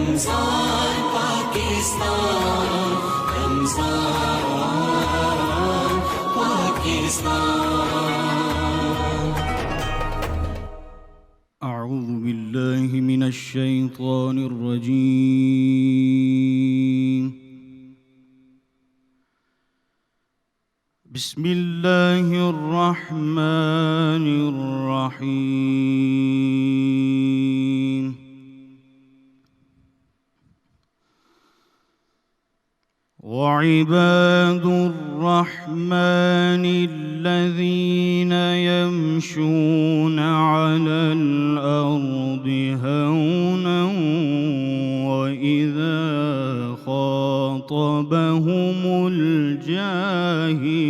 رمضان پاکستان، رمضان پاکستان. اعوذ باللہ من الشیطان الرجیم. بسم اللہ الرحمن الرحیم. وعباد الرحمن الذين يمشون على الأرض هونا وإذا خاطبهم الجاهلون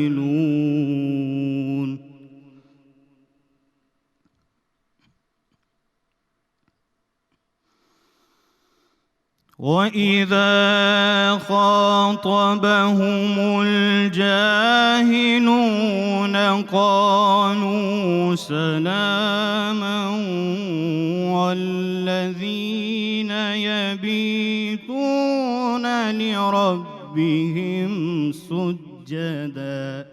وَإِذَا خَاطَبَهُمُ الْجَاهِلُونَ قَالُوا سَلَامًا وَالَّذِينَ يَبِيتُونَ لِرَبِّهِمْ سُجَّدًا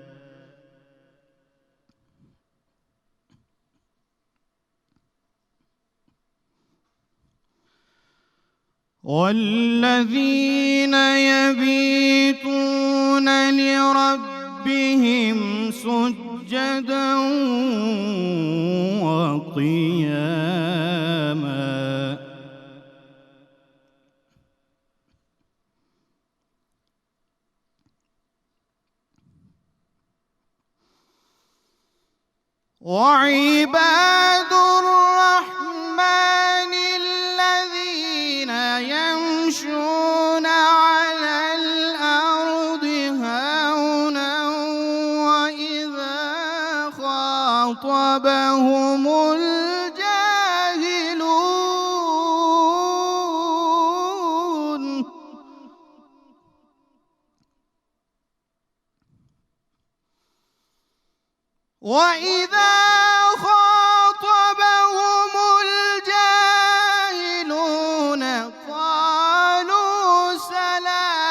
والذين يبيتون لربهم سجدا وقياما وعباد الرحمن الذين يمشون على الأرض هونا وإذا خاطبهم الجاهلون وإذا خاطبهم الجاهلون قالوا سلاما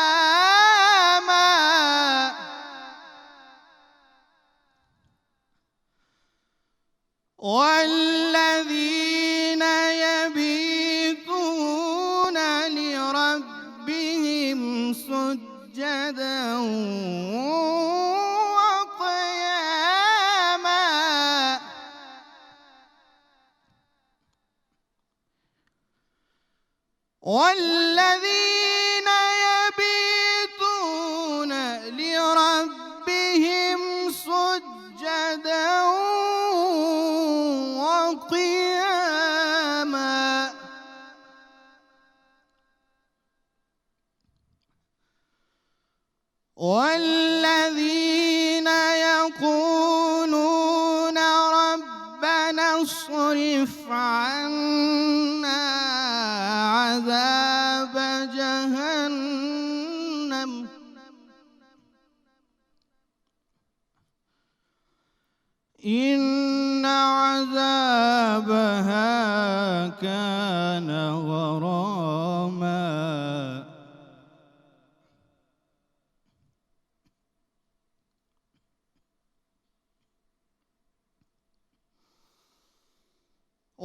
والذين يبيتون لربهم سجدا والذين يبيتون لربهم سجدا وقياما والذين يقولون ربنا اصرف عنا عذاب جهنم إن عذابها كان غراما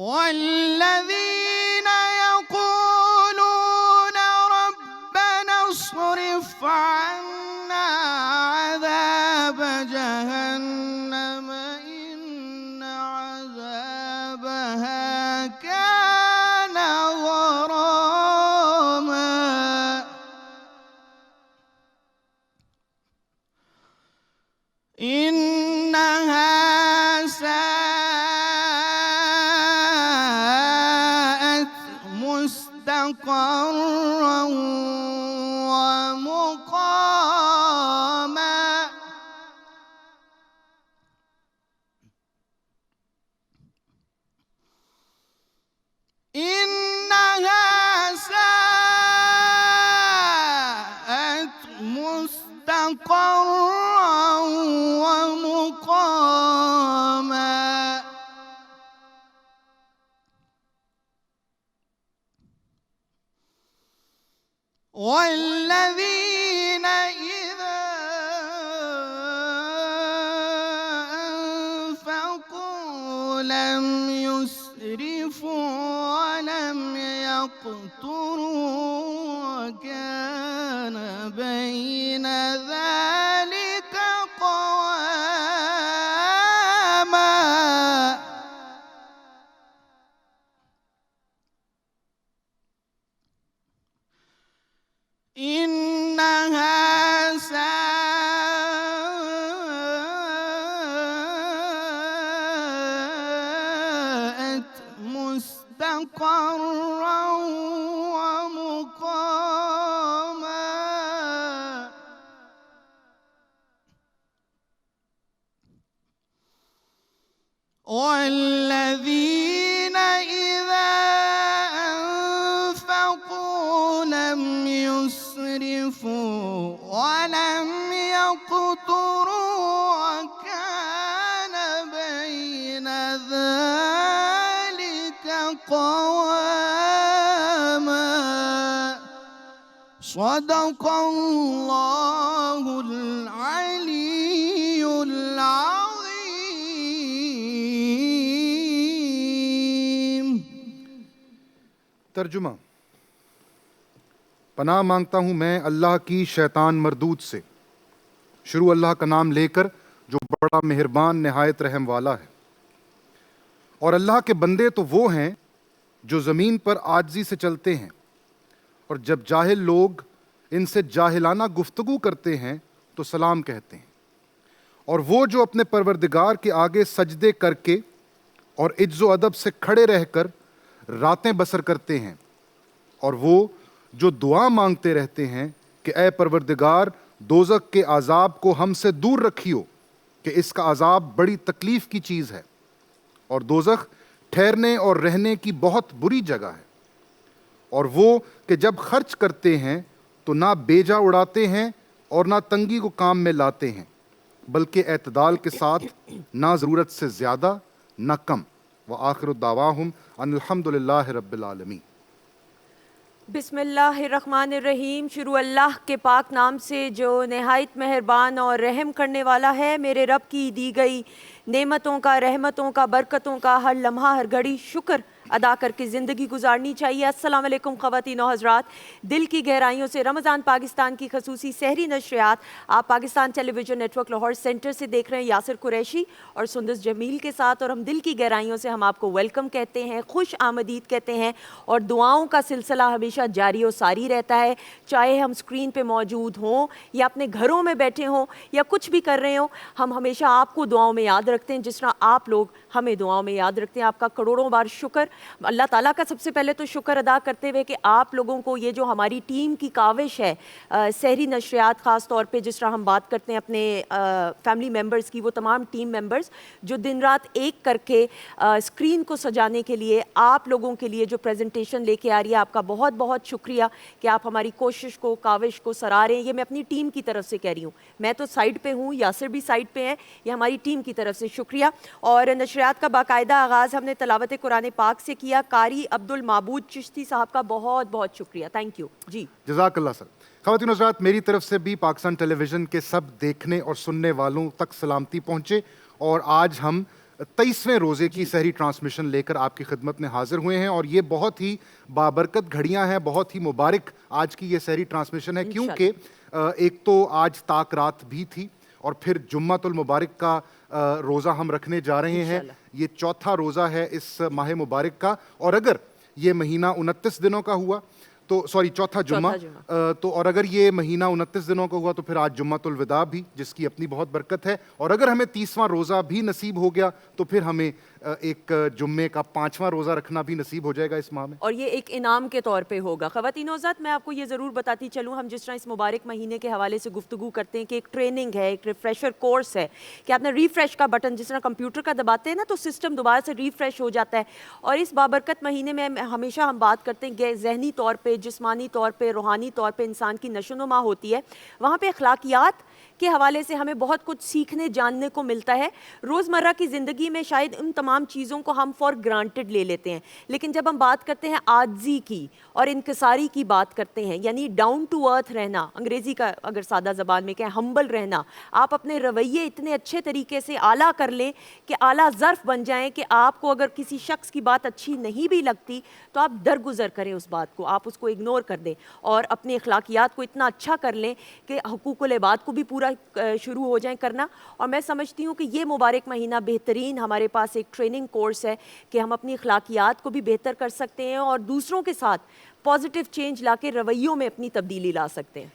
والذين يقولون ربنا اصرف عنا عذاب جهنم إن عذابها كان غراما إنها مستقرا ومقاما إنها ساءت مستقرا ومقاما والذين إذا أنفقوا لم يسرفوا ولم يقتروا وكان بين ذلك قواما إنها ساءت مستقرا ومقاما والذين إذا أنفقوا لم يسرفوا ولم يقتروا وكان بين ذلك قواما صدق الله العلي العظيم. ترجمہ. پناہ مانگتا ہوں میں اللہ کی شیطان مردود سے. شروع اللہ کا نام لے کر جو بڑا مہربان نہایت رحم والا ہے. اور اللہ کے بندے تو وہ ہیں جو زمین پر عاجزی سے چلتے ہیں، اور جب جاہل لوگ ان سے جاہلانہ گفتگو کرتے ہیں تو سلام کہتے ہیں. اور وہ جو اپنے پروردگار کے آگے سجدے کر کے اور عجز و ادب سے کھڑے رہ کر راتیں بسر کرتے ہیں. اور وہ جو دعا مانگتے رہتے ہیں کہ اے پروردگار دوزخ کے عذاب کو ہم سے دور رکھیو کہ اس کا عذاب بڑی تکلیف کی چیز ہے، اور دوزخ ٹھہرنے اور رہنے کی بہت بری جگہ ہے. اور وہ کہ جب خرچ کرتے ہیں تو نہ بیجا اڑاتے ہیں اور نہ تنگی کو کام میں لاتے ہیں، بلکہ اعتدال کے ساتھ نہ ضرورت سے زیادہ نہ کم. وآخر دعواہم ان الحمدللہ رب العالمین. بسم اللہ الرحمن الرحیم. شروع اللہ کے پاک نام سے جو نہایت مہربان اور رحم کرنے والا ہے. میرے رب کی دی گئی نعمتوں کا، رحمتوں کا، برکتوں کا ہر لمحہ ہر گھڑی شکر ادا کر کے زندگی گزارنی چاہیے. السلام علیکم خواتین و حضرات. دل کی گہرائیوں سے رمضان پاکستان کی خصوصی سحری نشریات آپ Pakistan television network Lahore centre سے دیکھ رہے ہیں یاسر قریشی اور سندس جمیل کے ساتھ. اور ہم دل کی گہرائیوں سے ہم آپ کو ویلکم کہتے ہیں، خوش آمدید کہتے ہیں. اور دعاؤں کا سلسلہ ہمیشہ جاری و ساری رہتا ہے، چاہے ہم اسکرین پہ موجود ہوں یا اپنے گھروں میں بیٹھے ہوں یا کچھ بھی کر رہے ہوں. ہم ہمیشہ آپ کو دعاؤں میں یاد رکھتے ہیں جس طرح آپ لوگ ہمیں دعاؤں میں یاد رکھتے ہیں. آپ کا کروڑوں بار شکر. اللہ تعالیٰ کا سب سے پہلے تو شکر ادا کرتے ہوئے کہ آپ لوگوں کو یہ جو ہماری ٹیم کی کاوش ہے سحری نشریات، خاص طور پہ جس طرح ہم بات کرتے ہیں اپنے فیملی ممبرز کی، وہ تمام ٹیم ممبرز جو دن رات ایک کر کے اسکرین کو سجانے کے لیے آپ لوگوں کے لیے جو پریزنٹیشن لے کے آ رہی ہے، آپ کا بہت بہت شکریہ کہ آپ ہماری کوشش کو، کاوش کو سراہ رہے ہیں. یہ میں اپنی ٹیم کی طرف سے کہہ رہی ہوں، میں تو سائڈ پہ ہوں، یاسر بھی سائڈ پہ ہیں. یہ ہماری ٹیم کی طرف سے شکریہ. اور نشریات کا باقاعدہ آغاز ہم نے تلاوت قرآن پاک سے کیا. قاری عبد المعبود چشتی صاحب کا بہت بہت شکریہ. Thank you. جی جزاک اللہ سر. خواتین و حضرات، میری طرف سے بھی پاکستان ٹیلی ویژن کے سب دیکھنے اور سننے والوں تک سلامتی پہنچے. اور آج ہم 23ویں روزے کی سحری ٹرانسمیشن لے کر آپ کی خدمت میں حاضر ہوئے ہیں. اور یہ بہت ہی بابرکت گھڑیاں ہیں، بہت ہی مبارک آج کی یہ سحری ٹرانسمیشن ہے، کیونکہ ایک تو آج تاک رات بھی تھی اور پھر جمعۃ المبارک کا روزہ ہم رکھنے جا رہے ہیں. یہ چوتھا روزہ ہے اس ماہ مبارک کا. اور اگر یہ مہینہ 29 دنوں کا ہوا تو چوتھا جمعہ تو اور اگر یہ مہینہ 29 دنوں کا ہوا تو پھر آج جمعۃ الوداع بھی، جس کی اپنی بہت برکت ہے. اور اگر ہمیں 30واں روزہ بھی نصیب ہو گیا تو پھر ہمیں ایک جمعے کا 5واں روزہ رکھنا بھی نصیب ہو جائے گا اس ماہ میں، اور یہ ایک انعام کے طور پہ ہوگا. خواتین و حضرات، میں آپ کو یہ ضرور بتاتی چلوں، ہم جس طرح اس مبارک مہینے کے حوالے سے گفتگو کرتے ہیں کہ ایک ٹریننگ ہے، ایک ریفریشر کورس ہے کہ آپ نے ریفریش کا بٹن جس طرح کمپیوٹر کا دباتے ہیں نا تو سسٹم دوبارہ سے ریفریش ہو جاتا ہے. اور اس بابرکت مہینے میں ہمیشہ ہم بات کرتے ہیں کہ ذہنی طور پہ، جسمانی طور پہ، روحانی طور پہ انسان کی نشو و نما ہوتی ہے. وہاں پہ اخلاقیات کے حوالے سے ہمیں بہت کچھ سیکھنے جاننے کو ملتا ہے. روزمرہ کی زندگی میں شاید ان تمام چیزوں کو ہم فار گرانٹیڈ لے لیتے ہیں, لیکن جب ہم بات کرتے ہیں عاجزی کی اور انکساری کی بات کرتے ہیں, یعنی ڈاؤن ٹو ارتھ رہنا, انگریزی کا اگر سادہ زبان میں کہیں ہمبل رہنا, آپ اپنے رویے اتنے اچھے طریقے سے اعلیٰ کر لیں کہ اعلیٰ ظرف بن جائیں کہ آپ کو اگر کسی شخص کی بات اچھی نہیں بھی لگتی تو آپ درگزر کریں اس بات کو, آپ اس کو اگنور کر دیں اور اپنی اخلاقیات کو اتنا اچھا کر لیں کہ حقوق العباد کو بھی پورا شروع ہو جائیں کرنا. اور میں سمجھتی ہوں کہ یہ مبارک مہینہ بہترین ہمارے پاس ایک ٹریننگ کورس ہے کہ ہم اپنی اخلاقیات کو بھی بہتر کر سکتے ہیں اور دوسروں کے ساتھ پازیٹیو چینج لا کے رویوں میں اپنی تبدیلی لا سکتے ہیں.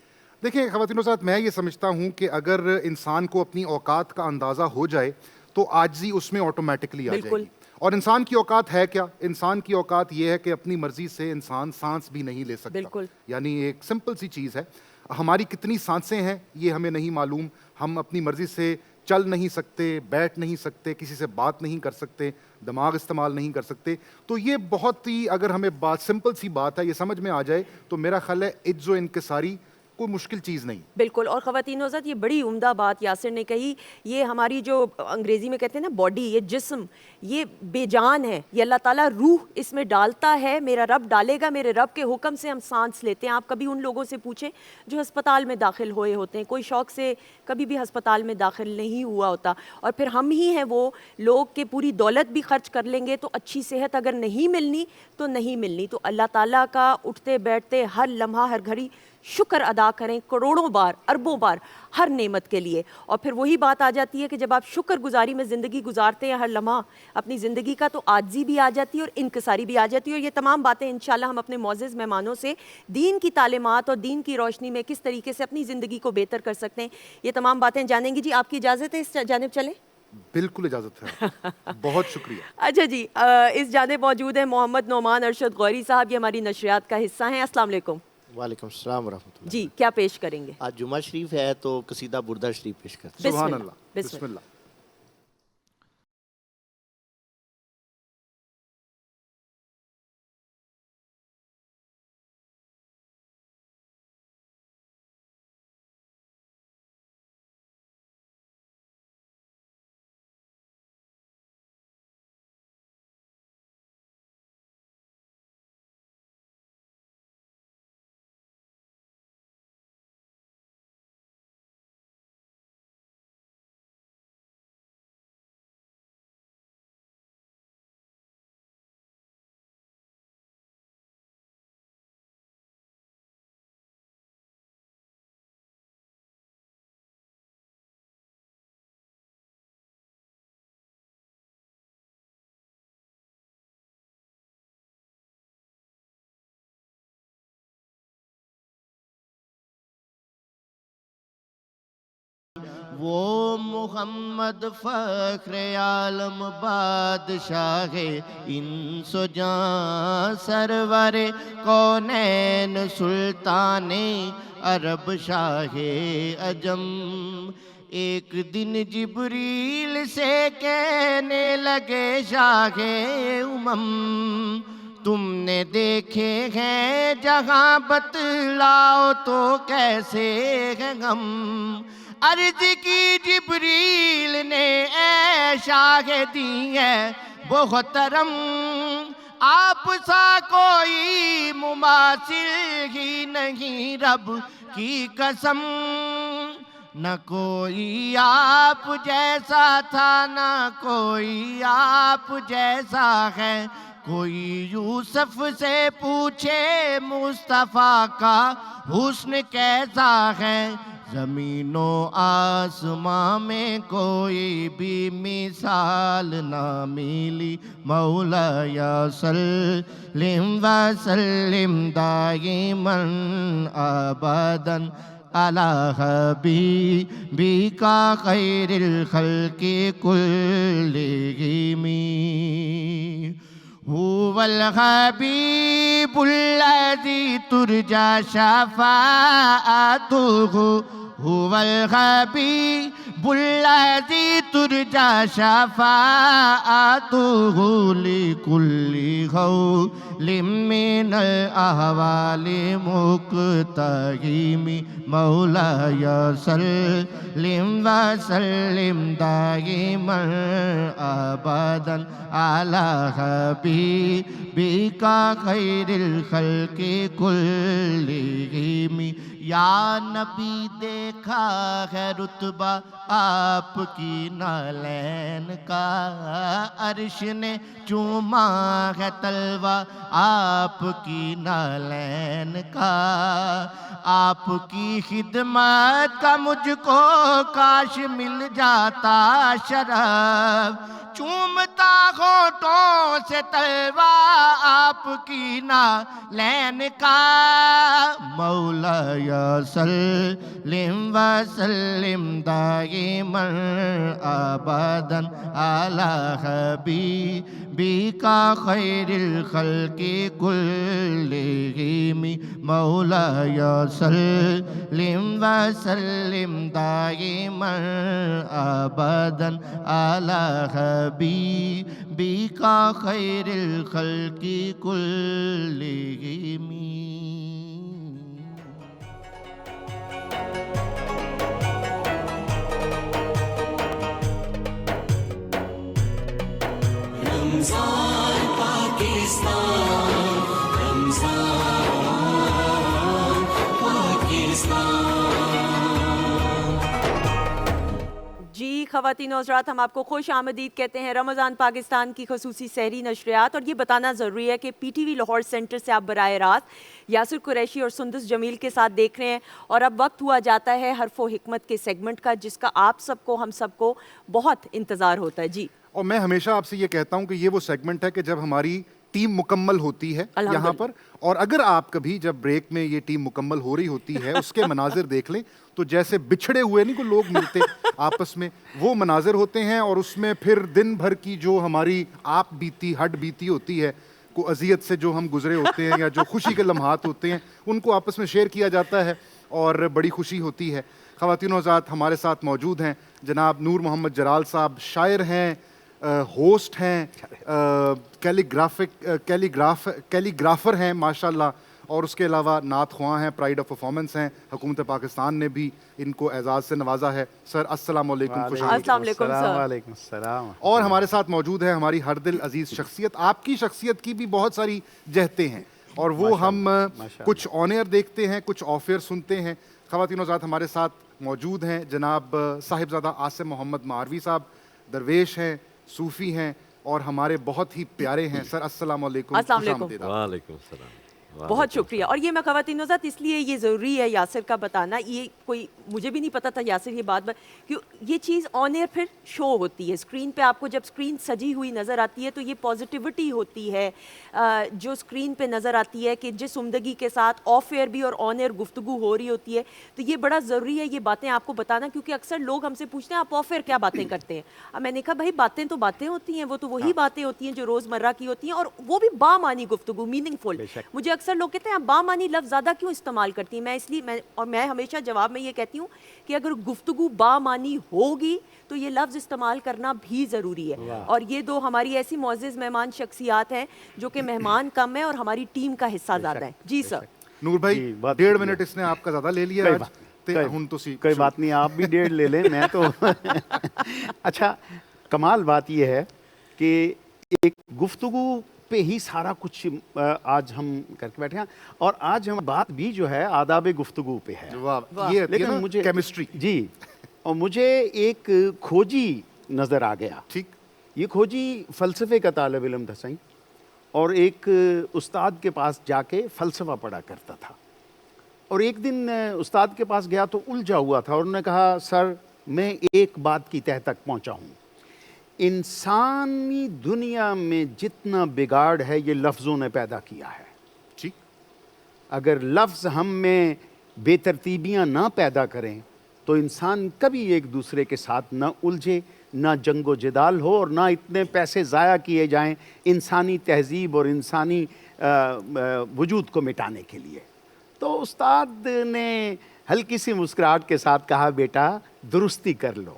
دیکھیں خواتین و حضرات, میں یہ سمجھتا ہوں کہ اگر انسان کو اپنی اوقات کا اندازہ ہو جائے تو عاجزی اس میں آٹومیٹکلی آ جائے گی. اور انسان کی اوقات ہے کیا؟ انسان کی اوقات یہ ہے کہ اپنی مرضی سے انسان سانس بھی نہیں لے سکتا. بالکل. یعنی ایک سمپل سی چیز ہے, ہماری کتنی سانسیں ہیں یہ ہمیں نہیں معلوم, ہم اپنی مرضی سے چل نہیں سکتے, بیٹھ نہیں سکتے, کسی سے بات نہیں کر سکتے, دماغ استعمال نہیں کر سکتے. تو یہ بہت ہی, اگر ہمیں بات سمپل سی بات ہے یہ سمجھ میں آ جائے تو میرا خیال ہے عجز و انکساری کوئی مشکل چیز نہیں. بالکل. اور خواتین و حضرات, یہ بڑی عمدہ بات یاسر نے کہی. یہ ہماری جو انگریزی میں کہتے ہیں نا باڈی, یہ جسم, یہ بے جان ہے, یہ اللہ تعالیٰ روح اس میں ڈالتا ہے, میرا رب ڈالے گا, میرے رب کے حکم سے ہم سانس لیتے ہیں. آپ کبھی ان لوگوں سے پوچھیں جو ہسپتال میں داخل ہوئے ہوتے ہیں, کوئی شوق سے کبھی بھی ہسپتال میں داخل نہیں ہوا ہوتا, اور پھر ہم ہی ہیں وہ لوگ کہ پوری دولت بھی خرچ کر لیں گے تو اچھی صحت اگر نہیں ملنی تو نہیں ملنی. تو اللہ تعالیٰ کا اٹھتے بیٹھتے ہر لمحہ ہر گھڑی شکر ادا کریں, کروڑوں بار اربوں بار ہر نعمت کے لیے. اور پھر وہی بات آ جاتی ہے کہ جب آپ شکر گزاری میں زندگی گزارتے ہیں ہر لمحہ اپنی زندگی کا, تو عاجزی بھی آ جاتی ہے اور انکساری بھی آ جاتی ہے. اور یہ تمام باتیں انشاءاللہ ہم اپنے معزز مہمانوں سے دین کی تعلیمات اور دین کی روشنی میں کس طریقے سے اپنی زندگی کو بہتر کر سکتے ہیں, یہ تمام باتیں جانیں گی. جی آپ کی اجازت ہے اس جانب چلیں؟ بالکل اجازت ہے, بہت شکریہ. اچھا جی, اس جانب موجود ہیں محمد نعمان ارشد غوری صاحب, یہ ہماری نشریات کا حصہ ہیں. السلام علیکم. وعلیکم السلام ورحمۃ اللہ. جی کیا پیش کریں گے؟ آج جمعہ شریف ہے تو قصیدہ بردہ شریف پیش کرتے ہیں. سبحان اللہ, بسم اللہ. وہ محمد فخر عالم بادشاہ انس و جاں سرور کونین سلطان عرب شاہ عجم. ایک دن جبریل سے کہنے لگے شاہ امم, تم نے دیکھے ہیں جہاں بتلاؤ تو کیسے ہے غم. عرض کی جبریل نے اے شاہ دی ہے محترم, آپ سا کوئی مماثل ہی نہیں رب کی قسم. نہ کوئی آپ جیسا تھا نہ کوئی آپ جیسا ہے, کوئی یوسف سے پوچھے مصطفیٰ کا حسن کیسا ہے. زمین و آسمان میں کوئی بھی مثال نہ ملی, مولا یا سلم و سلم دائما ابدا علی حبیبک خیر الخلق کلہم. هو الحبیب الذی ترجى شفاعته, هو الحبیب الذي ترجى شفاعته لكل خول من الأهوال مقتحم مولاي سلم وسلم دائما أبدا على حبيبك خير الخلق كلهم یا نبی دیکھا ہے رتبہ آپ کی نالین کا، عرش نے چوما ہے تلوہ آپ کی نالین کا، آپ کی خدمت کا مجھ کو کاش مل جاتا شرف، چومتا ہونٹوں سے تلوہ آپ کی نالین کا، مولایا سلم وسلم دائما ابدا علی حبیبک خیر الخلق کلہم، مولایا سلم وسلم دائما ابدا علی حبیبک خیر الخلق کلہم۔ رمضان پاکستان، رمضان پاکستان۔ جی خواتین و حضرات، ہم آپ کو خوش آمدید کہتے ہیں رمضان پاکستان کی خصوصی سحری نشریات، اور یہ بتانا ضروری ہے کہ P T V Lahore centre سے آپ براہ راست یاسر قریشی اور سندس جمیل کے ساتھ دیکھ رہے ہیں، اور اب وقت ہوا جاتا ہے حرف و حکمت کے سیگمنٹ کا، جس کا آپ سب کو، ہم سب کو بہت انتظار ہوتا ہے۔ جی، اور میں ہمیشہ آپ سے یہ کہتا ہوں کہ یہ وہ سیگمنٹ ہے کہ جب ہماری ٹیم مکمل ہوتی ہے یہاں پر، اور اگر آپ کبھی جب بریک میں یہ ٹیم مکمل ہو رہی ہوتی ہے اس کے مناظر دیکھ لیں تو جیسے بچھڑے ہوئے نہیں کوئی لوگ ملتے آپس میں، وہ مناظر ہوتے ہیں، اور اس میں پھر دن بھر کی جو ہماری آپ بیتی ہڈ بیتی ہوتی ہے، کو اذیت سے جو ہم گزرے ہوتے ہیں یا جو خوشی کے لمحات ہوتے ہیں، ان کو آپس میں شیئر کیا جاتا ہے اور بڑی خوشی ہوتی ہے۔ خواتین و حضرات، ہمارے ساتھ موجود ہیں جناب نور محمد جلال صاحب، شاعر ہیں، ہوسٹ ہیں، کیلیگرافر ہیں ماشاءاللہ، اور اس کے علاوہ نعت خواں ہیں، پرائیڈ آف پرفارمنس ہیں، حکومت پاکستان نے بھی ان کو اعزاز سے نوازا ہے۔ سر السلام علیکم، خوش آمدید۔ السلام علیکم سر۔ وعلیکم السلام۔ اور ہمارے ساتھ موجود ہے ہماری ہر دل عزیز شخصیت، آپ کی شخصیت کی بھی بہت ساری جہتیں ہیں، اور وہ ہم کچھ آن ایئر دیکھتے ہیں، کچھ آف ایئر سنتے ہیں۔ خواتین و حضرات، ہمارے ساتھ موجود ہیں جناب صاحبزادہ عاصم محمد معاروی صاحب، درویش ہیں، صوفی ہیں، اور ہمارے بہت ہی پیارے ہیں۔ سر السلام علیکم۔ السلام علیکم۔ وعلیکم السلام۔ بہت شکریہ۔ اور یہ میں خواتین و ذات اس لیے یہ ضروری ہے یاسر کا بتانا، یہ کوئی مجھے بھی نہیں پتا تھا یاسر یہ بات کہ یہ چیز آن ایئر پھر شو ہوتی ہے اسکرین پہ، آپ کو جب اسکرین سجی ہوئی نظر آتی ہے تو یہ پازیٹیوٹی ہوتی ہے جو اسکرین پہ نظر آتی ہے، کہ جس عمدگی کے ساتھ آف ایئر بھی اور آن ایئر گفتگو ہو رہی ہوتی ہے، تو یہ بڑا ضروری ہے یہ باتیں آپ کو بتانا، کیونکہ اکثر لوگ ہم سے پوچھتے ہیں آپ آف ایئر کیا باتیں کرتے ہیں۔ اب میں نے کہا بھائی باتیں تو باتیں ہوتی ہیں، وہ تو وہی باتیں ہوتی ہیں جو روزمرہ کی ہوتی ہیں، اور وہ بھی بامعنی گفتگو، میننگ فل۔ مجھے اکثر لوگ کہتے ہیں آپ بامعنی لفظ زیادہ کیوں استعمال کرتی ہیں؟ میں اس لیے میں ہمیشہ جواب میں یہ کہتی ہوں کہ اگر گفتگو بامعنی ہوگی تو یہ لفظ استعمال کرنا بھی ضروری ہے۔ اور یہ دو ہماری ایسی معزز مہمان شخصیات ہیں جو کہ مہمان کم ہے اور ہماری ٹیم کا حصہ زیادہ ہے۔ جی سر۔ نور بھائی 1.5 منٹ اس نے آپ کا زیادہ لے لیا آج، کوئی بات نہیں، آپ بھی 1.5 لے لیں، میں تو اچھا، کمال بات یہ ہے کہ ایک گفتگو پہ ہی سارا کچھ آج ہم کر کے بیٹھے ہیں، اور آج ہم بات بھی جو ہے آداب گفتگو پہ ہے، لیکن مجھے کیمسٹری، جی، اور مجھے ایک کھوجی نظر آ گیا۔ ٹھیک، یہ کھوجی فلسفے کا طالب علم تھا صحیح، اور ایک استاد کے پاس جا کے فلسفہ پڑھا کرتا تھا، اور ایک دن استاد کے پاس گیا تو الجھا ہوا تھا، اور انہوں نے کہا سر میں ایک بات کی تہ تک پہنچا ہوں، انسانی دنیا میں جتنا بگاڑ ہے یہ لفظوں نے پیدا کیا ہے۔ ٹھیک، اگر لفظ ہم میں بے ترتیبیاں نہ پیدا کریں تو انسان کبھی ایک دوسرے کے ساتھ نہ الجھے، نہ جنگ و جدال ہو، اور نہ اتنے پیسے ضائع کیے جائیں انسانی تہذیب اور انسانی وجود کو مٹانے کے لیے۔ تو استاد نے ہلکی سی مسکراہٹ کے ساتھ کہا بیٹا درستی کر لو،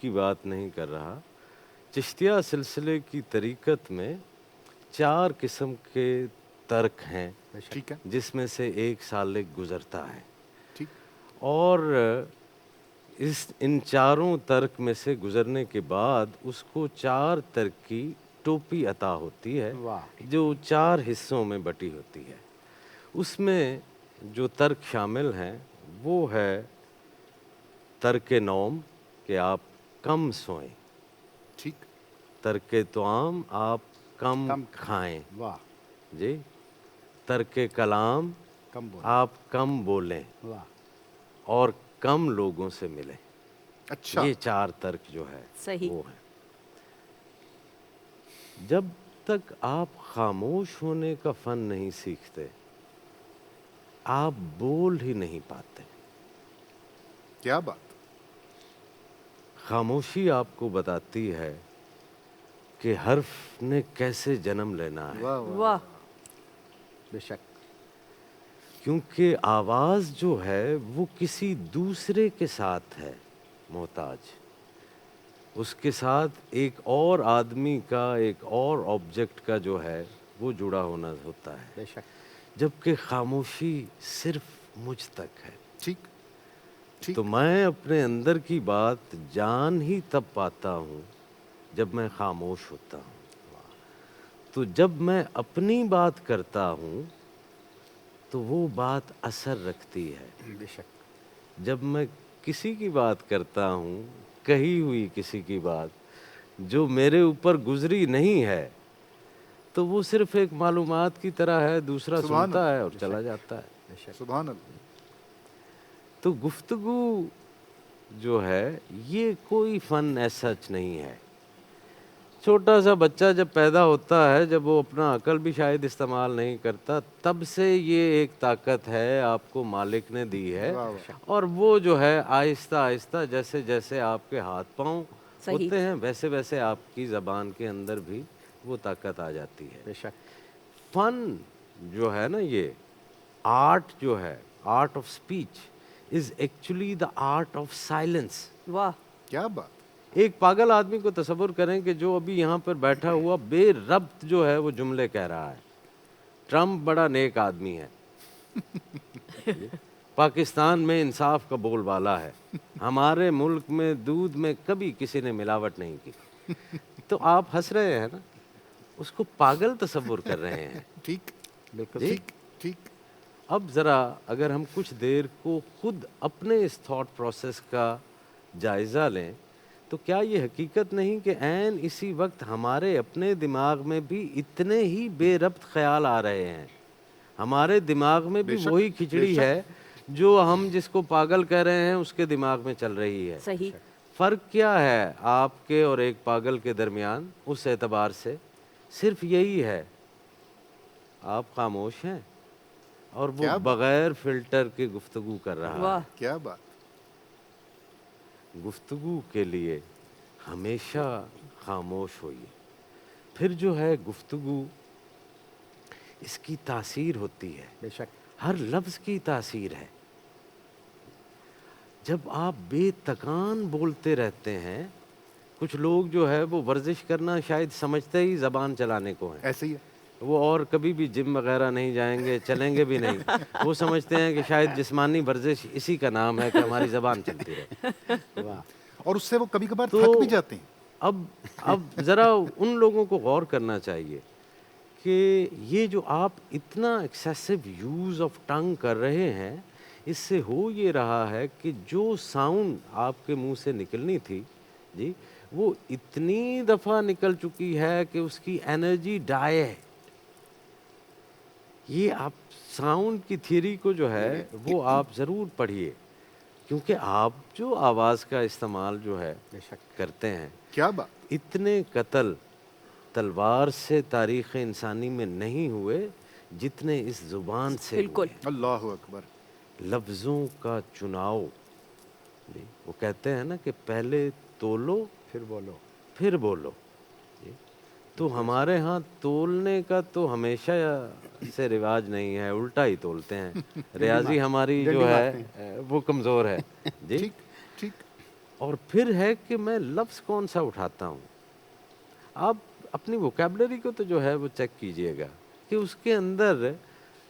کی بات نہیں کر رہا. چشتیہ سلسلے کی طریقت میں 4 قسم کے ترک ہیں ٹھیک ہے. جس میں سے ایک سالک گزرتا ہے، ٹھیک. اور ان چاروں ترک میں سے گزرنے کے بعد اس کو 4 ترک کی ٹوپی عطا ہوتی ہے جو 4 حصوں میں بٹی ہوتی ہے. اس میں جو ترک شامل ہیں وہ ہے ترک نوم کہ آپ کم سوئیں، ٹھیک. ترک طعام آپ کم کھائیں، واہ جی. ترک کلام کم بول آپ کم بولیں واہ اور کم لوگوں سے ملیں. اچھا. یہ 4 ترک جو ہے صحیح. وہ ہیں. جب تک آپ خاموش ہونے کا فن نہیں سیکھتے آپ بول ہی نہیں پاتے. کیا بات. خاموشی آپ کو بتاتی ہے کہ حرف نے کیسے جنم لینا ہے، واہ واہ واہ. بے شک. کیونکہ آواز جو ہے وہ کسی دوسرے کے ساتھ ہے محتاج. اس کے ساتھ ایک اور آدمی کا، ایک اور آبجیکٹ کا جو ہے وہ جڑا ہونا ہوتا ہے، بے شک. جبکہ خاموشی صرف مجھ تک ہے. ٹھیک. ٹھیک. تو میں اپنے اندر کی بات جان ہی تب پاتا ہوں جب میں خاموش ہوتا ہوں. تو جب میں اپنی بات کرتا ہوں تو وہ بات اثر رکھتی ہے. بے شک. جب میں کسی کی بات کرتا ہوں، کہی ہوئی کسی کی بات جو میرے اوپر گزری نہیں ہے، تو وہ صرف ایک معلومات کی طرح ہے، دوسرا سبحان سنتا ہے اللہ. اور چلا جاتا ہے. بے شک. سبحان اللہ. تو گفتگو جو ہے یہ کوئی فن ایسا نہیں ہے. چھوٹا سا بچہ جب پیدا ہوتا ہے، جب وہ اپنا عقل بھی شاید استعمال نہیں کرتا، تب سے یہ ایک طاقت ہے آپ کو مالک نے دی ہے، اور وہ جو ہے آہستہ آہستہ جیسے جیسے آپ کے ہاتھ پاؤں صحیح. ہوتے ہیں ویسے ویسے آپ کی زبان کے اندر بھی وہ طاقت آ جاتی ہے. بے شک. فن جو ہے نا، یہ آرٹ جو ہے، art of speech is actually the art of silence. واہ. کیا بات. ایک پاگل آدمی کو تصور کریں کہ جو ابھی یہاں پر بیٹھا ہوا بے ربط جو ہے وہ جملے کہہ رہا ہے. ٹرمپ بڑا نیک آدمی ہے، پاکستان میں انصاف کا بول بالا ہے، ہمارے ملک میں دودھ میں کبھی کسی نے ملاوٹ نہیں کی. تو آپ ہنس رہے ہیں نا، اس کو پاگل تصور کر رہے ہیں. ٹھیک. بالکل. جی. ٹھیک. ٹھیک. اب ذرا اگر ہم کچھ دیر کو خود اپنے اس تھاٹ پروسیس کا جائزہ لیں تو کیا یہ حقیقت نہیں کہ عین اسی وقت ہمارے اپنے دماغ میں بھی اتنے ہی بے ربط خیال آ رہے ہیں. ہمارے دماغ میں بھی بے شک، وہی بے کھچڑی شک. ہے جو ہم جس کو پاگل کہہ رہے ہیں اس کے دماغ میں چل رہی ہے. صحیح. فرق کیا ہے آپ کے اور ایک پاگل کے درمیان؟ اس اعتبار سے صرف یہی ہے، آپ خاموش ہیں اور وہ کیا بات. بغیر فلٹر کے گفتگو کر رہا واہ. ہے. کیا بات. گفتگو کے لیے ہمیشہ خاموش ہوئیے. پھر جو ہے گفتگو، اس کی تاثیر ہوتی ہے، بے شک. ہر لفظ کی تاثیر ہے. جب آپ بے تکان بولتے رہتے ہیں، کچھ لوگ جو ہے وہ ورزش کرنا شاید سمجھتے ہی زبان چلانے کو ہیں، ایسے ہی ہے. وہ اور کبھی بھی جم وغیرہ نہیں جائیں گے، چلیں گے بھی نہیں. وہ سمجھتے ہیں کہ شاید جسمانی ورزش اسی کا نام ہے کہ ہماری زبان چلتی رہے. واہ. اور اس سے وہ کبھی کبھار تو تھک بھی جاتے ہیں. اب ذرا ان لوگوں کو غور کرنا چاہیے کہ یہ جو آپ اتنا ایکسیسو یوز آف ٹنگ کر رہے ہیں، اس سے ہو یہ رہا ہے کہ جو ساؤنڈ آپ کے منہ سے نکلنی تھی جی، وہ اتنی دفعہ نکل چکی ہے کہ اس کی انرجی ڈائی ہے. یہ آپ ساؤنڈ کی تھیوری کو جو ہے وہ آپ ضرور پڑھیے، کیونکہ آپ جو آواز کا استعمال جو ہے بے شک. کرتے ہیں، کیا بات. اتنے قتل تلوار سے تاریخ انسانی میں نہیں ہوئے جتنے اس زبان سے بالکل. ہوئے. اللہ اکبر. لفظوں کا چناؤ، وہ کہتے ہیں نا کہ پہلے تولو پھر بولو. پھر بولو. تو ہمارے ہاں تولنے کا تو ہمیشہ سے رواج نہیں ہے، الٹا ہی تولتے ہیں. ریاضی ہماری جو ہے وہ کمزور ہے. جی ٹھیک ٹھیک. اور پھر ہے کہ میں لفظ کون سا اٹھاتا ہوں. آپ اپنی ووکیبلری کو تو جو ہے وہ چیک کیجئے گا کہ اس کے اندر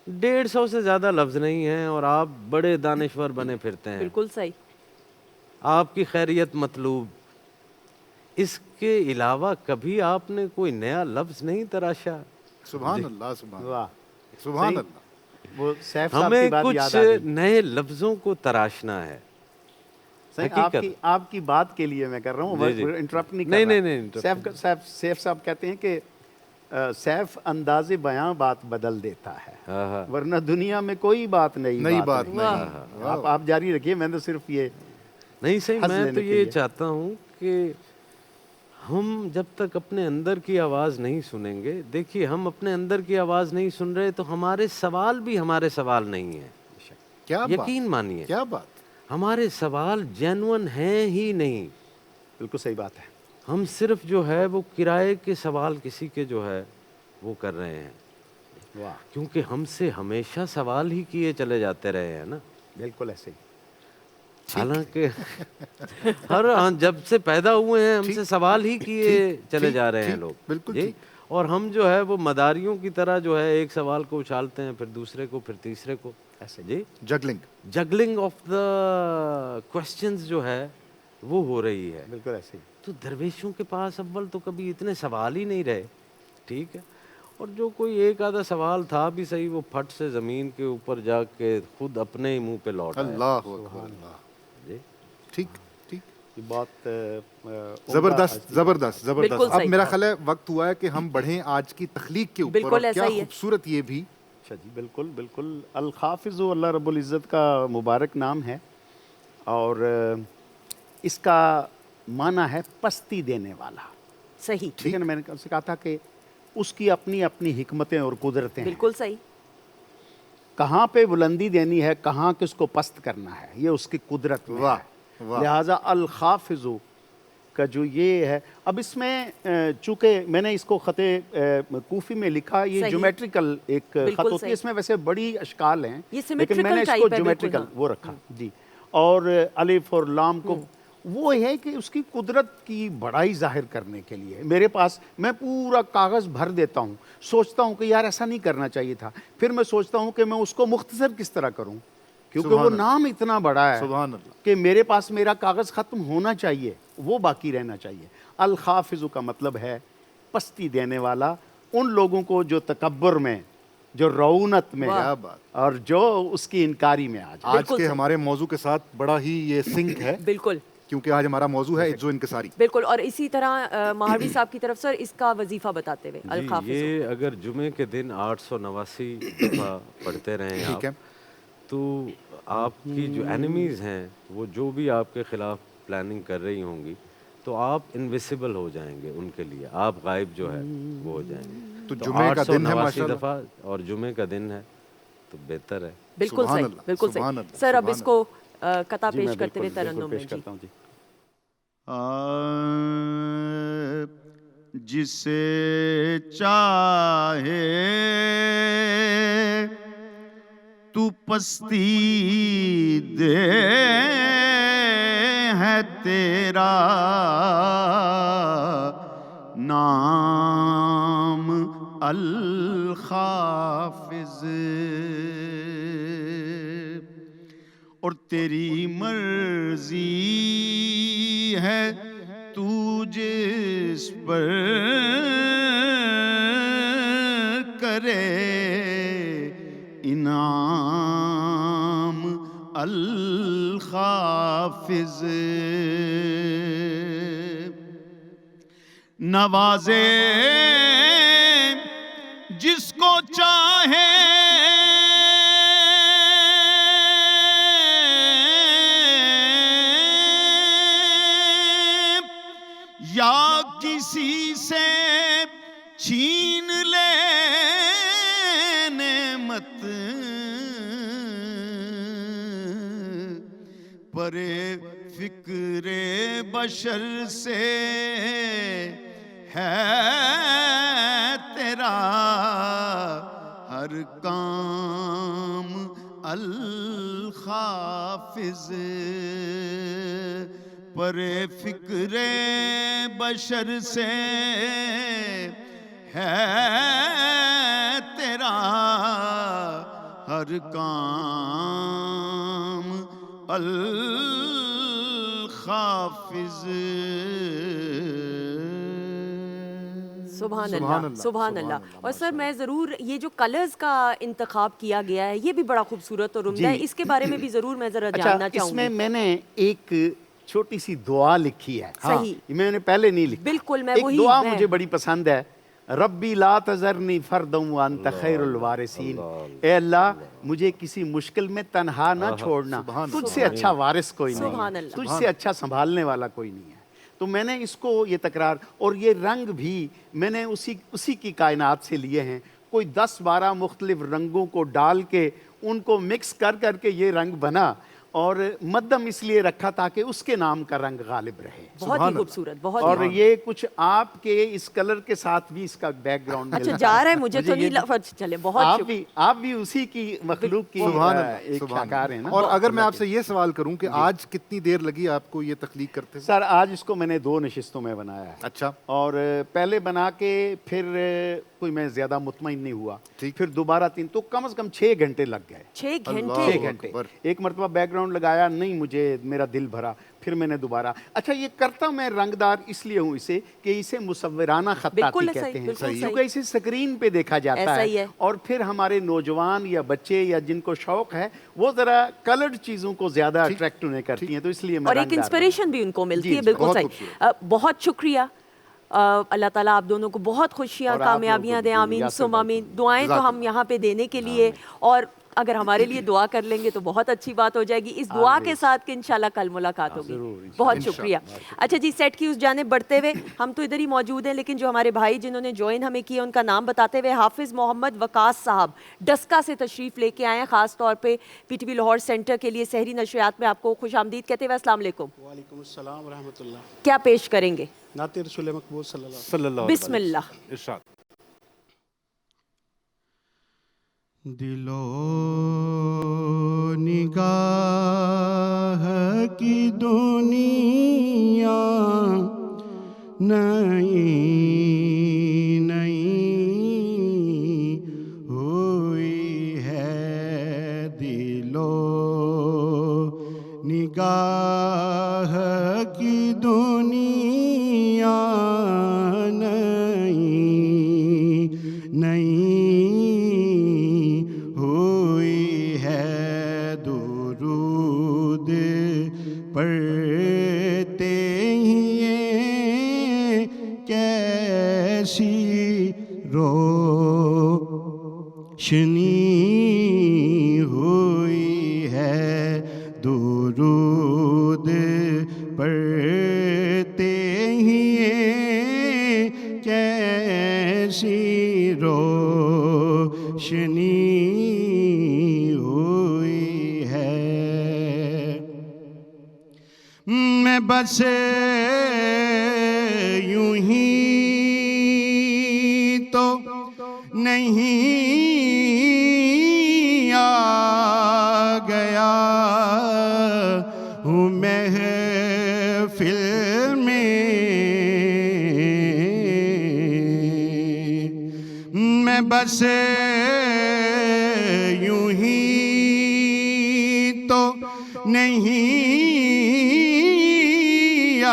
150 سے زیادہ لفظ نہیں ہیں اور آپ بڑے دانشور بنے پھرتے ہیں. بالکل صحیح. آپ کی خیریت مطلوب. اس کے علاوہ کبھی آپ نے کوئی نیا لفظ نہیں تراشا. سبحان اللہ سبحان واہ. اللہ سبحان اللہ. وہ سیف صاحب ہمیں کی بات کچھ یاد آ گئی. نئے لفظوں کو تراشنا ہے. آپ کی بات کے لیے میں کر رہا ہوں، جی جی. انٹرپٹ نہیں نہیں، کر رہا. نہیں، نہیں، سیف صاحب کہتے ہیں کہ سیف انداز بیاں بات بدل دیتا ہے، ہاں ہاں. ورنہ دنیا میں کوئی بات نئی بات نہیں. آپ جاری رکھیے. میں تو صرف یہ نہیں صحیح. حظ میں لینے تو کے یہ لیے. چاہتا ہوں کہ ہم جب تک اپنے اندر کی آواز نہیں سنیں گے، دیکھیے ہم اپنے اندر کی آواز نہیں سن رہے تو ہمارے سوال بھی ہمارے سوال نہیں ہیں. کیا بات. یقین مانیے کیا بات. ہمارے سوال جینون ہیں ہی نہیں. بالکل صحیح بات ہے. ہم صرف جو ہے وہ کرائے کے سوال کسی کے جو ہے وہ کر رہے ہیں. واہ. کیونکہ ہم سے ہمیشہ سوال ہی کیے چلے جاتے رہے ہیں نا. بالکل ایسے ہی. حالانکہ جب سے پیدا ہوئے ہیں ہم سے سوال ہی کیے چلے جا رہے ہیں لوگ. بالکل جی. اور ہم جو ہے وہ مداریوں کی طرح جو ہے ایک سوال کو اچھالتے ہیں، پھر دوسرے کو، پھر تیسرے کو. ایسے جی. جگلنگ آف دا کوسچنز جو ہے وہ ہو رہی ہے. بالکل ایسے ہی. تو درویشوں کے پاس اول تو کبھی اتنے سوال ہی نہیں رہے. ٹھیک ہے. اور جو کوئی ایک آدھا سوال تھا بھی صحیح، وہ پھٹ سے زمین کے اوپر جا کے خود اپنے ہی منہ پہ لوٹ آیا. اللہ اکبر. اللہ. جی. ٹھیک ٹھیک. یہ بات زبردست زبردست بالکل زبردست. اب صحیح. میرا خیال ہے وقت ہوا ہے کہ ہم بڑھیں آج کی تخلیق کے اوپر. بالکل اور ایسا کیا ہی ہے. خوبصورت یہ بھی. اچھا جی. بالکل بالکل. الخافض اللہ رب العزت کا مبارک نام ہے، اور اس کا معنی ہے پستی دینے والا. صحیح. ٹھیک ہے نا. میں نے سے کہا تھا کہ اس کی اپنی اپنی حکمتیں اور قدرتیں ہیں. بالکل صحیح. کہاں پہ بلندی دینی ہے، کہاں کس کو پست کرنا ہے، یہ اس کی قدرت میں ہے. لہٰذا الخافض کا جو یہ ہے، اب اس میں چونکہ میں نے اس کو خط کوفی میں لکھا، یہ جیومیٹریکل ایک خط ہوتی ہے. اس میں ویسے بڑی اشکال ہیں لیکن میں نے اس کو جیومیٹریکل وہ رکھا. جی. اور الف اور لام کو وہ ہے کہ اس کی قدرت کی بڑائی ظاہر کرنے کے لیے میرے پاس میں پورا کاغذ بھر دیتا ہوں، سوچتا ہوں کہ یار ایسا نہیں کرنا چاہیے تھا. پھر میں سوچتا ہوں کہ میں اس کو مختصر کس طرح کروں، کیونکہ وہ نام اتنا بڑا ہے کہ میرے پاس میرا کاغذ ختم ہونا چاہیے، وہ باقی رہنا چاہیے. الخافض کا مطلب ہے پستی دینے والا ان لوگوں کو جو تکبر میں، جو رعونت میں اور جو اس کی انکاری میں آج کے ہمارے موضوع کے ساتھ بڑا ہی یہ سنک ہے. بالکل. کیونکہ آج ہمارا موضوع ہے عجز و انکساری. بالکل. اور اسی طرح مہاروی صاحب کی طرف سے اس کا وظیفہ بتاتے ہوئے الخافض. یہ اگر جمعے کے دن 889 دفعہ پڑھتے رہیں آپ، تو آپ کی جو اینیمیز ہیں وہ جو بھی آپ کے خلاف پلاننگ کر رہی ہوں گی، تو آپ انویسیبل ہو جائیں گے ان کے لیے. آپ غائب جو ہے وہ ہو جائیں گے. تو جمعے کا دن ہے 889 دفعہ اور جمعے کا دن ہے تو بہتر ہے. بالکل صحیح. بالکل صحیح. سر اب اس کو قطع پیش کرتے ہوئے ترنم میں. جی. جسے چاہے تو پستی دے ہے تیرا نام الخافض، اور تیری مرضی ہے تو جس پر کرے انعام الخافض. نوازے جس کو چاہے یا کسی سے چھین لے نعمت، پرے فکر بشر سے ہے ہر کام الخافظ پر فکر بشر سے ہے تیرا ہر کام الخافظ. سبحان اللہ سبحان اللہ. اور سر میں ضرور یہ جو کلرز کا انتخاب کیا گیا ہے یہ بھی بڑا خوبصورت اور عمدہ ہے, اس کے بارے میں بھی ضرور میں ذرا جاننا چاہوں اس میں گی. میں نے ایک چھوٹی سی دعا لکھی ہے. صحیح. میں نے پہلے نہیں لکھی. بالکل میں ایک وہی دعا مجھے بڑی پسند ہے. ربی لا تذرنی فردا وانت خیر الوارثین. اے اللہ مجھے کسی مشکل میں تنہا نہ چھوڑنا, تجھ سے اچھا وارث کوئی نہیں سبحان ہے, اللہ. تجھ سے اچھا سنبھالنے والا کوئی نہیں ہے. تو میں نے اس کو یہ تکرار, اور یہ رنگ بھی میں نے اسی کی کائنات سے لیے ہیں. کوئی 10-12 مختلف رنگوں کو ڈال کے ان کو مکس کر کے یہ رنگ بنا, اور مدم اس لیے رکھا تاکہ اس کے نام کا رنگ غالب رہے. بہت ہی خوبصورت, بہت اور ہی. یہ کچھ آپ کے اس کلر کے ساتھ بھی اس کا بیک گراؤنڈ اچھا جا رہا ہے, مجھے تو نہیں چلے. بہت آپ بھی اسی کی مخلوق کی ایک شاکار ہیں نا. اور اگر میں آپ سے یہ سوال کروں کہ آج کتنی دیر لگی آپ کو یہ تخلیق کرتے ہیں؟ سر آج اس کو میں نے 2 نشستوں میں بنایا ہے. اچھا. اور پہلے بنا کے پھر کوئی میں زیادہ مطمئن نہیں ہوا, پھر دوبارہ 3, تو کم از کم 6 گھنٹے لگ گئے. 6 گھنٹے. 6 گھنٹے. ایک مرتبہ بیک گراؤنڈ لگایا, نہیں مجھے میرا دل بھرا, پھر میں نے دوبارہ. اچھا یہ کرتا میں رنگدار اس لیے ہوں اسے کہ اسے مصورانہ خطاطی کہتے ہیں, کیونکہ اسے سکرین پہ دیکھا جاتا ہے. اور پھر ہمارے نوجوان یا بچے یا جن کو شوق ہے وہ ذرا کلرڈ چیزوں کو زیادہ اٹریکٹ انہیں کرتی ہیں, تو اس لیے میں اور ایک انسپریشن بھی ان کو ملتی ہے. بالکل صحیح. بہت شکریہ. اللہ تعالیٰ آپ دونوں کو بہت خوشیاں کامیابیاں دیں. آمین ثم آمین. دعائیں تو ہم یہاں پہ دینے کے لیے, اور اگر ہمارے لیے دعا کر لیں گے تو بہت اچھی بات ہو جائے گی, اس دعا کے ساتھ کہ انشاءاللہ کل ملاقات ہوگی. بہت شکریہ. اچھا جی, سیٹ کی اس جانب بڑھتے ہوئے, ہم تو ادھر ہی موجود ہیں لیکن جو ہمارے بھائی جنہوں نے جوائن ہمیں کیا ان کا نام بتاتے ہوئے حافظ محمد وقاص صاحب ڈسکا سے تشریف لے کے آئے ہیں, خاص طور پہ P T V Lahore centre کے لیے سحری نشریات میں آپ کو خوش آمدید کہتے ہوئے السلام علیکم. وعلیکم السلام ورحمۃ اللہ. کیا پیش کریں گے؟ نعت رسول مقبول صلی اللہ صلی اللہ بسم اللہ. ارشاد. دل و نگاہ کی دنیا نئی نئی ہوئی ہے, دل و نگاہ کی دنیا نئی نئی ہوئی ہے, درود پڑھتے ہی کیسی روشنی ہوئی ہے, درود پڑھتے ہی کیسی روشنی ہوئی ہے. میں بس یوں ہی تو نہیں آ گیا ہوں محفل میں, میں بس یوں ہی تو نہیں آ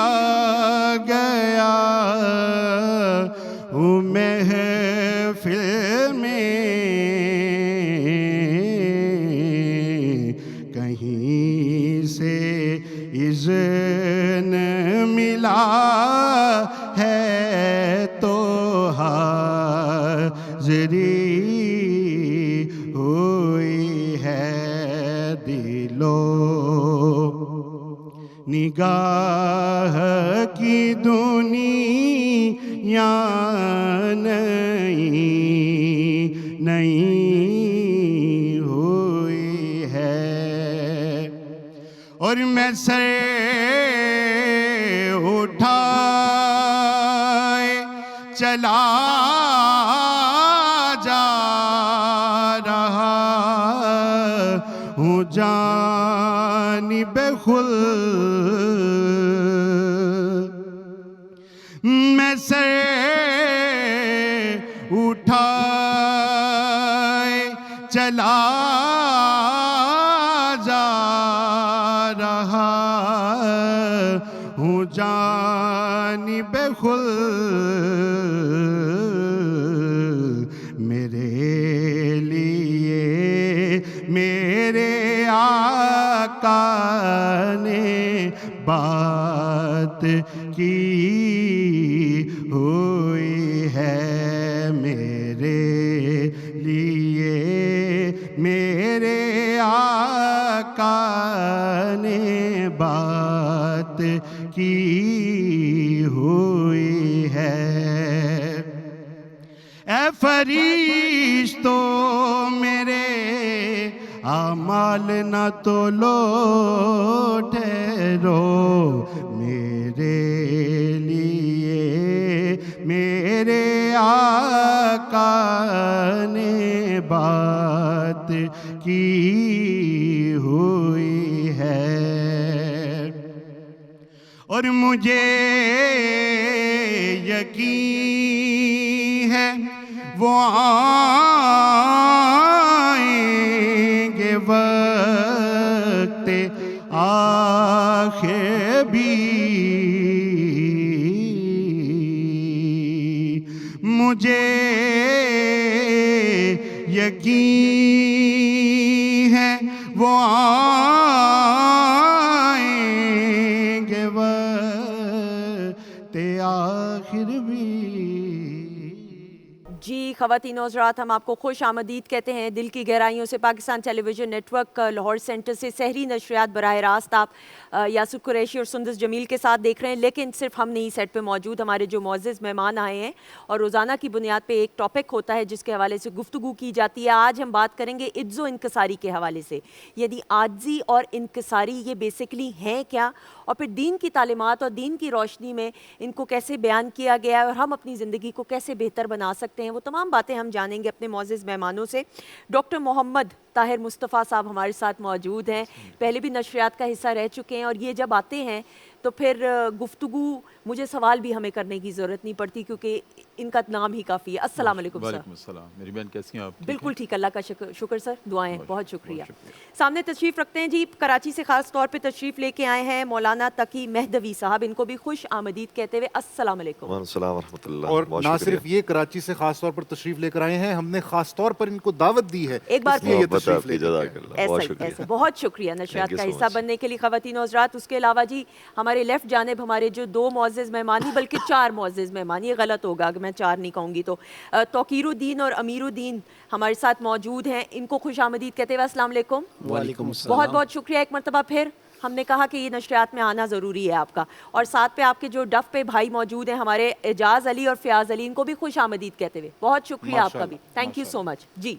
گیا ہوں محفل میں, کہیں سے اذن ملا ہے تو حاضری ہوئی ہے, دل و نگاہ کی دنیا نئی نئی ہوئی ہے, اور میں سر اٹھائے چلا جا ہوں جانب خلد میں سر اٹھائے چلا جا رہا ہوں جانب خلد میرے لیے میرے آقا نے بات کی ہوئی ہے میرے لیے میرے آقا نے بات کی ہوئی ہے اے فرشتوں میرے اعمال نہ تولو ٹھہرو میرے لیے میرے آقا نے بات کی ہوئی ہے اور مجھے یقین ہے وہ آئیں گے وقت آخر بھی مجھے یقین ہے وہ آئیں گے وقت آخر بھی جی خواتین و حضرات، ہم آپ کو خوش آمدید کہتے ہیں دل کی گہرائیوں سے۔ Pakistan television network Lahore centre سے سحری نشریات براہ راست آپ یاسر قریشی اور سندس جمیل کے ساتھ دیکھ رہے ہیں، لیکن صرف ہم نہیں سیٹ پہ موجود، ہمارے جو معزز مہمان آئے ہیں اور روزانہ کی بنیاد پہ ایک ٹاپک ہوتا ہے جس کے حوالے سے گفتگو کی جاتی ہے۔ آج ہم بات کریں گے عجز و انکساری کے حوالے سے، یعنی عاجزی اور انکساری یہ بیسکلی ہیں کیا، اور پھر دین کی تعلیمات اور دین کی روشنی میں ان کو کیسے بیان کیا گیا ہے اور ہم اپنی زندگی کو کیسے بہتر بنا سکتے ہیں، وہ تمام باتیں ہم جانیں گے اپنے معزز مہمانوں سے۔ ڈاکٹر محمد طاہر مصطفیٰ صاحب ہمارے ساتھ موجود ہیں، پہلے بھی نشریات کا حصہ رہ چکے ہیں، اور یہ جب آتے ہیں تو پھر گفتگو مجھے سوال بھی ہمیں کرنے کی ضرورت نہیں پڑتی کیونکہ ان کا نام ہی کافی ہے۔ السلام علیکم سر۔ وعلیکم السلام، میری بہن کیسی ہیں آپ؟ بالکل ٹھیک، اللہ کا شکر سر، دعائیں، بہت شکریہ۔ سامنے تشریف رکھتے ہیں جی، کراچی سے خاص طور پہ تشریف لے کے آئے ہیں مولانا تقی مہدوی صاحب، ان کو بھی خوش آمدید کہتے ہوئے السلام علیکم۔ وعلیکم السلام ورحمۃ اللہ۔ اور نہ صرف یہ کراچی سے خاص طور پر تشریف لے کر آئے ہیں، ہم نے خاص طور پر ان کو دعوت دی ہے، ایک بار اس لیے یہ تشریف لے کر آئے۔ ایسا بہت شکریہ نشریات کا حصہ بننے کے لیے خواتین و حضرات۔ اس کے علاوہ جی ہمارے لیفٹ جانب ہمارے جو دو معزز مہمان ہی بلکہ چار معزز مہمان، یہ غلط ہوگا اگر میں چار نہیں کہوں گی تو، توقیر الدین اور امیر الدین ہمارے ساتھ موجود ہیں، ان کو خوش آمدید کہتے ہوئے السلام علیکم۔ وعلیکم السلام۔ بہت بہت شکریہ ایک مرتبہ پھر، ہم نے کہا کہ یہ نشریات میں آنا ضروری ہے آپ کا، اور ساتھ پہ آپ کے جو ڈف پہ بھائی موجود ہیں ہمارے اعجاز علی اور فیاض علی، ان کو بھی خوش آمدید کہتے ہوئے بہت شکریہ آپ کا بھی، تھینک یو سو مچ۔ جی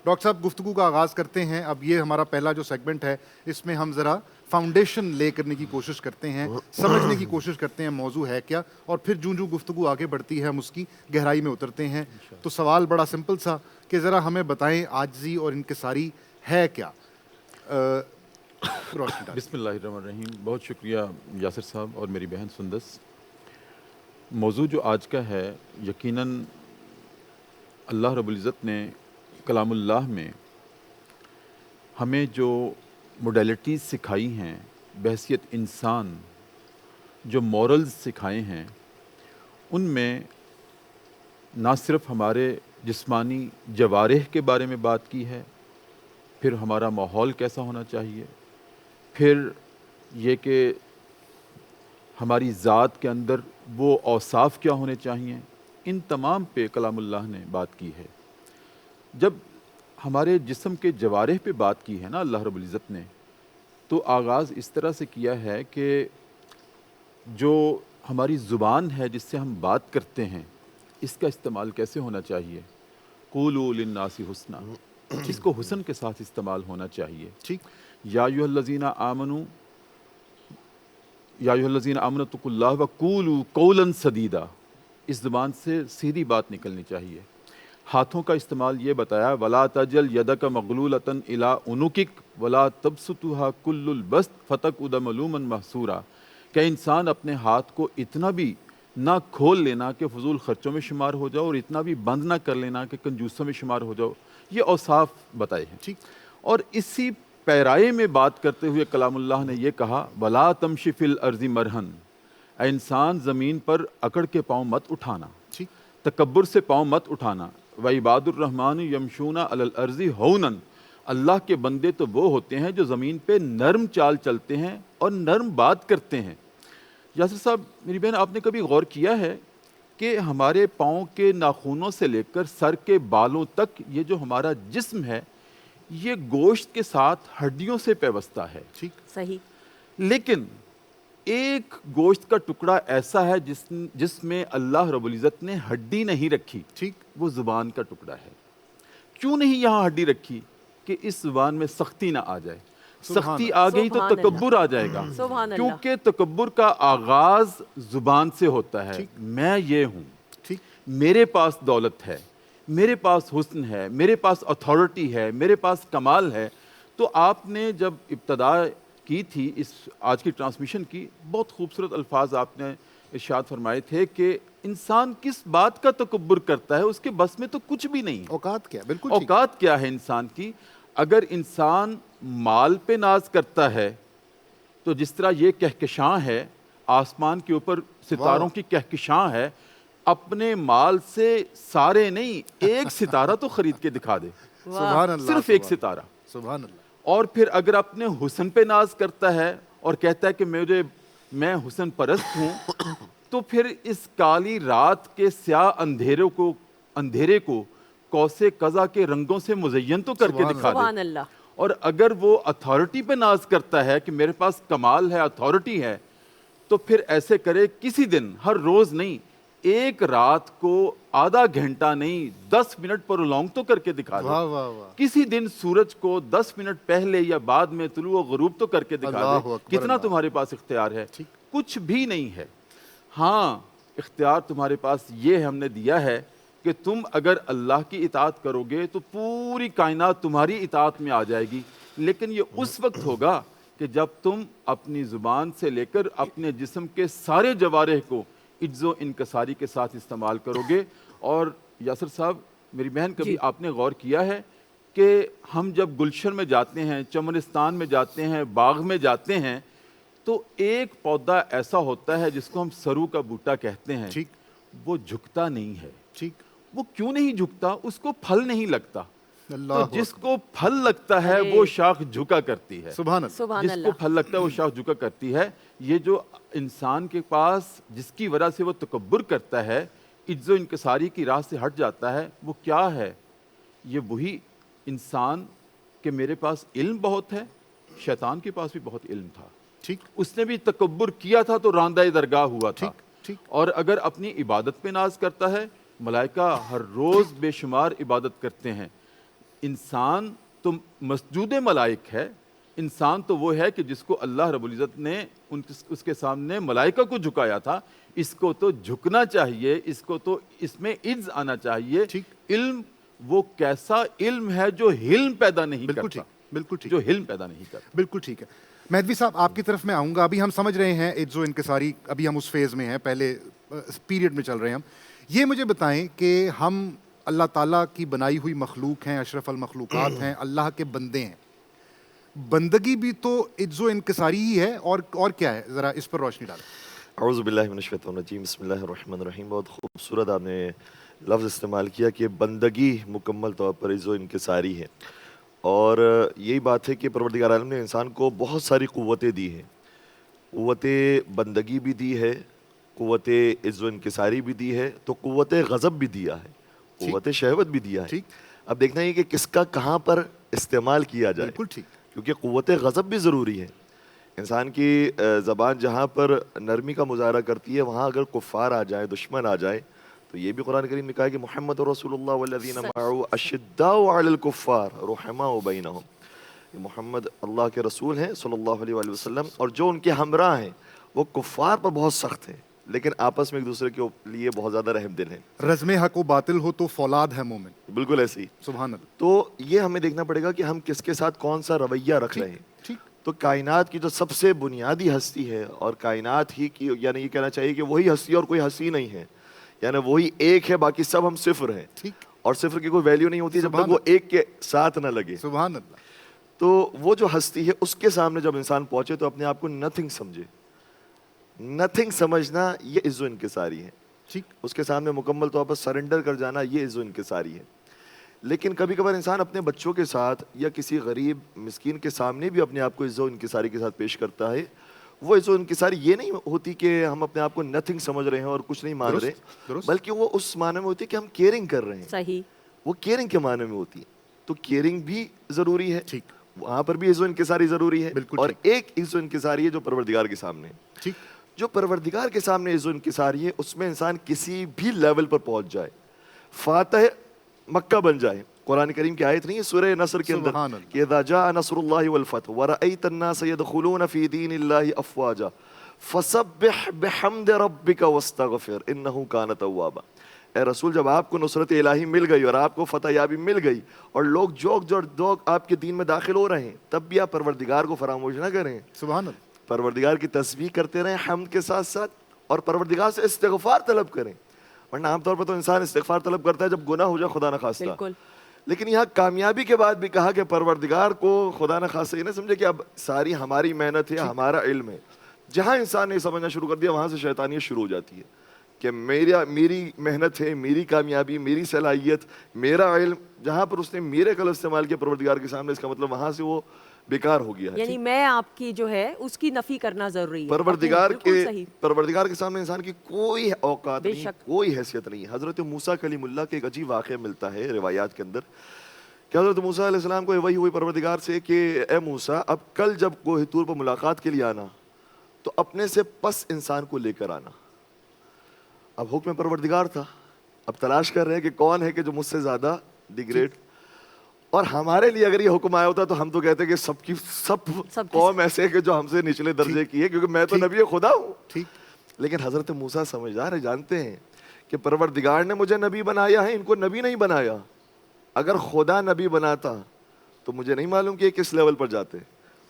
ڈاکٹر صاحب گفتگو کا آغاز کرتے ہیں۔ اب یہ ہمارا پہلا جو سیگمنٹ ہے اس میں ہم ذرا فاؤنڈیشن لے کرنے کی کوشش کرتے ہیں، سمجھنے کی کوشش کرتے ہیں موضوع ہے کیا، اور پھر جوں گفتگو آگے بڑھتی ہے ہم اس کی گہرائی میں اترتے ہیں۔ تو سوال بڑا سمپل سا کہ ذرا ہمیں بتائیں عاجزی اور انکساری ہے کیا؟ بسم اللہ الرحمن الرحیم۔ بہت شکریہ یاسر صاحب اور میری بہن سندس۔ موضوع جو آج کا ہے، یقیناً اللہ رب العزت نے کلام اللہ میں ہمیں جو موڈیلٹیز سکھائی ہیں بحیثیت انسان، جو مورلز سکھائے ہیں، ان میں نہ صرف ہمارے جسمانی جوارح کے بارے میں بات کی ہے، پھر ہمارا ماحول کیسا ہونا چاہیے، پھر یہ کہ ہماری ذات کے اندر وہ اوصاف کیا ہونے چاہیے، ان تمام پہ کلام اللہ نے بات کی ہے۔ جب ہمارے جسم کے جوارح پہ بات کی ہے نا اللہ رب العزت نے، تو آغاز اس طرح سے کیا ہے کہ جو ہماری زبان ہے جس سے ہم بات کرتے ہیں، اس کا استعمال کیسے ہونا چاہیے۔ قولوا للناس حسنا، اس کو حسن کے ساتھ استعمال ہونا چاہیے۔ ٹھیک، یا ایھا الذین آمنوا، یا ایھا الذین آمنوا اتقوا اللہ وقولوا قولا سدیدا، اس زبان سے سیدھی بات نکلنی چاہیے۔ ہاتھوں کا استعمال یہ بتایا ولا تجل یدک مغلولۃ الی عنقک ولا تبسطها کل البسط فتقعد ملوما محسورا، کہ انسان اپنے ہاتھ کو اتنا بھی نہ کھول لینا کہ فضول خرچوں میں شمار ہو جاؤ، اور اتنا بھی بند نہ کر لینا کہ کنجوسوں میں شمار ہو جاؤ. یہ اوصاف بتائے ہیں. ٹھیک. اور اسی پیرائے میں بات کرتے ہوئے کلام اللہ نے یہ کہا ولا تمشی فی الارض مرہن، اے انسان زمین پر اکڑ کے پاؤں مت اٹھانا، تکبر سے پاؤں مت اٹھانا. وعباد الرحمن یمشون علی الارض ہونا، اللہ کے بندے تو وہ ہوتے ہیں جو زمین پہ نرم چال چلتے ہیں اور نرم بات کرتے ہیں. یاسر صاحب، میری بہن، آپ نے کبھی غور کیا ہے کہ ہمارے پاؤں کے ناخنوں سے لے کر سر کے بالوں تک یہ جو ہمارا جسم ہے یہ گوشت کے ساتھ ہڈیوں سے پیوستہ ہے. ٹھیک. صحیح. لیکن ایک گوشت کا ٹکڑا ایسا ہے جس میں اللہ رب العزت نے ہڈی نہیں رکھی. ٹھیک. وہ زبان کا ٹکڑا ہے. کیوں نہیں یہاں ہڈی رکھی؟ کہ اس زبان میں سختی نہ آ جائے. سختی آ گئی تو تکبر آ جائے گا، کیونکہ تکبر کا آغاز زبان سے ہوتا ہے. میں یہ ہوں، میرے پاس دولت ہے، میرے پاس حسن ہے، میرے پاس اتھارٹی ہے، میرے پاس کمال ہے. تو آپ نے جب ابتدا کی تھی اس آج کی ٹرانسمیشن کی، بہت خوبصورت الفاظ آپ نے ارشاد فرمائے تھے کہ انسان کس بات کا تکبر کرتا ہے، اس کے بس میں تو کچھ بھی نہیں. اوقات کیا؟ بالکل اوقات کیا ہے انسان کی. اگر انسان مال پہ ناز کرتا ہے تو جس طرح یہ کہکشاں ہے، آسمان کے اوپر ستاروں کی کہکشاں ہے، اپنے مال سے سارے نہیں، ایک ستارہ تو خرید کے دکھا دے. سبحان اللہ. صرف ایک ستارہ. سبحان اللہ. اور پھر اگر اپنے حسن پہ ناز کرتا ہے اور کہتا ہے کہ میں حسن پرست ہوں، تو پھر اس کالی رات کے سیاہ اندھیرے کو کوسے قزا کے رنگوں سے مزین تو کر کے دکھا دے. سبحان اللہ. اور اگر وہ اتھارٹی پہ ناز کرتا ہے کہ میرے پاس کمال ہے، اتھارٹی ہے، تو پھر ایسے کرے کسی دن، ہر روز نہیں، ایک رات کو آدھا گھنٹہ نہیں 10 منٹ پر لانگ تو کر کے دکھا دے. کسی دن سورج کو 10 منٹ پہلے یا بعد میں طلوع و غروب تو کر کے دکھا دے. کتنا تمہارے پاس اختیار ہے؟ کچھ بھی نہیں ہے. ہاں، اختیار تمہارے پاس یہ ہم نے دیا ہے کہ تم اگر اللہ کی اطاعت کرو گے تو پوری کائنات تمہاری اطاعت میں آ جائے گی. لیکن یہ اس وقت ہوگا کہ جب تم اپنی زبان سے لے کر اپنے جسم کے سارے جوارح کو عجز و انکساری کے ساتھ استعمال کرو گے. اور یاسر صاحب، میری بہن، کبھی آپ نے غور کیا ہے کہ ہم جب گلشن میں جاتے ہیں، چمنستان میں جاتے ہیں، باغ میں جاتے ہیں، تو ایک پودا ایسا ہوتا ہے جس کو ہم سرو کا بوٹا کہتے ہیں. وہ جھکتا نہیں ہے. وہ کیوں نہیں جھکتا؟ اس کو پھل نہیں لگتا. تو جس کو پھل لگتا ہے وہ شاخ جھکا کرتی ہے. جس کو پھل لگتا ہے وہ شاخ جھکا کرتی ہے. یہ جو انسان کے پاس جس کی وجہ سے وہ تکبر کرتا ہے، عجز و انکساری کی راہ سے ہٹ جاتا ہے، وہ کیا ہے؟ یہ وہی انسان کہ میرے پاس علم بہت ہے. شیطان کے پاس بھی بہت علم تھا. اس نے بھی تکبر کیا تھا تو راندہ درگاہ ہوا تھا. اور اگر اپنی عبادت پہ ناز کرتا ہے، ملائکہ ہر روز بے شمار عبادت کرتے ہیں. انسان تو مسجود ملائک ہے. انسان تو وہ ہے کہ جس کو اللہ رب العزت نے اس کے سامنے ملائکہ کو جھکایا تھا. اس کو تو جھکنا چاہیے، اس کو تو اس میں عز آنا چاہیے. علم وہ کیسا علم ہے جو حلم پیدا نہیں کرتا. بالکل ٹھیک. جو حلم پیدا نہیں کرتا. بالکل ٹھیک ہے. مہدوی صاحب، آپ کی طرف میں آؤں گا. ابھی ہم سمجھ رہے ہیں عجز و انکساری، ابھی ہم اس فیز میں ہیں، پہلے پیریڈ میں چل رہے ہیں ہم. یہ مجھے بتائیں کہ ہم اللہ تعالیٰ کی بنائی ہوئی مخلوق ہیں، اشرف المخلوقات ہیں، اللہ کے بندے ہیں. بندگی بھی تو عجز و انکساری ہی ہے، اور کیا ہے؟ ذرا اس پر روشنی ڈالیں. اعوذ باللہ من الشیطان الرجیم، بسم اللہ الرحمن الرحیم. بہت خوبصورت آپ نے لفظ استعمال کیا کہ بندگی مکمل طور پر عجز و انکساری ہے. اور یہی بات ہے کہ پروردگار عالم نے انسان کو بہت ساری قوتیں دی ہیں. قوت بندگی بھی دی ہے، قوت عجز و انکساری بھی دی ہے، تو قوت غضب بھی دیا ہے، قوت شہوت بھی دیا ہے. اب دیکھنا ہے کہ کس کا کہاں پر استعمال کیا جائے. بالکل ٹھیک. کیونکہ قوت غضب بھی ضروری ہے. انسان کی زبان جہاں پر نرمی کا مظاہرہ کرتی ہے، وہاں اگر کفار آ جائے، دشمن آ جائے، تو یہ بھی قرآن کریم نے کہا کہ محمد رسول اللہ والذین معه اشداء علی الکفار رحماء بینہم. محمد اللہ کے رسول ہیں صلی اللہ علیہ وآلہ وسلم، اور جو ان کے ہمراہ ہیں وہ کفار پر بہت سخت ہیں، لیکن آپس میں ایک دوسرے کے لیے بہت زیادہ رحم دل ہیں. رزم حق و باطل ہو تو فولاد ہے مومن. بالکل ایسی. سبحان اللہ. تو یہ ہمیں دیکھنا پڑے گا کہ ہم کس کے ساتھ کون سا رویہ رکھ رہے ہیں. ٹھیک. تو کائنات کی جو سب سے بنیادی ہستی ہے اور کائنات ہی کی یعنی یہ کہنا چاہیے کہ وہی ہستی اور کوئی ہستی نہیں ہے, یعنی وہی ایک ہے, باقی سب ہم صفر ہیں. ٹھیک. اور صفر کی کوئی ویلیو نہیں ہوتی جب تک وہ ایک کے ساتھ نہ لگے. سبحان اللہ. تو وہ جو ہستی ہے اس کے سامنے جب انسان پہنچے تو اپنے آپ کو نتھنگ سمجھے. نتھنگ سمجھنا یہ عز و انکساری ہے. ٹھیک. اس کے سامنے مکمل طور پر سرنڈر کر جانا یہ عز و انکساری ہے. لیکن کبھی کبھار انسان اپنے بچوں کے ساتھ یا کسی غریب مسکین کے سامنے بھی اپنے آپ کو عز و انکساری کے ساتھ پیش کرتا ہے. وہ عز و انکساری یہ نہیں ہوتی کہ ہم اپنے آپ کو نتھنگ سمجھ رہے ہیں اور کچھ نہیں مان رہے, بلکہ وہ اس معنی میں ہوتی ہے کہ ہم کیئرنگ کر رہے ہیں. صحیح. وہ کیئرنگ کے معنی میں ہوتی ہے. تو کیئرنگ بھی ضروری ہے. ٹھیک. وہاں پر بھی عز و انکساری ضروری ہے. بالکل. اور ایک عز و انکساری ہے جو پروردگار کے سامنے ہے. ٹھیک. جو پروردگار کے سامنے عز و انکساری ہے اس میں انسان کسی بھی لیول پر پہنچ جائے, فاتح مکہ بن جائے. قرآن کریم کی آیت نہیں ہے سورہ نصر کے اندر کہ اذا جاء نصر اللہ والفتح ورأیت الناس يدخلون فی دین اللہ افواجا فسبح بحمد ربک واستغفر انہ کان توابا. اے رسول, جب آپ کو نصرت الہی مل گئی اور آپ کو فتح یابی مل گئی اور لوگ جوگ آپ کے دین میں داخل ہو رہے ہیں, تب بھی آپ پروردگار کو فراموش نہ کریں. سبحان اللہ. پروردگار کی تسبیح کرتے رہیں حمد کے ساتھ ساتھ, اور پروردگار سے استغفار طلب کریں. ورنہ عام طور پر تو انسان استغفار طلب کرتا ہے جب گناہ ہو جائے خدا نہ خواستہ. بالکل. لیکن یہاں کامیابی کے بعد بھی کہا کہ پروردگار کو خدا نہ خواستہ یہ نہ سمجھے کہ اب ساری ہماری محنت ہے, ہمارا علم ہے. جہاں انسان نے سمجھنا شروع کر دیا وہاں سے شیطانیت شروع ہو جاتی ہے کہ میری محنت ہے, میری کامیابی, میری صلاحیت, میرا علم. جہاں پر اس نے میرے کا لفظ استعمال کیا پروردگار کے سامنے, اس کا مطلب وہاں سے وہ بیکار ہو گیا. یعنی میں آپ کی جو ہے اس کی نفی کرنا ضروری ہے. پروردگار کے سامنے انسان کی کوئی اوقات نہیں, کوئی حیثیت نہیں. حضرت موسیٰ کلیم اللہ کے ایک عجیب واقعہ ملتا ہے روایات کے اندر کہ حضرت موسیٰ علیہ السلام کو وحی ہوئی پروردگار سے کہ اے موسیٰ, اب کل جب کوہ طور پر ملاقات کے لیے آنا تو اپنے سے پس انسان کو لے کر آنا. اب حکم پروردگار تھا, اب تلاش کر رہے ہیں کہ کون ہے کہ جو مجھ سے زیادہ ڈیگریڈ. اور ہمارے لیے اگر یہ حکم آیا ہوتا تو ہم تو کہتے کہ سب قوم ایسے کہ جو ہم سے نچلے درجے کی ہے, کیونکہ میں تو نبی خدا ہوں. ٹھیک. لیکن حضرت موسیٰ سمجھدار ہے, جانتے ہیں کہ پروردگار نے مجھے نبی بنایا ہے, ان کو نبی نہیں بنایا. اگر خدا نبی بناتا تو مجھے نہیں معلوم کہ یہ کس لیول پر جاتے.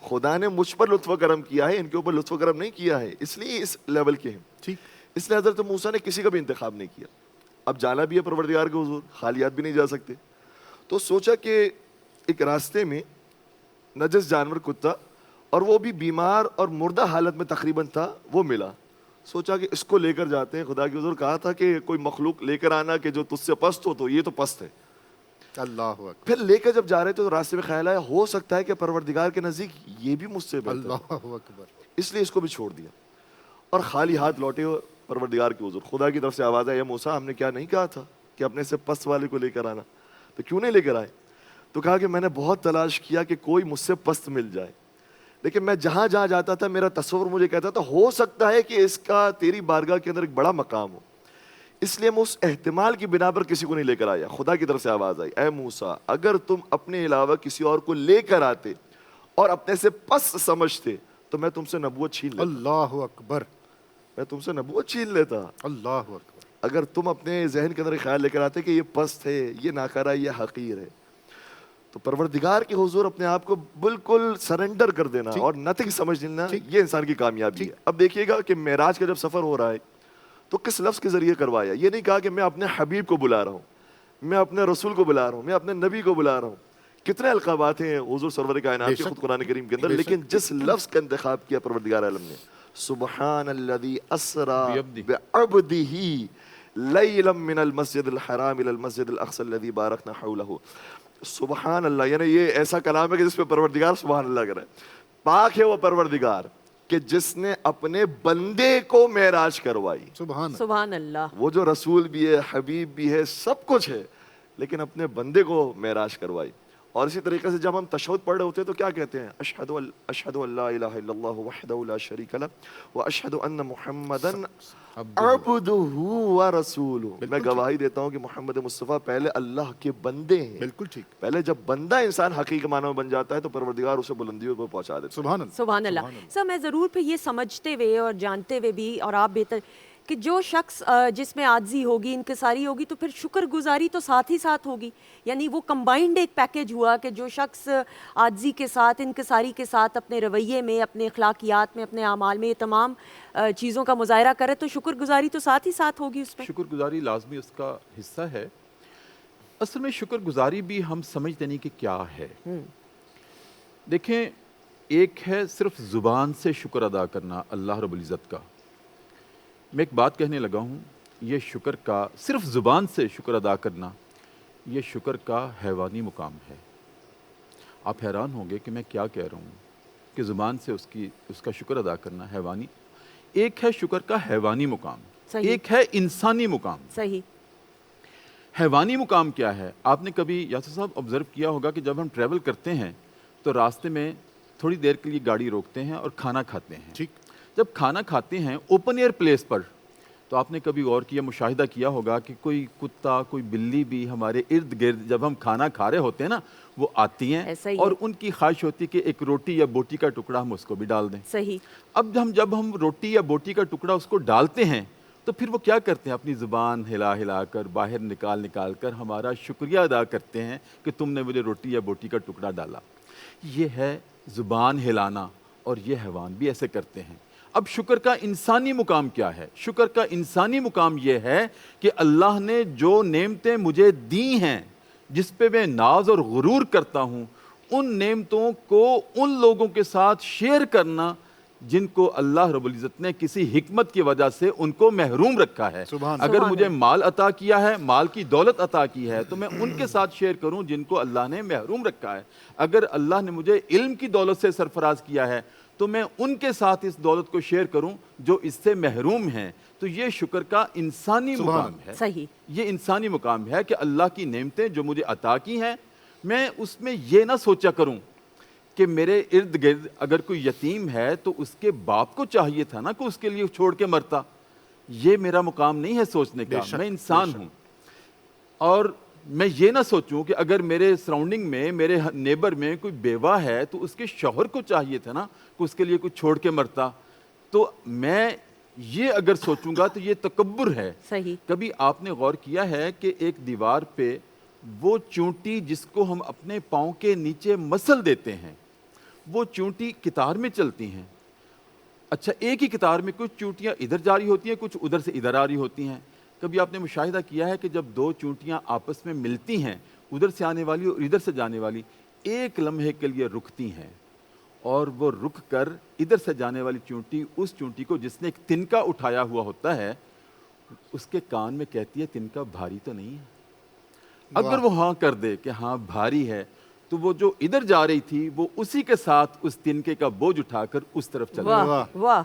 خدا نے مجھ پر لطف و کرم کیا ہے, ان کے اوپر لطف و کرم نہیں کیا ہے, اس لیے اس لیول کے ہیں. ٹھیک. اس لیے حضرت موسیٰ نے کسی کا بھی انتخاب نہیں کیا. اب جانا بھی ہے پروردگار کے حضور, خالیات بھی نہیں جا سکتے. تو سوچا کہ ایک راستے میں نجس جانور کتا, اور وہ بھی بیمار اور مردہ حالت میں تقریباً تھا, وہ ملا. سوچا کہ اس کو لے کر جاتے ہیں. خدا کے حضور کہا تھا کہ کوئی مخلوق لے کر آنا کہ جو تجھ سے پست ہو, تو یہ تو پست ہے. اللہ اکبر. پھر لے کر جب جا رہے تھے تو راستے میں خیال آیا ہو سکتا ہے کہ پروردگار کے نزدیک یہ بھی مجھ سے بہتر. اللہ اکبر. اس لیے اس کو بھی چھوڑ دیا اور خالی ہاتھ لوٹے پروردگار کے حضور. خدا کی طرف سے آواز آئی, اے موسیٰ, ہم نے کیا نہیں کہا تھا کہ اپنے سے پست والے کو لے کر آنا, تو کیوں نہیں لے کر آئے؟ تو کہا کہ میں نے بہت تلاش کیا کہ کوئی مجھ سے پست مل جائے, لیکن میں جہاں جہاں جاتا تھا میرا تصور مجھے کہتا تھا ہو سکتا ہے کہ اس کا تیری بارگاہ کے اندر ایک بڑا مقام ہو. اس لیے میں اس احتمال کی بنا پر کسی کو نہیں لے کر آیا. خدا کی طرف سے آواز آئی, اے موسیٰ, اگر تم اپنے علاوہ کسی اور کو لے کر آتے اور اپنے سے پست سمجھتے تو میں تم سے نبوت چھین لیتا. اللہ اکبر. میں تم سے نبوت چھین لیتا. اللہ اکبر. اگر تم اپنے ذہن کے اندر خیال لے کر آتے کہ یہ پست ہے, یہ ناکارہ, یہ حقیر ہے, تو پروردگار کے حضور اپنے آپ کو بالکل سرنڈر کر دینا اور نتھنگ سمجھ لینا, یہ انسان کی کامیابی ہے. اب دیکھیے گا کہ معراج کا جب سفر ہو رہا ہے تو کس لفظ کے ذریعے کروایا. یہ نہیں کہا کہ میں اپنے حبیب کو بلا رہا ہوں, میں اپنے رسول کو بلا رہا ہوں, میں اپنے نبی کو بلا رہا ہوں. کتنے القابات ہیں حضور سرور کائنات کے خود قرآن کریم کے اندر, لیکن جس لفظ کا انتخاب کیا پروردگار عالم نے, سبحان الذی اسری بعبدہ لیلا من المسجد الحرام الى المسجد الاقصى الذی بارکنا حولہ. سبحان اللہ, یعنی یہ ایسا کلام ہے کہ جس پہ پروردگار سبحان اللہ کرے. پاک ہے وہ پروردگار کہ جس نے اپنے بندے کو معراج کروائی. سبحان اللہ. وہ جو رسول بھی ہے, حبیب بھی ہے, سب کچھ ہے, لیکن اپنے بندے کو معراج کروائی. اور اسی طریقے سے جب ہم تشہد پڑھ رہے ہوتے ہیں تو کیا کہتے ہیں, اشہد ان لا الہ الا اللہ وحدہ لا شریک لہ واشہد ان محمدا عبدہ ورسولہ. میں گواہی دیتا ہوں کہ محمد مصطفیٰ پہلے اللہ کے بندے ہیں. بالکل ٹھیک. پہلے جب بندہ انسان حقیقی معنی میں بن جاتا ہے تو پروردگار اسے بلندیوں پر پہنچا دیتا ہے. سبحان اللہ. سبحان اللہ. سر میں ضرور پھر یہ سمجھتے ہوئے اور جانتے ہوئے بھی, اور آپ بہتر کہ جو شخص جس میں عاجزی ہوگی، انکساری ہوگی، تو پھر شکر گزاری تو ساتھ ہی ساتھ ہوگی. یعنی وہ کمبائنڈ ایک پیکیج ہوا کہ جو شخص عاجزی کے ساتھ، انکساری کے ساتھ اپنے رویے میں، اپنے اخلاقیات میں، اپنے اعمال میں یہ تمام چیزوں کا مظاہرہ کرے تو شکر گزاری تو ساتھ ہی ساتھ ہوگی اس میں. شکر گزاری لازمی اس کا حصہ ہے. اصل میں شکر گزاری بھی ہم سمجھتے نہیں کہ کیا ہے. دیکھیں، ایک ہے صرف زبان سے شکر ادا کرنا اللہ رب العزت کا. میں ایک بات کہنے لگا ہوں، یہ شکر کا صرف زبان سے شکر ادا کرنا، یہ شکر کا حیوانی مقام ہے. آپ حیران ہوں گے کہ میں کیا کہہ رہا ہوں کہ زبان سے اس کا شکر ادا کرنا حیوانی. ایک ہے شکر کا حیوانی مقام، ایک ہے انسانی مقام. صحیح. حیوانی مقام کیا ہے؟ آپ نے کبھی یاسر صاحب آبزرو کیا ہوگا کہ جب ہم ٹریول کرتے ہیں تو راستے میں تھوڑی دیر کے لیے گاڑی روکتے ہیں اور کھانا کھاتے ہیں. ٹھیک. جب کھانا کھاتے ہیں اوپن ایئر پلیس پر، تو آپ نے کبھی غور کیا، مشاہدہ کیا ہوگا کہ کوئی کتا، کوئی بلی بھی ہمارے ارد گرد جب ہم کھانا کھا رہے ہوتے ہیں نا، وہ آتی ہیں اور ان کی خواہش ہوتی ہے کہ ایک روٹی یا بوٹی کا ٹکڑا ہم اس کو بھی ڈال دیں. صحیح. اب جب ہم روٹی یا بوٹی کا ٹکڑا اس کو ڈالتے ہیں تو پھر وہ کیا کرتے ہیں؟ اپنی زبان ہلا ہلا کر، باہر نکال کر ہمارا شکریہ ادا کرتے ہیں کہ تم نے مجھے روٹی یا بوٹی کا ٹکڑا ڈالا. یہ ہے زبان ہلانا، اور یہ حیوان بھی ایسے کرتے ہیں. اب شکر کا انسانی مقام کیا ہے؟ شکر کا انسانی مقام یہ ہے کہ اللہ نے جو نعمتیں مجھے دی ہیں، جس پہ میں ناز اور غرور کرتا ہوں، ان نعمتوں کو ان لوگوں کے ساتھ شیئر کرنا جن کو اللہ رب العزت نے کسی حکمت کی وجہ سے ان کو محروم رکھا ہے. اگر مجھے مال عطا کیا ہے، مال کی دولت عطا کی ہے، تو میں ان کے ساتھ شیئر کروں جن کو اللہ نے محروم رکھا ہے. اگر اللہ نے مجھے علم کی دولت سے سرفراز کیا ہے تو میں ان کے ساتھ اس دولت کو شیئر کروں جو اس سے محروم ہیں. تو یہ شکر کا انسانی مقام ہے. صحیح. یہ انسانی مقام ہے کہ اللہ کی نعمتیں جو مجھے عطا کی ہیں، میں اس میں یہ نہ سوچا کروں کہ میرے ارد گرد اگر کوئی یتیم ہے تو اس کے باپ کو چاہیے تھا نا کہ اس کے لیے چھوڑ کے مرتا. یہ میرا مقام نہیں ہے سوچنے کا. میں انسان ہوں، اور میں یہ نہ سوچوں کہ اگر میرے سراؤنڈنگ میں، میرے نیبر میں کوئی بیوہ ہے تو اس کے شوہر کو چاہیے تھا نا کہ اس کے لیے کوئی چھوڑ کے مرتا. تو میں یہ اگر سوچوں گا تو یہ تکبر ہے. صحیح. کبھی آپ نے غور کیا ہے کہ ایک دیوار پہ وہ چونٹی جس کو ہم اپنے پاؤں کے نیچے مسل دیتے ہیں، وہ چونٹی قطار میں چلتی ہیں. اچھا، ایک ہی قطار میں کچھ چونٹیاں ادھر جاری ہوتی ہیں، کچھ ادھر سے ادھر آ رہی ہوتی ہیں. کبھی آپ نے مشاہدہ کیا ہے کہ جب دو چونٹیاں آپس میں ملتی ہیں، ادھر سے آنے والی اور ادھر سے جانے والی، ایک لمحے کے لیے رکتی ہیں، اور وہ رک کر ادھر سے جانے والی چونٹی اس چونٹی کو جس نے ایک تنکا اٹھایا ہوا ہوتا ہے اس کے کان میں کہتی ہے تنکا بھاری تو نہیں ہے. اگر وہ ہاں کر دے کہ ہاں بھاری ہے، تو وہ جو ادھر جا رہی تھی وہ اسی کے ساتھ اس تنکے کا بوجھ اٹھا کر اس طرف چل رہی. واہ واہ.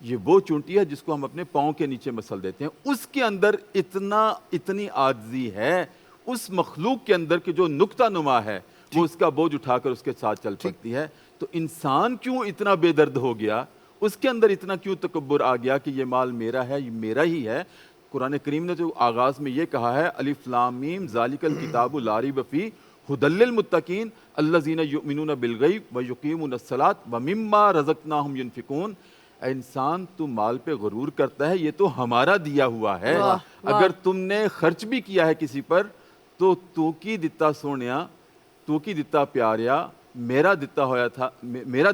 یہ وہ چونٹی ہے جس کو ہم اپنے پاؤں کے نیچے مسل دیتے ہیں. اس کے اندر اتنی عاجزی ہے اس مخلوق کے اندر کہ جو نقطہ نما ہے وہ اس کا بوجھ اٹھا کر اس کے ساتھ چل پڑتی ہے. تو انسان کیوں اتنا بے درد ہو گیا؟ اس کے اندر اتنا کیوں تکبر آ گیا کہ یہ مال میرا ہے، یہ میرا ہی ہے؟ قرآن کریم نے جو آغاز میں یہ کہا ہے، الف لام میم ذالک الکتاب لا ریب فیہ ھدی للمتقین الذین یؤمنون بالغیب ویقیمون الصلاۃ ومما رزقناہم ینفقون. اے انسان، تو مال پہ غرور کرتا ہے، یہ تو ہمارا دیا ہوا ہے. اگر تم نے خرچ بھی کیا ہے کسی پر تو کی دتا سونیا، تو کی دتا پیاریا، میرا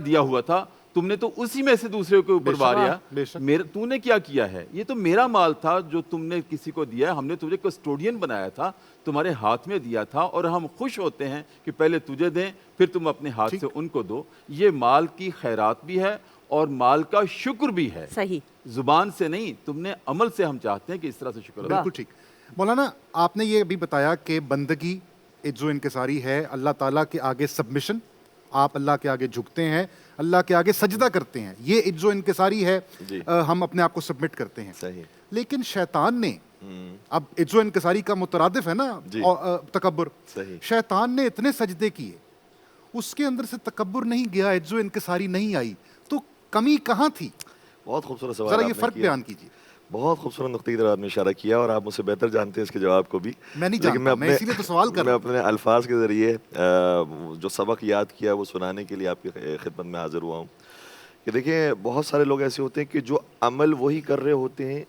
دیا ہوا تھا، تم نے تو اسی میں سے دوسرے کے اوپر واریا. تو نے کیا ہے؟ یہ تو میرا مال تھا جو تم نے کسی کو دیا ہے. ہم نے تجھے کسٹوڈین بنایا تھا، تمہارے ہاتھ میں دیا تھا، اور ہم خوش ہوتے ہیں کہ پہلے تجھے دیں پھر تم اپنے ہاتھ سے ان کو دو. یہ مال کی خیرات بھی ہے اور مال کا شکر بھی ہے. صحیح. زبان سے نہیں، تم نے عمل سے ہم چاہتے ہیں کہ اس طرح سے شکر. بالکل ٹھیک. مولانا، آپ نے یہ بھی بتایا کہ بندگی عجز و انکساری ہے، اللہ تعالیٰ کے آگے سبمشن، آپ اللہ کے آگے جھکتے ہیں، اللہ کے آگے سجدہ کرتے ہیں، یہ عجز و انکساری ہے. ہم اپنے آپ کو سبمٹ کرتے ہیں. لیکن شیطان نے، اب عجز و انکساری کا مترادف ہے نا تکبر، شیطان نے اتنے سجدے کیے، اس کے اندر سے تکبر نہیں گیا، عجز و انکساری نہیں آئی، تو کمی کہاں تھی؟ بہت خوبصورت سوال. ذرا یہ فرق بیان کیجیے. بہت خوبصورت نقطے کی طرف آپ نے اشارہ کیا، اور آپ مجھ سے بہتر جانتے ہیں اس کے جواب کو بھی. میں نہیں جانتا، میں اسی لیے تو سوال کر رہا ہوں. میں اپنے الفاظ کے ذریعے جو سبق یاد کیا وہ سنانے کے لیے آپ کی خدمت میں حاضر ہوا ہوں. کہ دیکھیں، بہت سارے لوگ ایسے ہوتے ہیں کہ جو عمل وہی کر رہے ہوتے ہیں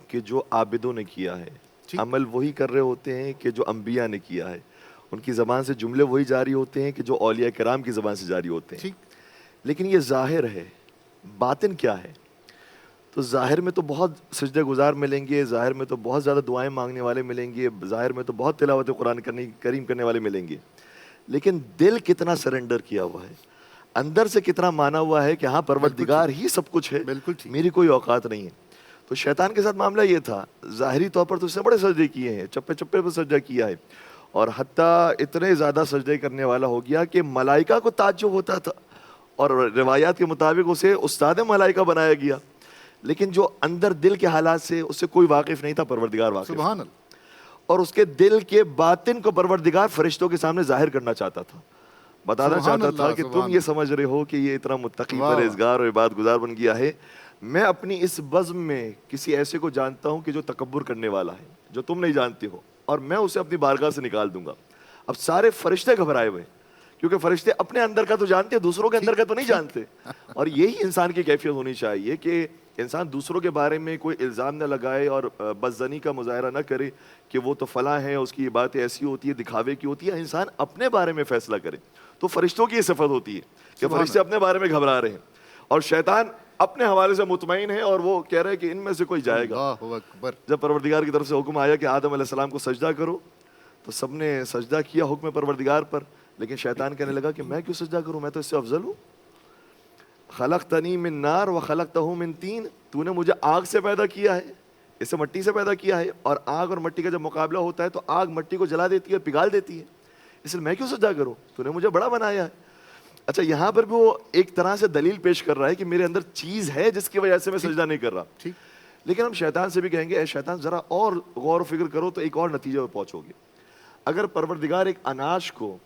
کہ جو عابدوں نے کیا ہے، عمل وہی کر رہے ہوتے ہیں کہ جو انبیاء نے کیا ہے، ان کی زبان سے جملے وہی جاری ہوتے ہیں کہ جو اولیاء کرام کی زبان سے جاری ہوتے ہیں. لیکن یہ ظاہر ہے، باطن کیا ہے؟ تو ظاہر میں تو بہت سجدہ گزار ملیں گے، ظاہر میں تو بہت زیادہ دعائیں مانگنے والے ملیں گے، ظاہر میں تو بہت تلاوت قرآن کریم کرنے والے ملیں گے، لیکن دل کتنا سرنڈر کیا ہوا ہے، اندر سے کتنا مانا ہوا ہے کہ ہاں پروردگار ہی سب کچھ ہے، میری کوئی اوقات نہیں ہے. تو شیطان کے ساتھ معاملہ یہ تھا، ظاہری طور پر تو اس نے بڑے سجدے کیے ہیں، چپے چپے پہ سجدہ کیا ہے، اور حتیٰ اتنے زیادہ سجدے کرنے والا ہو گیا کہ ملائکہ کو تعجب ہوتا تھا، اور روایات کے مطابق اسے استاد ملائکہ بنایا گیا، لیکن جو اندر دل کے حالات سے اس سے کوئی واقف نہیں تھا، پروردگار واقف. سبحان اللہ. اور اس کے دل کے باطن کو پروردگار فرشتوں کے سامنے ظاہر کرنا چاہتا تھا، بتانا چاہتا تھا کہ تم یہ سمجھ رہے ہو کہ یہ اتنا متقی پرہیزگار اور عبادت گزار بن گیا ہے، میں اپنی اس بزم میں کسی ایسے کو جانتا ہوں کہ جو تکبر کرنے والا ہے، جو تم نہیں جانتے ہو، اور میں اسے اپنی بارگاہ سے نکال دوں گا. اب سارے فرشتے گھبرائے ہوئے، کیونکہ فرشتے اپنے اندر کا تو جانتے ہیں، دوسروں کے اندر کا تو نہیں جانتے. اور یہی انسان کی کیفیت ہونی چاہیے کہ انسان دوسروں کے بارے میں کوئی الزام نہ لگائے اور بدزنی کا مظاہرہ نہ کرے کہ وہ تو فلاں ہے، اس کی باتیں ایسی ہوتی ہے، دکھاوے کی ہوتی ہے. انسان اپنے بارے میں فیصلہ کرے. تو فرشتوں کی یہ صفت ہوتی ہے کہ فرشتے اپنے بارے میں گھبرا رہے ہیں، اور شیطان اپنے حوالے سے مطمئن ہے، اور وہ کہہ رہے ہیں کہ ان میں سے کوئی جائے گا. جب پروردگار کی طرف سے حکم آیا کہ آدم علیہ السلام کو سجدہ کرو، تو سب نے سجدہ کیا حکم پروردگار پر، لیکن شیطان کہنے لگا کہ میں کیوں سجدہ کروں، میں تو اس سے افضل ہوں. خلقتنی من نار و خلقتہ من طین، تو نے مجھے آگ سے پیدا کیا ہے، اس سے مٹی سے پیدا کیا ہے، اور آگ اور مٹی کا جب مقابلہ ہوتا ہے تو آگ مٹی کو جلا دیتی ہے، پگھال دیتی ہے، اس لیے میں کیوں سجدہ کروں، تو نے مجھے بڑا بنایا ہے. اچھا، یہاں پر بھی وہ ایک طرح سے دلیل پیش کر رہا ہے کہ میرے اندر چیز ہے جس کی وجہ سے میں سجدہ نہیں کر رہا. لیکن ہم شیطان سے بھی کہیں گے اے شیطان ذرا اور غور و فکر کرو تو ایک اور نتیجے پر پہنچو گے. اگر پروردگار ایک اناج کو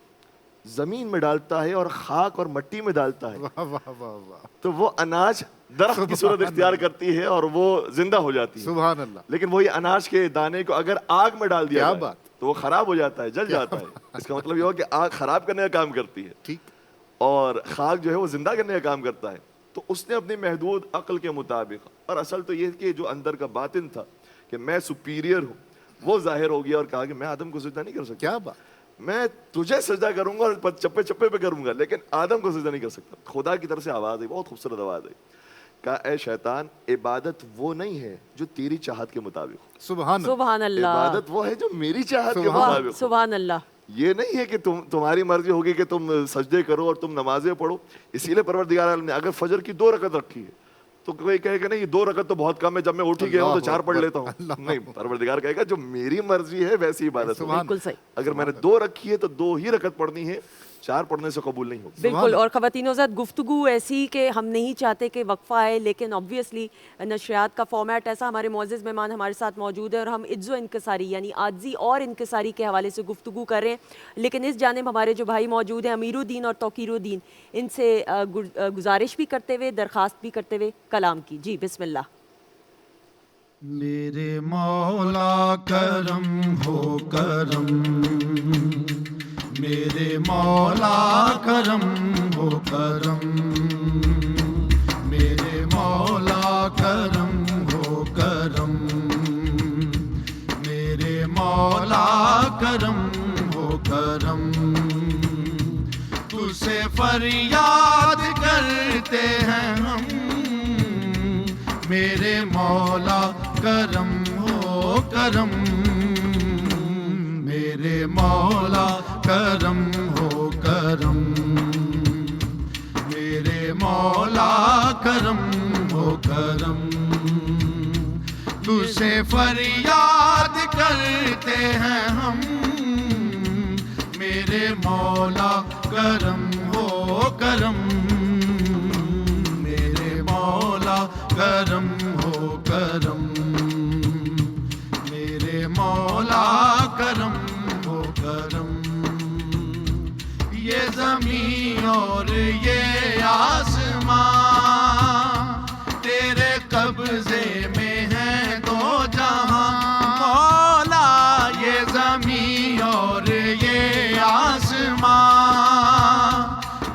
زمین میں ڈالتا ہے اور خاک اور مٹی میں ڈالتا ہے تو وہ اناج درخت کی صورت اختیار کرتی ہے اور وہ زندہ ہو جاتی ہے. سبحان اللہ. لیکن وہی اناج کے دانے کو اگر آگ میں ڈال دیا جائے تو وہ خراب ہو جاتا ہے، جل جاتا ہے. اس کا مطلب یہ ہو کہ آگ خراب کرنے کا کام کرتی ہے اور خاک جو ہے وہ زندہ کرنے کا کام کرتا ہے. تو اس نے اپنی محدود عقل کے مطابق، اور اصل تو یہ کہ جو اندر کا باطن تھا کہ میں سپیریئر ہوں، وہ ظاہر ہو گیا اور کہا کہ میں آدم کو سجدہ نہیں کر سکتا. کیا بات، میں تجھے سجدہ کروں گا اور چپے چپے پہ کروں گا، لیکن آدم کو سجدہ نہیں کر سکتا. خدا کی طرف سے آواز آئی، بہت خوبصورت آواز آئی، کہا اے شیطان، عبادت وہ نہیں ہے جو تیری چاہت کے مطابق. سبحان اللہ. عبادت وہ ہے جو میری چاہت کے مطابق. سبحان اللہ. یہ نہیں ہے کہ تمہاری مرضی ہوگی کہ تم سجدے کرو اور تم نمازیں پڑھو. اسی لیے پروردگار عالم نے اگر فجر کی 2 رکعت رکھی ہے تو کوئی کہے کہ نہیں یہ 2 رکعت تو بہت کم ہے، جب میں اٹھ ہی گیا ہوں تو 4 پڑھ لیتا ہوں. نہیں، پروردگار کہے گا جو میری مرضی ہے ویسی عبادت ہوگی. بالکل صحیح. اگر میں نے 2 رکھی ہے تو 2 ہی رکعت پڑھنی ہے، 4 پڑھنے سے قبول نہیں ہوگی. بالکل. اور خواتین و حضرات، گفتگو ایسی کہ ہم نہیں چاہتے کہ وقفہ آئے، لیکن آبویسلی نشریات کا فارمیٹ ایسا. ہمارے معزز مہمان ہمارے ساتھ موجود ہیں اور ہم عجز و انکساری یعنی عاجزی اور انکساری کے حوالے سے گفتگو کر رہے ہیں. لیکن اس جانب ہمارے جو بھائی موجود ہیں امیر الدین اور توقیر الدین، ان سے گزارش بھی کرتے ہوئے، درخواست بھی کرتے ہوئے کلام کی. جی بسم اللہ. میرے مولا کرم ہو کرم، میرے مولا کرم ہو کرم، میرے مولا کرم ہو کرم، میرے مولا کرم ہو کرم. تجھ سے فریاد کرتے ہیں ہم، میرے مولا کرم ہو کرم، میرے مولا کرم ہو کرم، میرے مولا کرم ہو کرم. تجھ سے فریاد کرتے ہیں ہم، میرے مولا کرم ہو کرم، میرے مولا کرم ہو کرم، میرے مولا کرم ہو کرم. یہ زمین اور یہ آسمان تیرے قبضے میں ہے دو جہاں. مولا یہ زمین اور یہ آسمان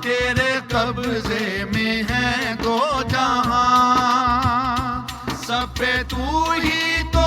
تیرے قبضے میں ہے دو جہاں. سب پہ تو ہی تو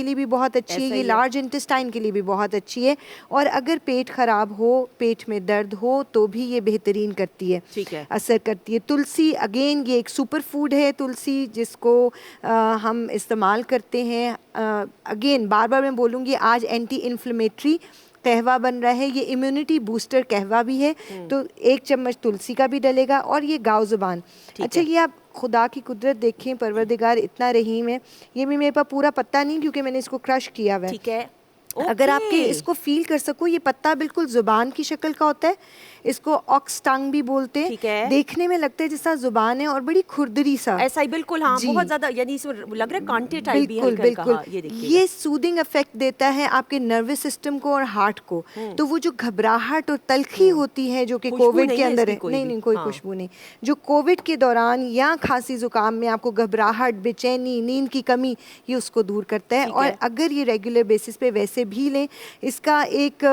کے لیے بھی بہت اچھی ہے, یہ لارج انٹسٹائن کے لیے بھی بہت اچھی ہے, اور اگر پیٹ خراب ہو, پیٹ میں درد ہو تو بھی یہ بہترین کرتی ہے, اثر کرتی ہے. تلسی اگین یہ ایک سپر فوڈ ہے تلسی, جس کو ہم استعمال کرتے ہیں. اگین بار بار میں بولوں گی, آج اینٹی انفلیمیٹری قہوہ بن رہا ہے, یہ امیونٹی بوسٹر قہوہ بھی ہے, تو 1 چمچ تلسی کا بھی ڈلے گا, اور یہ گاؤ زبان. اچھا یہ آپ خدا کی قدرت دیکھیں, پروردگار اتنا رحیم ہے. یہ بھی میرے پاس پورا پتا نہیں کیونکہ میں نے اس کو کرش کیا ہوا ہے. اگر آپ کے اس کو فیل کر سکو, یہ پتا بالکل زبان کی شکل کا ہوتا ہے, اس کو آکس ٹنگ بھی بولتے ہیں, دیکھنے میں لگتا ہے جس طرح زبان ہے اور بڑی کھردری سا, ایسا ہی بالکل. ہاں بہت زیادہ, یعنی اس میں لگ رہا ہے کانٹے ٹائپ بھی ہے. بالکل یہ سودنگ افیکٹ دیتا ہے آپ کے نروس سسٹم کو اور ہارٹ کو. تو وہ جو گھبراہٹ اور تلخی ہوتی ہے جو کہ کووڈ کے اندر ہے, نہیں کوئی خوشبو نہیں, جو کووڈ کے دوران یا کھانسی زکام میں آپ کو گھبراہٹ, بے چینی, نیند کی کمی, یہ اس کو دور کرتا ہے. اور اگر یہ ریگولر بیسس پہ ویسے بھی لیں, اس کا ایک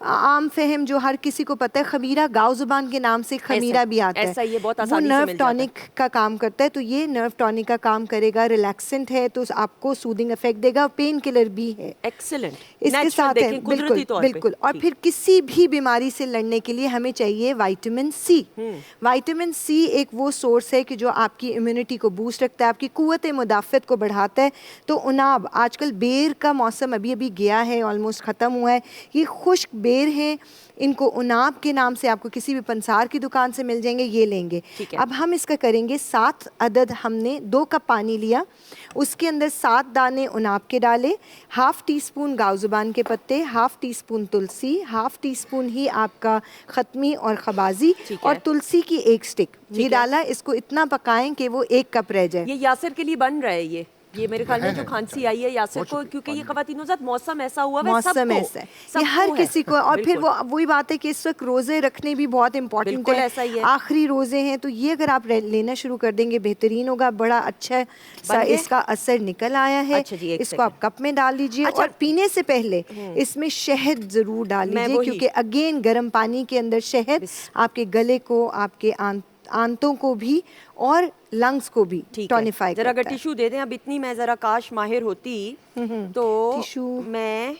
عام فہم جو ہر کسی کو پتہ ہے, خمیرہ گاؤ زبان کے نام سے خمیرہ بھی آتا ہے, وہ نرو ٹونک کا کام کرتا ہے. تو یہ نرو ٹونک کا کام کرے گا, ریلیکسنٹ ہے تو آپ کو سودنگ افیکٹ دے گا, پین کلر بھی ہے. ایکسلنٹ, اس کے ساتھ ہے بالکل. اور پھر کسی بھی بیماری سے لڑنے کے لیے ہمیں چاہیے وائٹامن سی. وائٹامن سی ایک وہ سورس ہے کہ جو آپ کی امیونٹی کو بوسٹ رکھتا ہے, آپ کی قوت مدافعت کو بڑھاتا ہے. تو اناب, آج کل بیر کا موسم ابھی گیا ہے, آلموسٹ ختم ہوا ہے. یہ خشک بیر ہیں, ان کو اناب کے نام سے آپ کو کسی بھی پنسار کی دکان سے مل جائیں گے, یہ لیں گے. اب ہم اس کا کریں گے 7 عدد, ہم نے 2 کپ پانی لیا, اس کے اندر 7 دانے اناب کے ڈالے, ½ ٹی اسپون گاؤ زبان کے پتے, ½ ٹی اسپون تلسی, ½ ٹی اسپون ہی آپ کا ختمی اور خبازی, اور تلسی کی 1 سٹک یہ ڈالا. اس کو اتنا پکائیں کہ وہ 1 کپ رہ جائے. یہ یاسر کے لیے بن رہا ہے, یہ میرے خیال میں جو کھانسی آئی ہے یاسر کو, کیونکہ یہ خواتین ذات موسم ایسا ہوا ہے, موسم ایسا ہے, یہ ہر کسی کو. اور پھر وہی بات ہے کہ اس وقت روزے رکھنے بھی بہت امپورٹنٹ ہے, آخری روزے ہیں, تو یہ اگر آپ لینا شروع کر دیں گے بہترین ہوگا. بڑا اچھا سا اس کا اثر نکل آیا ہے. اس کو آپ کپ میں ڈال لیجئے, اور پینے سے پہلے اس میں شہد ضرور ڈال لیجئے, کیونکہ اگین گرم پانی کے اندر شہد آپ کے گلے کو, آپ کے آنتوں کو بھی اور لنگز کو بھی ٹونیفائی کرتا ہے. ذرا اگر ٹیشو دے دیں, اب اتنی میں ذرا کاش ماہر ہوتی تو میں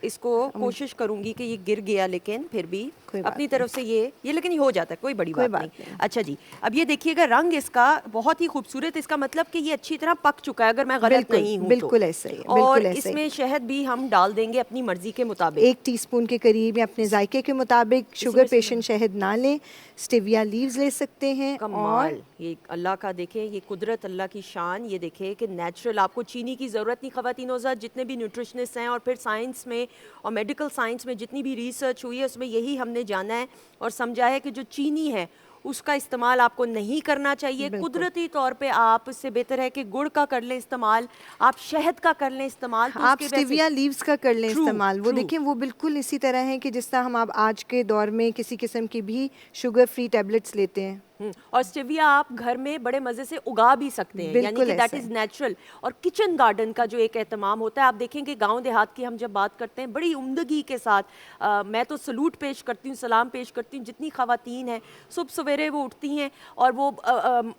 اس کو کوشش کروں گی کہ یہ گر گیا, لیکن پھر بھی اپنی طرف سے یہ لیکن یہ ہو جاتا ہے, کوئی بڑی بات نہیں. اچھا جی, اب یہ دیکھیے گا رنگ اس کا بہت ہی خوبصورت, اس کا مطلب کہ یہ اچھی طرح پک چکا ہے اگر میں غلط نہیں ہوں. بالکل ایسا ہی ہے. اور اس میں شہد بھی ہم ڈال دیں گے اپنی مرضی کے مطابق, 1 ٹی اسپون کے قریب, یا اپنے ذائقے کے مطابق. شوگر پیشنٹ شہد نہ لیں, اسٹیویا لیوز لے سکتے ہیں. کمال, یہ اللہ کا دیکھیں, یہ قدرت, اللہ کی شان. یہ دیکھیں کہ نیچرل, آپ کو چینی کی ضرورت نہیں. خواتین وزاد جتنے بھی نیوٹریشنسٹ ہیں, اور پھر سائنس میں اور میڈیکل سائنس میں جتنی بھی ریسرچ ہوئی ہے, اس میں یہی ہم نے جانا ہے اور سمجھا ہے کہ جو چینی ہے اس کا استعمال آپ کو نہیں کرنا چاہیے. قدرتی طور پہ آپ اس سے بہتر ہے کہ گڑ کا کر لیں استعمال, آپ شہد کا کر لیں استعمال, آپ اسٹیویا لیوز کا کر لیں استعمال. وہ دیکھیں وہ بالکل اسی طرح ہے کہ جس طرح ہم آپ آج کے دور میں کسی قسم کی بھی شوگر فری ٹیبلٹس لیتے ہیں. اور اسٹیویا آپ گھر میں بڑے مزے سے اگا بھی سکتے ہیں, یعنی کہ دیٹ از نیچرل. اور کچن گارڈن کا جو ایک اہتمام ہوتا ہے, آپ دیکھیں کہ گاؤں دیہات کی ہم جب بات کرتے ہیں بڑی عمدگی کے ساتھ, میں تو سلوٹ پیش کرتی ہوں, سلام پیش کرتی ہوں, جتنی خواتین ہیں صبح سویرے وہ اٹھتی ہیں اور وہ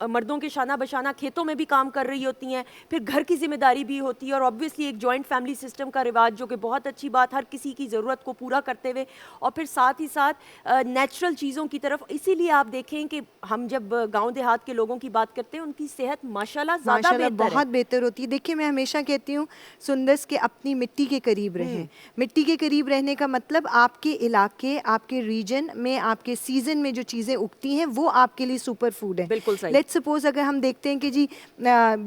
مردوں کے شانہ بشانہ کھیتوں میں بھی کام کر رہی ہوتی ہیں, پھر گھر کی ذمہ داری بھی ہوتی ہے, اور آبویسلی ایک جوائنٹ فیملی سسٹم کا رواج جو کہ بہت اچھی بات, ہر کسی کی ضرورت کو پورا کرتے ہوئے, اور پھر ساتھ ہی ساتھ نیچرل چیزوں کی طرف. اسی لیے آپ دیکھیں کہ ہم جب گاؤں دیہات کے لوگوں کی بات کرتے ہیں, ان کی صحت ماشاءاللہ زیادہ بہت بہتر ہوتی ہے. دیکھیں میں ہمیشہ کہتی ہوں سندس کے اپنی مٹی کے قریب رہیں. مٹی کے قریب رہنے کا مطلب آپ کے علاقے, آپ کے ریجن میں, آپ کے سیزن میں جو چیزیں اگتی ہیں وہ آپ کے لیے سپر فوڈ ہے. بالکل صحیح. لیٹ سپوز اگر ہم دیکھتے ہیں کہ جی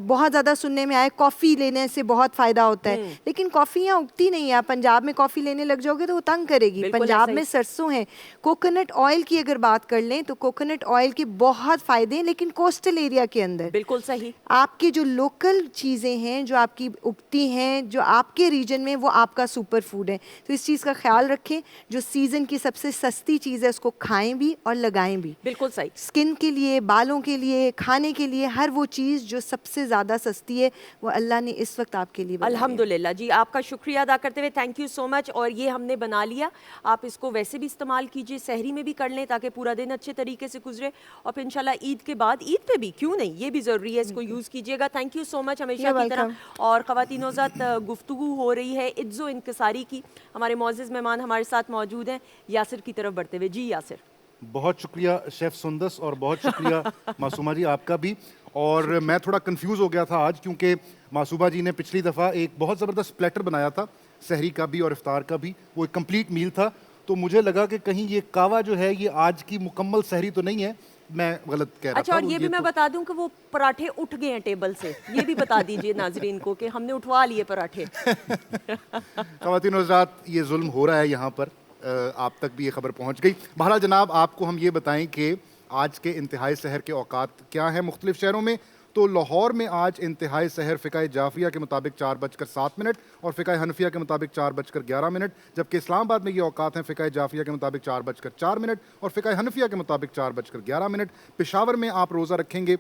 بہت زیادہ سننے میں آئے کافی لینے سے بہت فائدہ ہوتا ہے, لیکن کافی یہاں اگتی نہیں ہے. پنجاب میں کافی لینے لگ جاؤ گے تو وہ تنگ کرے گی. پنجاب میں سرسوں ہیں. کوکونٹ آئل کی اگر بات کر لیں تو کوکونٹ آئل کے بہت فائدے ہیں, لیکن کوسٹل ایریا کے اندر. بالکل صحیح. آپ کی جو لوکل چیزیں ہیں جو آپ کی اگتی ہیں جو آپ کے ریجن میں, وہ آپ کا سپر فوڈ ہے. تو اس چیز کا خیال رکھیں, جو سیزن کی سب سے سستی چیز ہے اس کو کھائیں بھی اور لگائیں بھی. بالکل صحیح. اسکن کے لیے, بالوں کے لیے, کھانے کے لیے, ہر وہ چیز جو سب سے زیادہ سستی ہے وہ اللہ نے اس وقت آپ کے لیے بنائی ہے. الحمدللہ جی, آپ کا شکریہ ادا کرتے ہوئے تھینک یو سو مچ. اور یہ ہم نے بنا لیا, آپ اس کو ویسے بھی استعمال کیجیے, سحری میں بھی کر لیں تاکہ پورا دن اچھے طریقے سے گزرے. اور پھر انشاءاللہ عید کے بعد عید پہ بھی کیوں نہیں, یہ بھی ضروری ہے, اس کو یوز کیجیے گا. تھینک یو سو مچ ہمیشہ کی طرح. اور خواتین و حضرات, گفتگو ہو رہی ہے عز و انکساری کی. ہمارے معزز مہمان ہمارے ساتھ موجود ہیں. یاسر کی طرف بڑھتے ہوئے, جی یاسر. بہت شکریہ شیف سندس, اور بہت شکریہ معصومہ جی آپ کا بھی. اور میں تھوڑا کنفیوز ہو گیا تھا آج, کیونکہ معصومہ جی نے پچھلی دفعہ ایک بہت زبردست پلیٹر بنایا تھا, سحری کا بھی اور افطار کا بھی, وہ ایک کمپلیٹ میل تھا. تو مجھے لگا کہ کہیں یہ کاوا جو ہے یہ آج کی مکمل سحری تو نہیں ہے, میں غلط کہہ رہا تھا. اچھا, اور یہ بھی میں بتا دوں کہ وہ پراٹھے اٹھ گئے ہیں ٹیبل سے, یہ بھی بتا دیجئے ناظرین کو کہ ہم نے اٹھوا لیے پراٹھے. خواتین و حضرات, یہ ظلم ہو رہا ہے یہاں پر, آپ تک بھی یہ خبر پہنچ گئی. بہرحال جناب, آپ کو ہم یہ بتائیں کہ آج کے انتہائی سحر کے اوقات کیا ہیں مختلف شہروں میں. تو لاہور میں آج انتہائی سحر فقہ جعفریہ کے مطابق 4:07 اور فقہ حنفیہ کے مطابق 4:11, جبکہ اسلام آباد میں یہ اوقات ہیں فقہ جعفریہ کے مطابق 4:04 اور فقہ حنفیہ کے مطابق 4:11. پشاور میں آپ روزہ رکھیں گے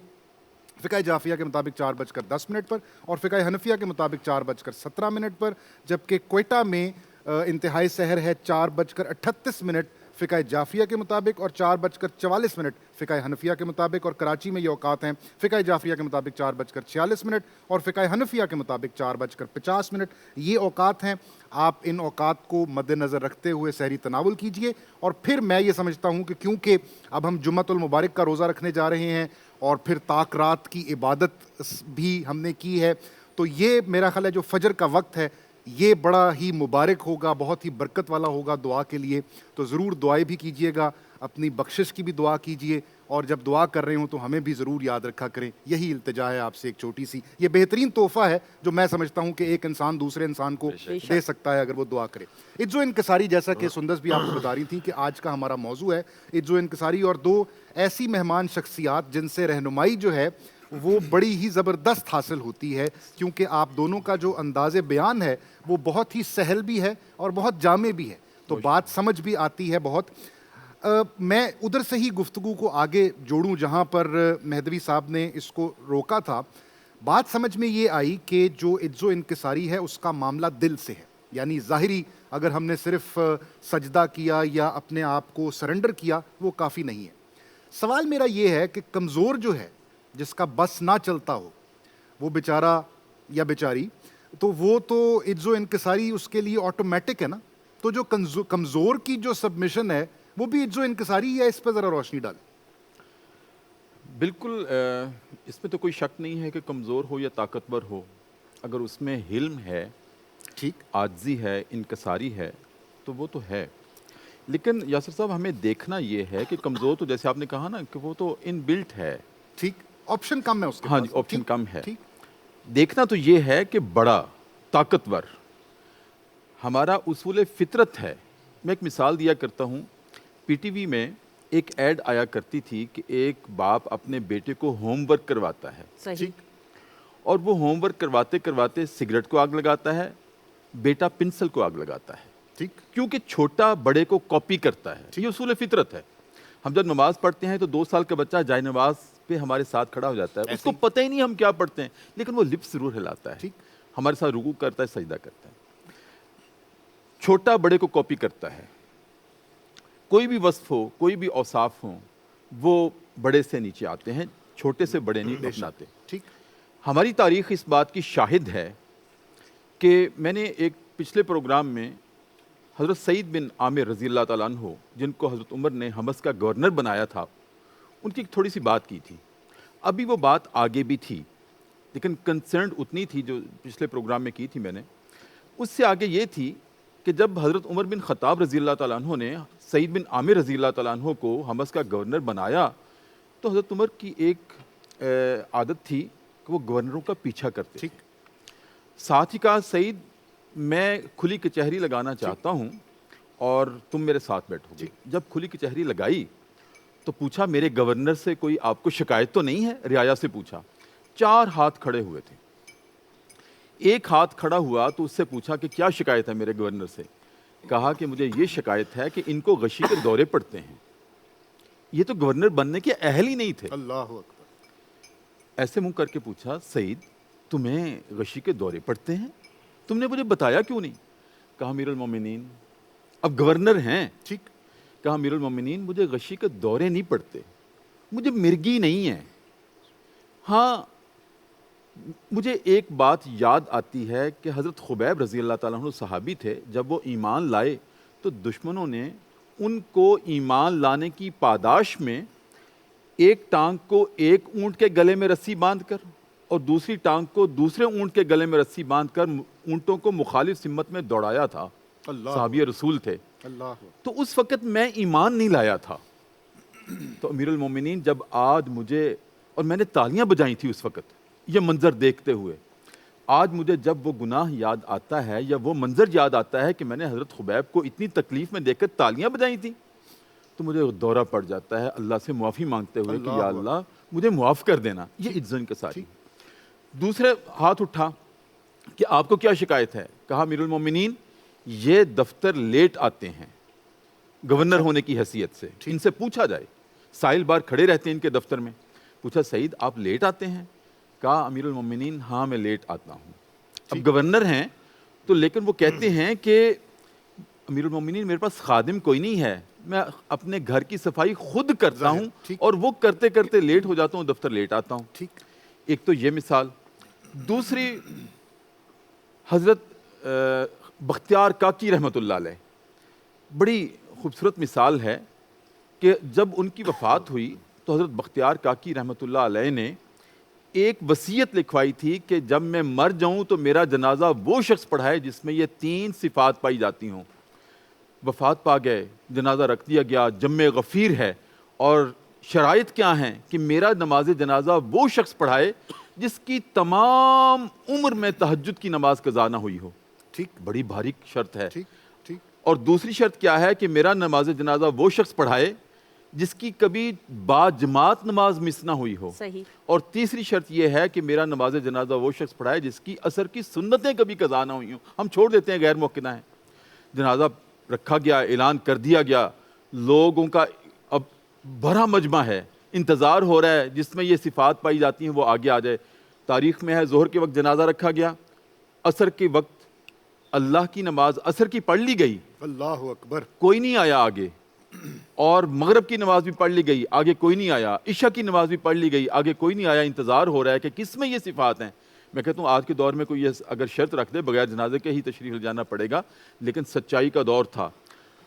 فقہ جعفریہ کے مطابق 4:10 پر اور فقہ حنفیہ کے مطابق 4:17 پر, جبکہ کوئٹہ میں انتہائی سحر ہے 4:38 فقہ جعفریہ کے مطابق اور 4:44 فقہ حنفیہ کے مطابق. اور کراچی میں یہ اوقات ہیں فقہ جعفریہ کے مطابق 4:46 اور فقہ حنفیہ کے مطابق 4:50. یہ اوقات ہیں, آپ ان اوقات کو مد نظر رکھتے ہوئے سحری تناول کیجئے. اور پھر میں یہ سمجھتا ہوں کہ کیونکہ اب ہم جمعۃ المبارک کا روزہ رکھنے جا رہے ہیں اور پھر طاق رات کی عبادت بھی ہم نے کی ہے, تو یہ میرا خیال ہے جو فجر کا وقت ہے یہ بڑا ہی مبارک ہوگا, بہت ہی برکت والا ہوگا دعا کے لیے. تو ضرور دعائیں بھی کیجئے گا, اپنی بخشش کی بھی دعا کیجئے, اور جب دعا کر رہے ہوں تو ہمیں بھی ضرور یاد رکھا کریں. یہی التجا ہے آپ سے ایک چھوٹی سی, یہ بہترین تحفہ ہے جو میں سمجھتا ہوں کہ ایک انسان دوسرے انسان کو دے سکتا ہے اگر وہ دعا کرے. عز و انکساری, جیسا کہ سندس بھی آپ کو بتا رہی تھی کہ آج کا ہمارا موضوع ہے عز و انکساری, اور دو ایسی مہمان شخصیات جن سے رہنمائی جو ہے وہ بڑی ہی زبردست حاصل ہوتی ہے, کیونکہ آپ دونوں کا جو انداز بیان ہے وہ بہت ہی سہل بھی ہے اور بہت جامع بھی ہے, تو بات سمجھ بھی آتی ہے بہت. میں ادھر سے ہی گفتگو کو آگے جوڑوں جہاں پر مہدوی صاحب نے اس کو روکا تھا. بات سمجھ میں یہ آئی کہ جو عز و انکساری ہے اس کا معاملہ دل سے ہے, یعنی ظاہری اگر ہم نے صرف سجدہ کیا یا اپنے آپ کو سرنڈر کیا وہ کافی نہیں ہے. سوال میرا یہ ہے کہ کمزور جو ہے, جس کا بس نہ چلتا ہو, وہ بیچارہ یا بیچاری, تو وہ تو عز و انکساری اس کے لیے آٹومیٹک ہے نا. تو جو کمزور کی جو سبمیشن ہے وہ بھی عز و انکساری ہے, اس پہ ذرا روشنی ڈالیں. بالکل, اس میں تو کوئی شک نہیں ہے کہ کمزور ہو یا طاقتور ہو, اگر اس میں حلم ہے, ٹھیک, عاجزی ہے, انکساری ہے, تو وہ تو ہے. لیکن یاسر صاحب, ہمیں دیکھنا یہ ہے کہ کمزور تو جیسے آپ نے کہا نا کہ وہ تو ان بلٹ ہے, ٹھیک, آپشن کم ہے اس کے ہاں پاس. جی, آپشن کم ہے. دیکھنا تو یہ ہے کہ بڑا طاقتور ہمارا اصول فطرت ہے. میں ایک مثال دیا کرتا ہوں, پی ٹی وی میں ایک ایڈ آیا کرتی تھی کہ ایک باپ اپنے بیٹے کو ہوم ورک کرواتا ہے, صحیح, اور وہ ہوم ورک کرواتے کرواتے سگریٹ کو آگ لگاتا ہے, بیٹا پنسل کو آگ لگاتا ہے, ٹھیک, کیونکہ چھوٹا بڑے کو کاپی کرتا ہے. یہ اصول فطرت ہے. ہم جب نماز پڑھتے ہیں تو 2 سال کا بچہ جائے نماز پہ ہمارے ساتھ کھڑا ہو جاتا ہے, اس کو پتہ ہی نہیں ہم کیا پڑھتے ہیں, لیکن وہ لپس ضرور ہلاتا ہے, ہمارے ساتھ رکوع کرتا ہے, سجدہ کرتا ہے. چھوٹا بڑے کو کاپی کرتا ہے. کوئی بھی وصف ہو, کوئی بھی اوصاف ہوں, وہ بڑے سے نیچے آتے ہیں, چھوٹے سے بڑے نہیں اپناتے. ٹھیک, ہماری تاریخ اس بات کی شاہد ہے کہ میں نے ایک پچھلے پروگرام میں حضرت سعید بن عامر رضی اللہ تعالیٰ عنہ, جن کو حضرت عمر نے حمص کا گورنر بنایا تھا, ان کی تھوڑی سی بات کی تھی. ابھی وہ بات آگے بھی تھی, لیکن کنسرنڈ اتنی تھی جو پچھلے پروگرام میں کی تھی میں نے. اس سے آگے یہ تھی کہ جب حضرت عمر بن خطاب رضی اللہ تعالیٰ عنہ نے سعید بن عامر رضی اللہ تعالیٰ عنہ کو حمص کا گورنر بنایا, تو حضرت عمر کی ایک عادت تھی کہ وہ گورنروں کا پیچھا کرتے تھے. ساتھ ہی کہا, سعید میں کھلی کچہری لگانا چاہتا ہوں اور تم میرے ساتھ بیٹھو گے. جب کھلی کچہری لگائی تو پوچھا, میرے گورنر سے کوئی آپ کو شکایت تو نہیں ہے؟ رعایا سے پوچھا. 4 ہاتھ کھڑے ہوئے تھے. ایک ہاتھ کھڑا ہوا تو اس سے پوچھا کہ کیا شکایت ہے میرے گورنر سے؟ کہا کہ مجھے یہ شکایت ہے کہ ان کو غشی کے دورے پڑتے ہیں. یہ تو گورنر بننے کے اہل ہی نہیں تھے. اللہ اکبر. ایسے منہ کر کے پوچھا, سعید تمہیں غشی کے دورے پڑتے ہیں؟ تم نے مجھے بتایا کیوں نہیں؟ کہا امیر المومنین, اب گورنر ہیں. ٹھیک, کہا امیر المومنین مجھے غشی کے دورے نہیں پڑتے, مجھے مرگی نہیں ہے. ہاں مجھے ایک بات یاد آتی ہے کہ حضرت خبیب رضی اللہ تعالیٰ عنہ صحابی تھے. جب وہ ایمان لائے تو دشمنوں نے ان کو ایمان لانے کی پاداش میں ایک ٹانگ کو ایک اونٹ کے گلے میں رسی باندھ کر اور دوسری ٹانگ کو دوسرے اونٹ کے گلے میں رسی باندھ کر اونٹوں کو مخالف سمت میں دوڑایا تھا. صحابی رسول تھے. تو اس وقت میں ایمان نہیں لایا تھا. تو امیر المومنین جب آج مجھے، اور میں نے تالیاں بجائی تھی اس وقت یہ منظر دیکھتے ہوئے، آج مجھے جب وہ گناہ یاد آتا ہے یا وہ منظر یاد آتا ہے کہ میں نے حضرت خبیب کو اتنی تکلیف میں دیکھ کر تالیاں بجائی تھیں، تو مجھے دورہ پڑ جاتا ہے اللہ سے معافی مانگتے ہوئے کہ یا اللہ مجھے معاف کر دینا. یہ عجز و انکساری. دوسرے ہاتھ اٹھا کہ آپ کو کیا شکایت ہے؟ کہا امیر المومنین یہ دفتر لیٹ آتے ہیں گورنر ہونے کی حیثیت سے، ان سے پوچھا جائے. سائل بار کھڑے رہتے ہیں ان کے دفتر میں. پوچھا سعید آپ لیٹ آتے ہیں؟ کہا امیر المومنین ہاں میں لیٹ آتا ہوں. اب گورنر ہیں تو لیکن وہ کہتے ہیں کہ امیر المومنین میرے پاس خادم کوئی نہیں ہے، میں اپنے گھر کی صفائی خود کرتا ہوں اور وہ کرتے کرتے لیٹ ہو جاتا ہوں، دفتر لیٹ آتا ہوں. ایک تو یہ مثال. دوسری حضرت بختیار کاکی رحمۃ اللہ علیہ، بڑی خوبصورت مثال ہے کہ جب ان کی وفات ہوئی تو حضرت بختیار کاکی رحمۃ اللہ علیہ نے ایک وصیت لکھوائی تھی کہ جب میں مر جاؤں تو میرا جنازہ وہ شخص پڑھائے جس میں یہ 3 صفات پائی جاتی ہوں. وفات پا گئے، جنازہ رکھ دیا گیا، جم غفیر ہے، اور شرائط کیا ہیں کہ میرا نماز جنازہ وہ شخص پڑھائے جس کی تمام عمر میں تہجد کی نماز قضا نہ ہوئی ہو. بڑی بھاری شرط ہے. اور دوسری شرط کیا ہے کہ میرا نماز جنازہ وہ شخص پڑھائے جس کی کبھی با جماعت نماز مس نہ ہوئی ہو. اور تیسری شرط یہ ہے کہ میرا نماز جنازہ وہ شخص پڑھائے جس کی عصر کی سنتیں کبھی قضا نہ ہوئی ہوں. ہم چھوڑ دیتے ہیں غیر موقنہ ہیں. جنازہ رکھا گیا، اعلان کر دیا گیا، لوگوں کا اب بڑا مجمع ہے، انتظار ہو رہا ہے جس میں یہ صفات پائی جاتی ہیں وہ آگے آ جائے. تاریخ میں ہے ظہر کے وقت جنازہ رکھا گیا، عصر کے وقت اللہ کی نماز عصر کی پڑھ لی گئی، اللہ اکبر، کوئی نہیں آیا آگے. اور مغرب کی نماز بھی پڑھ لی گئی، آگے کوئی نہیں آیا. عشاء کی نماز بھی پڑھ لی گئی، آگے کوئی نہیں آیا. انتظار ہو رہا ہے کہ کس میں یہ صفات ہیں. میں کہتا ہوں آج کے دور میں کوئی یہ اگر شرط رکھ دے بغیر جنازے کے ہی تشریف لے جانا پڑے گا، لیکن سچائی کا دور تھا.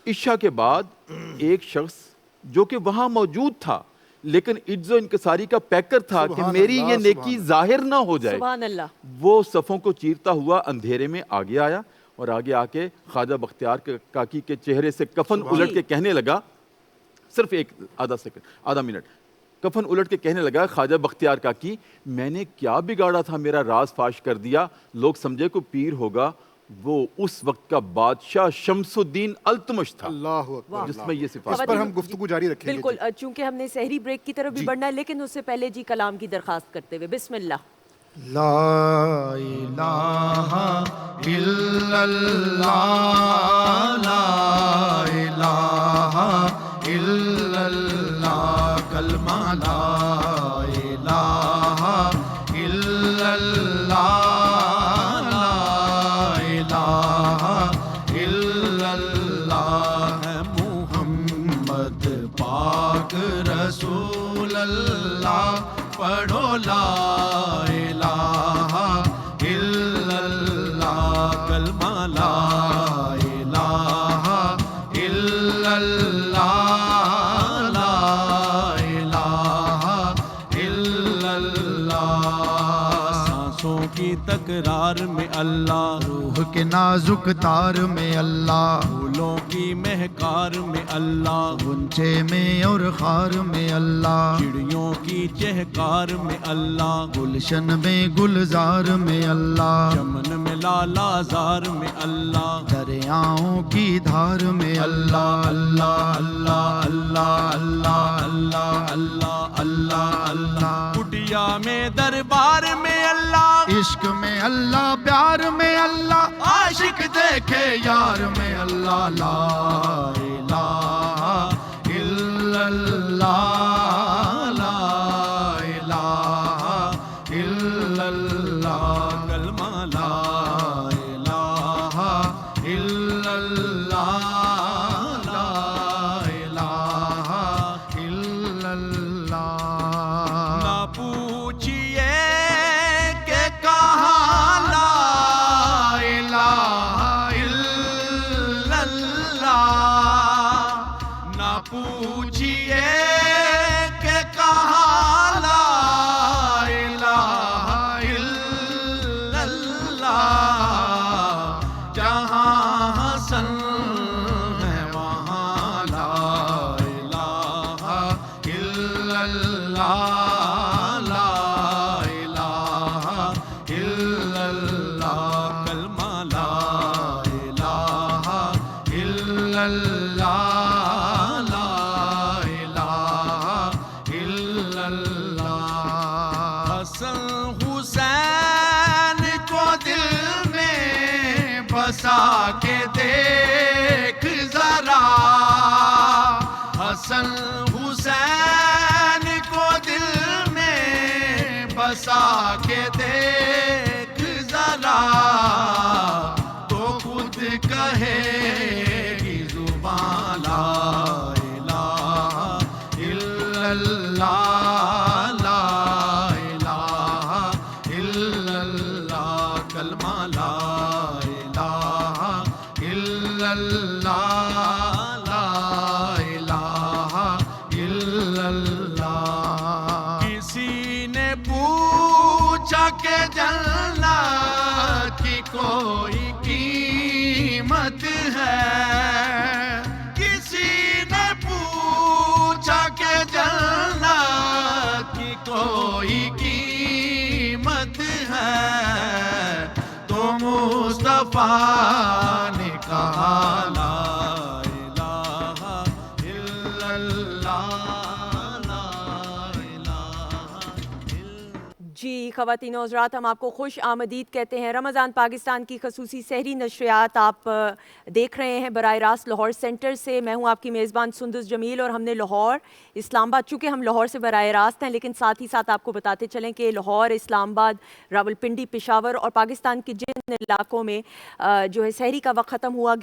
عشاء کے بعد ایک شخص جو کہ وہاں موجود تھا لیکن عجز و انکساری کا پیکر تھا کہ میری یہ نیکی ظاہر نہ ہو جائے، سبحان اللہ، وہ صفوں کو چیرتا ہوا اندھیرے میں آگے آیا اور آگے آ کے خواجہ بختیار کاکی کے چہرے سے کفن الٹ کے کہنے لگا، صرف آدھا منٹ کفن الٹ کے کہنے لگا، خواجہ بختیار کاکی میں نے کیا بگاڑا تھا، میرا راز فاش کر دیا، لوگ سمجھے کو پیر ہوگا. وہ اس وقت کا بادشاہ شمس الدین التمش تھا. اللہ اکبر، جس میں یہ صفات. اس پر ہم گفتگو جاری رکھیں گے. بالکل، چونکہ ہم نے سحری بریک کی طرف بھی بڑھنا ہے، لیکن اس سے پہلے جی کلام کی درخواست کرتے ہوئے بسم اللہ. لا الہ الا اللہ، لا الہ الا اللہ، کلمہ لا الہ الا اللہ، لا الہ الا اللہ، محمد پاک رسول اللہ، پڑھو لا الہ الا اللہ، کلمہ لا الہ الا اللہ، لا الہ الا اللہ. سانسوں کی تکرار میں اللہ، روح کے نازک تار میں اللہ، پھولوں کی مہکار میں اللہ، غنچے میں اور خار میں اللہ، چڑیوں کی چہکار میں اللہ، گلشن میں گلزار میں اللہ، چمن میں لالا زار میں اللہ، دریاؤں کی دھار میں اللہ. اللہ اللہ اللہ اللہ اللہ اللہ اللہ اللہ، کٹیا میں دربار میں اللہ، عشق میں اللہ، پیار میں اللہ، عاشق دیکھے یار میں اللہ. لا الہ الا اللہ، لا الہ الا اللہ، کلمہ لا الہ الا اللہ، لا الہ الا اللہ. اللہ لا الہ الا اللہ کلمہ لا الہ الا اللہ لا الہ الا اللہ حسن حسین کو دل میں بسا کے دیکھ ذرا حسن حسین کو دل میں بسا کے دیکھ ذرا تو خود کہے گی زبان لا الہ الا اللہ لا الہ الا اللہ کلمہ لا الہ الا اللہ لا الہ الا اللہ کسی نے پوچھا کہ جنت کی کوئی قیمت ہے کسی نے پوچھا کہ جنت کی کوئی قیمت ہے تو مصطفیٰ نے کہا لا الہ الا اللہ لا الہ جی خواتین و حضرات، ہم آپ کو خوش آمدید کہتے ہیں۔ رمضان پاکستان کی خصوصی سحری نشریات آپ دیکھ رہے ہیں براہ راست لاہور سینٹر سے۔ میں ہوں آپ کی میزبان سندس جمیل، اور ہم نے لاہور، اسلام آباد، چونکہ ہم لاہور سے براہ راست ہیں لیکن ساتھ ہی ساتھ آپ کو بتاتے چلیں کہ لاہور، اسلام آباد، راولپنڈی، پشاور اور پاکستان کے جن علاقوں میں جو ہے سحری کا وقت ختم ہوا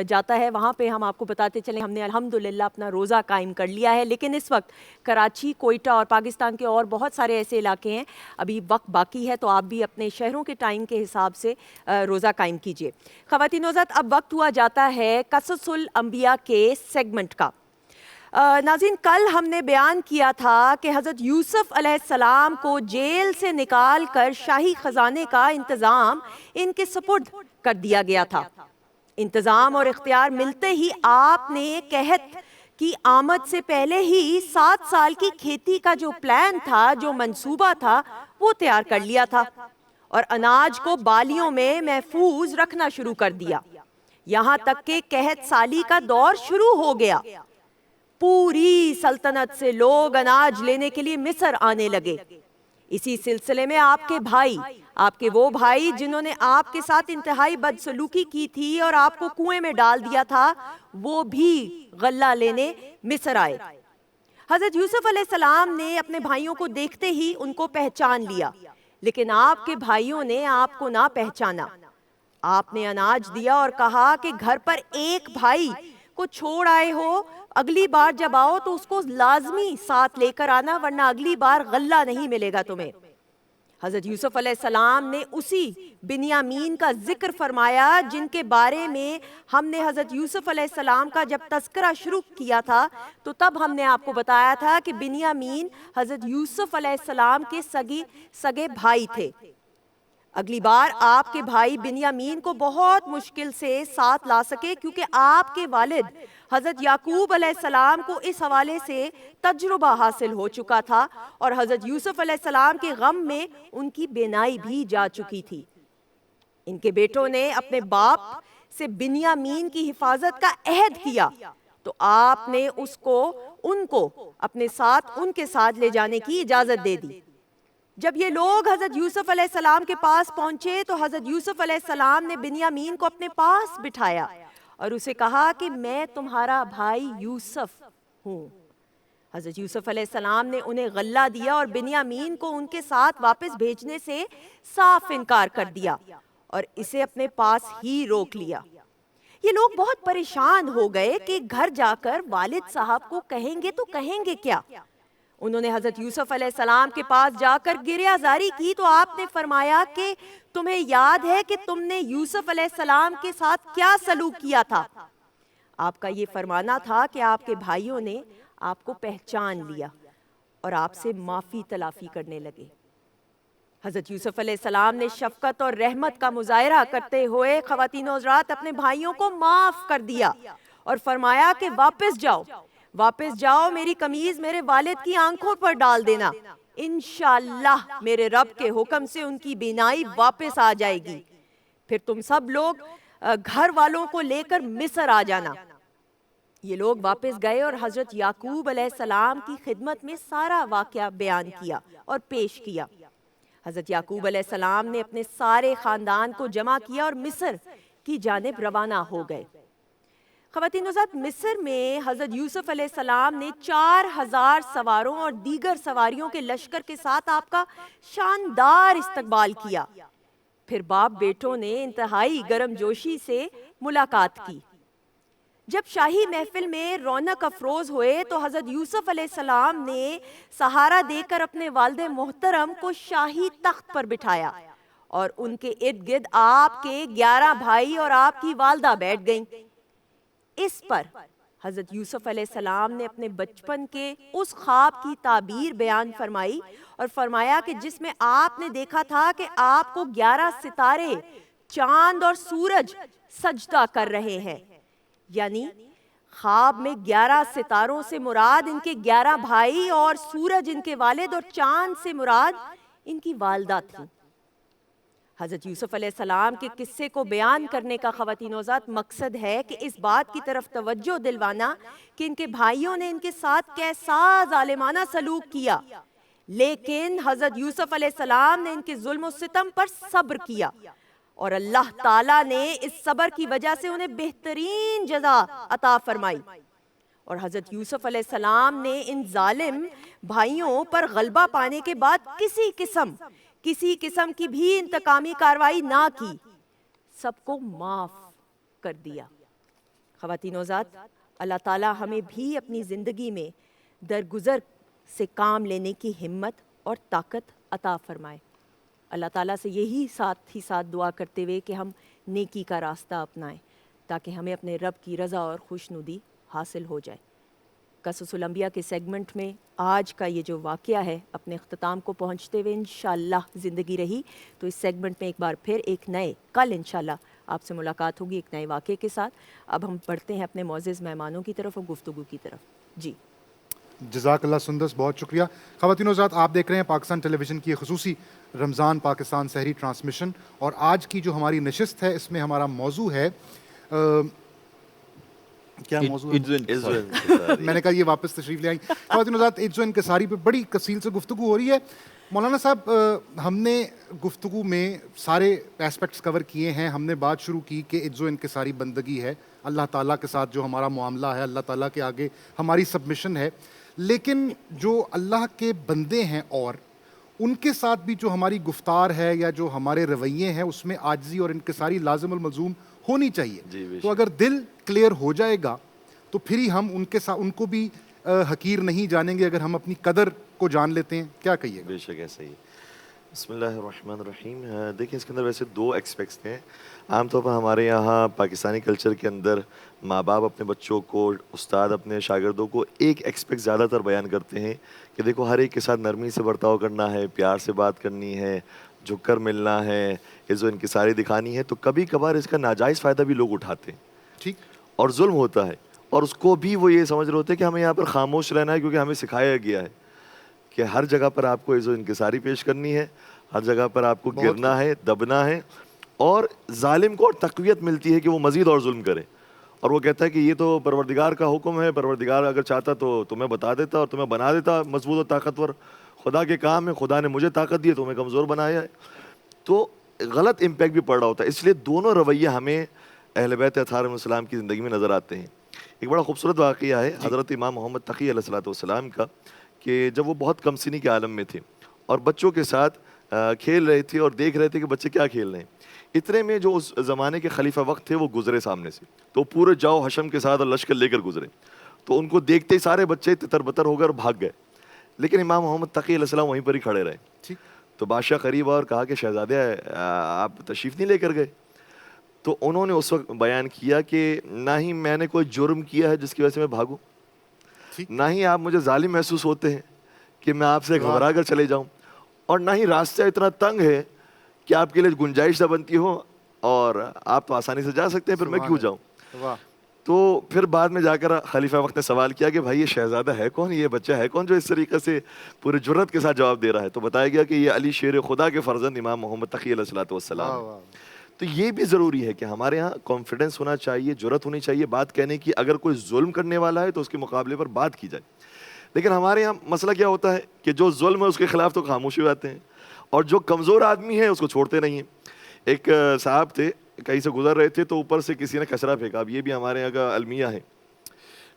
جاتا ہے، وہاں پہ ہم آپ کو بتاتے چلیں ہم نے الحمدللہ اپنا روزہ قائم کر لیا ہے۔ لیکن اس وقت کراچی، کوئٹہ اور پاکستان کے اور بہت سارے ایسے علاقے ہیں، ابھی وقت باقی ہے، تو آپ بھی اپنے شہروں کے ٹائم کے حساب سے روزہ قائم کیجئے۔ خواتین و حضرات، اب وقت ہوا جاتا ہے قصص الانبیاء کے سیگمنٹ کا۔ ناظرین، کل ہم نے بیان کیا تھا کہ حضرت یوسف علیہ السلام کو جیل سے نکال کر شاہی خزانے کا انتظام ان کے سپرد کر دیا گیا تھا۔ انتظام اور اختیار ملتے ہی آپ نے قحط کی آمد سے پہلے ہی 7 سال کی کھیتی کا جو پلان تھا، جو منصوبہ تھا، وہ تیار کر لیا تھا اور اناج کو بالیوں میں محفوظ رکھنا شروع کر دیا، یہاں تک کہ قحط سالی کا دور شروع ہو گیا۔ پوری سلطنت سے لوگ اناج لینے کے لیے مصر آنے لگے۔ اسی سلسلے میں آپ کے بھائی، آپ کے وہ بھائی جنہوں نے آپ کے ساتھ انتہائی بدسلوکی کی تھی اور آپ کو کنویں میں ڈال دیا تھا، وہ بھی غلہ لینے مصر آئے۔ حضرت یوسف علیہ السلام نے اپنے بھائیوں کو دیکھتے ہی ان کو پہچان لیا، لیکن آپ کے بھائیوں نے آپ کو نہ پہچانا۔ آپ نے اناج دیا اور کہا کہ گھر پر ایک بھائی کو چھوڑ آئے ہو، اگلی بار جب آؤ تو اس کو لازمی ساتھ لے کر آنا، ورنہ اگلی بار غلہ نہیں ملے گا تمہیں۔ حضرت یوسف علیہ السلام نے اسی بنیامین کا ذکر فرمایا جن کے بارے میں ہم نے حضرت یوسف علیہ السلام کا جب تذکرہ شروع کیا تھا تو تب ہم نے آپ کو بتایا تھا کہ بنیامین حضرت یوسف علیہ السلام کے سگے بھائی تھے۔ اگلی بار آپ کے بھائی بنیامین کو بہت مشکل سے ساتھ لا سکے، کیونکہ آپ کے والد حضرت یعقوب علیہ السلام کو اس حوالے سے تجربہ حاصل ہو چکا تھا اور حضرت یوسف علیہ السلام کے غم میں ان کی بینائی بھی جا چکی تھی۔ ان کے بیٹوں نے اپنے باپ سے بنیامین کی حفاظت کا عہد کیا تو آپ نے ان کو اپنے ساتھ ان کے ساتھ لے جانے کی اجازت دے دی۔ جب یہ لوگ حضرت یوسف علیہ السلام کے پاس پہنچے تو حضرت یوسف علیہ السلام نے بنیامین کو اپنے پاس بٹھایا اور اسے کہا کہ میں تمہارا بھائی یوسف ہوں۔ حضرت یوسف علیہ السلام نے انہیں غلہ دیا اور بنیامین کو ان کے ساتھ واپس بھیجنے سے صاف انکار کر دیا اور اسے اپنے پاس ہی روک لیا۔ یہ لوگ بہت پریشان ہو گئے کہ گھر جا کر والد صاحب کو کہیں گے تو کہیں گے کیا۔ انہوں نے حضرت یوسف علیہ السلام کے پاس جا کر گریہ زاری کی تو آپ نے فرمایا کہ تمہیں یاد ہے کہ تم نے یوسف علیہ السلام کے ساتھ کیا سلوک کیا تھا؟ آپ کا یہ فرمانا تھا کہ آپ کے بھائیوں نے آپ کو پہچان لیا اور آپ سے معافی تلافی کرنے لگے۔ حضرت یوسف علیہ السلام نے شفقت اور رحمت کا مظاہرہ کرتے ہوئے خواتین و حضرات اپنے بھائیوں کو معاف کر دیا اور فرمایا کہ واپس جاؤ، واپس جاؤ, میری قمیض میرے والد کی آنکھوں پر ڈال دینا, انشاءاللہ میرے رب کے حکم سے ان کی بینائی واپس آ جائے گی. پھر تم سب لوگ گھر والوں کو لے کر مصر آ جانا. یہ لوگ واپس گئے اور حضرت یعقوب علیہ السلام کی خدمت میں سارا واقعہ بیان کیا اور پیش کیا. حضرت یعقوب علیہ السلام نے اپنے سارے خاندان کو جمع کیا اور مصر کی جانب روانہ ہو گئے. خواتین و حضرات, مصر میں حضرت یوسف علیہ السلام نے 4000 سواروں اور دیگر سواریوں کے لشکر کے ساتھ آپ کا شاندار استقبال کیا. پھر باپ بیٹوں نے انتہائی گرم جوشی سے ملاقات کی. جب شاہی محفل میں رونق افروز ہوئے تو حضرت یوسف علیہ السلام نے سہارا دے کر اپنے والد محترم کو شاہی تخت پر بٹھایا اور ان کے ارد گرد آپ کے 11 بھائی اور آپ کی والدہ بیٹھ گئیں. اس پر حضرت یوسف علیہ السلام نے اپنے بچپن کے اس خواب کی تعبیر بیان فرمائی اور فرمایا کہ جس میں آپ نے دیکھا تھا کہ آپ کو 11 ستارے, چاند اور سورج سجدہ کر رہے ہیں. یعنی خواب میں 11 ستاروں سے مراد ان کے 11 بھائی اور سورج ان کے والد اور چاند سے مراد ان کی والدہ تھی. حضرت یوسف علیہ السلام کے قصے کو بیان کرنے کا خواتین و حضرات مقصد ہے کہ اس بات کی طرف توجہ دلوانا کہ ان کے بھائیوں نے ان کے ساتھ کیسا ظالمانہ سلوک کیا, لیکن حضرت یوسف علیہ السلام نے ان کے ظلم و ستم پر صبر کیا اور اللہ تعالیٰ نے اس صبر کی وجہ سے انہیں بہترین جزا عطا فرمائی. اور حضرت یوسف علیہ السلام نے ان ظالم بھائیوں پر غلبہ پانے کے بعد کسی قسم کی بھی انتقامی کارروائی نہ کی, سب کو معاف کر دیا. خواتین و حضرات, اللہ تعالیٰ ہمیں بھی اپنی زندگی میں درگزر سے کام لینے کی ہمت اور طاقت عطا فرمائے. اللہ تعالیٰ سے یہی ساتھ دعا کرتے ہوئے کہ ہم نیکی کا راستہ اپنائیں تاکہ ہمیں اپنے رب کی رضا اور خوشنودی حاصل ہو جائے. قصص الانبیاء کے سیگمنٹ میں آج کا یہ جو واقعہ ہے اپنے اختتام کو پہنچتے ہوئے انشاءاللہ زندگی رہی تو اس سیگمنٹ میں ایک بار پھر کل انشاءاللہ آپ سے ملاقات ہوگی ایک نئے واقعے کے ساتھ. اب ہم بڑھتے ہیں اپنے معزز مہمانوں کی طرف اور گفتگو کی طرف. جی جزاک اللہ سندس, بہت شکریہ. خواتین و حضرات, آپ دیکھ رہے ہیں پاکستان ٹیلی ویژن کی خصوصی رمضان پاکستان سحری ٹرانسمیشن, اور آج کی جو ہماری نشست ہے اس میں ہمارا موضوع ہے کیا موضوع ہے؟ میں نے کہا یہ واپس تشریف لے آئیں. خواتین و حضرات, عجز و انکساری پہ بڑی تفصیل سے گفتگو ہو رہی ہے. مولانا صاحب, ہم نے گفتگو میں سارے ایسپیکٹس کور کیے ہیں. ہم نے بات شروع کی کہ عجز و انکساری بندگی ہے, اللہ تعالیٰ کے ساتھ جو ہمارا معاملہ ہے, اللہ تعالیٰ کے آگے ہماری سبمشن ہے. لیکن جو اللہ کے بندے ہیں اور ان کے ساتھ بھی جو ہماری گفتار ہے یا جو ہمارے رویے ہیں اس میں عاجزی اور انکساری لازم الملزوم ہونی چاہیے. تو اگر دل کلیئر ہو جائے گا تو پھر ہی ہم ان کو بھی حقیر نہیں جانیں گے اگر ہم اپنی قدر کو جان لیتے ہیں. کیا کہیے گا؟ بے شک ایسا ہی. بسم اللہ الرحمن الرحیم. دیکھیں, اس کے اندر ویسے 2 ایکسپیکٹس ہیں. عام طور پر ہمارے یہاں پاکستانی کلچر کے اندر ماں باپ اپنے بچوں کو, استاد اپنے شاگردوں کو ایک ایکسپیکٹ زیادہ تر بیان کرتے ہیں کہ دیکھو ہر ایک کے ساتھ نرمی سے برتاؤ کرنا ہے, پیار سے بات کرنی ہے, جھک کر ملنا ہے, عزت و انکساری دکھانی ہے. تو کبھی کبھار اس کا ناجائز فائدہ بھی لوگ اٹھاتے ہیں, ٹھیک, اور ظلم ہوتا ہے, اور اس کو بھی وہ یہ سمجھ رہے ہوتے ہیں کہ ہمیں یہاں پر خاموش رہنا ہے کیونکہ ہمیں سکھایا گیا ہے کہ ہر جگہ پر آپ کو عزت و انکساری پیش کرنی ہے, ہر جگہ پر آپ کو گرنا ہے, دبنا ہے, اور ظالم کو تقویت ملتی ہے کہ وہ مزید اور ظلم کرے. اور وہ کہتا ہے کہ یہ تو پروردگار کا حکم ہے, پروردگار اگر چاہتا تو تمہیں بتا دیتا اور تمہیں بنا دیتا مضبوط و طاقتور. خدا کے کام ہے, خدا نے مجھے طاقت دی ہے, تمہیں کمزور بنایا ہے. تو غلط امپیکٹ بھی پڑ رہا ہوتا ہے. اس لیے دونوں رویے ہمیں اہل بیت اطہار علیہ السلام کی زندگی میں نظر آتے ہیں. ایک بڑا خوبصورت واقعہ ہے حضرت امام محمد تقی علیہ السلام کا, کہ جب وہ بہت کم سنی کے عالم میں تھے اور بچوں کے ساتھ کھیل رہے تھے اور دیکھ رہے تھے کہ بچے کیا کھیل رہے ہیں. اتنے میں جو اس زمانے کے خلیفہ وقت تھے وہ گزرے سامنے سے, تو پورے جاؤ حشم کے ساتھ اور لشکر لے کر گزرے. تو ان کو دیکھتے ہی سارے بچے تتر بتر ہو کر بھاگ گئے, لیکن امام محمد تقی علیہ السلام وہیں پر ہی کھڑے رہے. تو بادشاہ قریب اور کہا کہ شہزادے آپ تشریف نہیں لے کر گئے. تو انہوں نے اس وقت بیان کیا کہ نہ ہی میں نے کوئی جرم کیا ہے جس کی وجہ سے میں بھاگوں, نہ ہی آپ مجھے ظالم محسوس ہوتے ہیں کہ میں آپ سے گھبرا کر چلے جاؤں, اور نہ ہی راستہ اتنا تنگ ہے کہ آپ کے لیے گنجائش نہ بنتی ہو اور آپ تو آسانی سے جا سکتے ہیں, پھر میں کیوں جاؤں. تو پھر بعد میں جا کر خلیفہ وقت نے سوال کیا کہ بھائی یہ شہزادہ ہے کون, یہ بچہ ہے کون جو اس طریقے سے پورے جرت کے ساتھ جواب دے رہا ہے؟ تو بتایا گیا کہ یہ علی شیر خدا کے فرزند امام محمد تقی علیہ الصلوۃ والسلام ہے. تو یہ بھی ضروری ہے کہ ہمارے ہاں کانفیڈنس ہونا چاہیے, جرت ہونی چاہیے بات کہنے کی. اگر کوئی ظلم کرنے والا ہے تو اس کے مقابلے پر بات کی جائے. لیکن ہمارے یہاں مسئلہ کیا ہوتا ہے کہ جو ظلم ہے اس کے خلاف تو خاموش ہو جاتے ہیں, اور جو کمزور آدمی ہے اس کو چھوڑتے نہیں ہیں. ایک صاحب تھے, کہیں سے گزر رہے تھے تو اوپر سے کسی نے کچرا پھینکا. اب یہ بھی ہمارے یہاں کا المیہ ہے,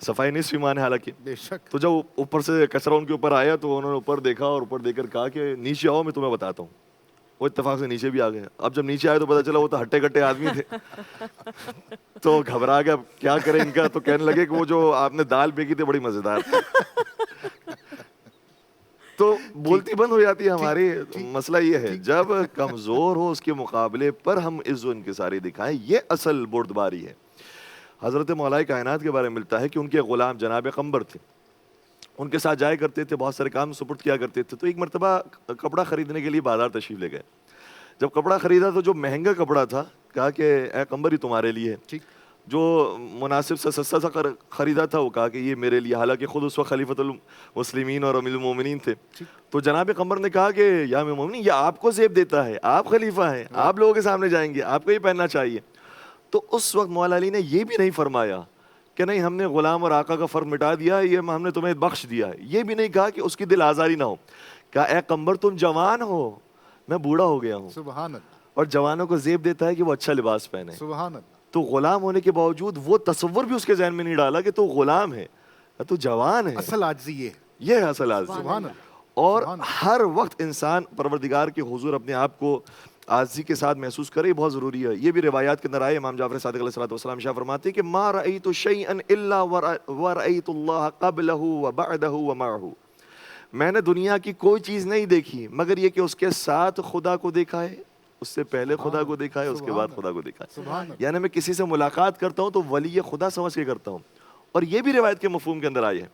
صفائی نصف ایمان ہے حالانکہ. تو جب اوپر سے کچرا ان کے اوپر آیا تو انہوں نے اوپر دیکھا اور اوپر دیکھ کر کہا کہ نیچے آؤ میں تمہیں بتاتا ہوں. وہ اتفاق سے نیچے بھی آ گئے. اب جب نیچے آئے تو پتا چلا وہ تو ہٹے کٹے آدمی تھے. تو گھبرا گیا کیا کریں ان کا, تو کہنے لگے کہ وہ جو آپ نے دال پھینکی تھی بڑی مزیدار تھی. تو بولتی بند ہو جاتی ہے ہماری. مسئلہ یہ ہے جب کمزور ہو اس کے مقابلے پر ہم عز و انکساری دکھائیں, یہ اصل بردباری ہے. حضرت مولا کائنات کے بارے میں ملتا ہے کہ ان کے غلام جناب قمبر تھے, ان کے ساتھ جایا کرتے تھے, بہت سارے کام سپرد کیا کرتے تھے. تو ایک مرتبہ کپڑا خریدنے کے لیے بازار تشریف لے گئے. جب کپڑا خریدا تو جو مہنگا کپڑا تھا کہا کہ اے قمبر یہ تمہارے لیے ہے. جو مناسب سے سستا سا خریدا تھا وہ کہا کہ یہ میرے لیے, حالانکہ خود اس وقت خلیفۃ المسلمین اور امیر المومنین تھے. تو جناب قمر نے کہا کہ یا امیر المومنین یہ آپ کو زیب دیتا ہے, آپ خلیفہ ہیں, آپ لوگوں کے سامنے جائیں گے, آپ کو یہ پہننا چاہیے. تو اس وقت مولا علی نے یہ بھی نہیں فرمایا کہ نہیں ہم نے غلام اور آقا کا فرق مٹا دیا, یہ ہم نے تمہیں بخش دیا ہے. یہ بھی نہیں کہا کہ اس کی دل آزاری نہ ہو. کہا اے قمبر تم جوان ہو, میں بوڑھا ہو گیا ہوں. سبحان اللہ. اور جوانوں کو زیب دیتا ہے کہ وہ اچھا لباس پہنے. سبحان اللہ. تو غلام ہونے کے باوجود وہ تصور بھی اس کے ذہن میں نہیں ڈالا کہ تو غلام ہے, تو جوان ہے. اصل عاجزی یہ ہے اصل عاجزی. سبحان اللہ. اور ہر وقت انسان پروردگار کے حضور اپنے آپ کو عاجزی کے ساتھ محسوس کرے, بہت ضروری ہے. یہ بھی روایات کے اندر آئے. امام جعفر صادق علیہ السلام شاہ فرماتے ہیں کہ ما رأیت شیئا الا ورأیت اللہ قبلہ وبعدہ ومعہ. میں نے دنیا کی کوئی چیز نہیں دیکھی مگر یہ کہ اس کے ساتھ خدا کو دیکھا ہے, اس سے پہلے خدا کو دیکھا ہے, اس کے بعد خدا کو دیکھا ہے. یعنی میں کسی سے ملاقات کرتا ہوں تو ولی خدا سمجھ کے کرتا ہوں. اور یہ بھی روایت کے مفہوم کے اندر آئی ہے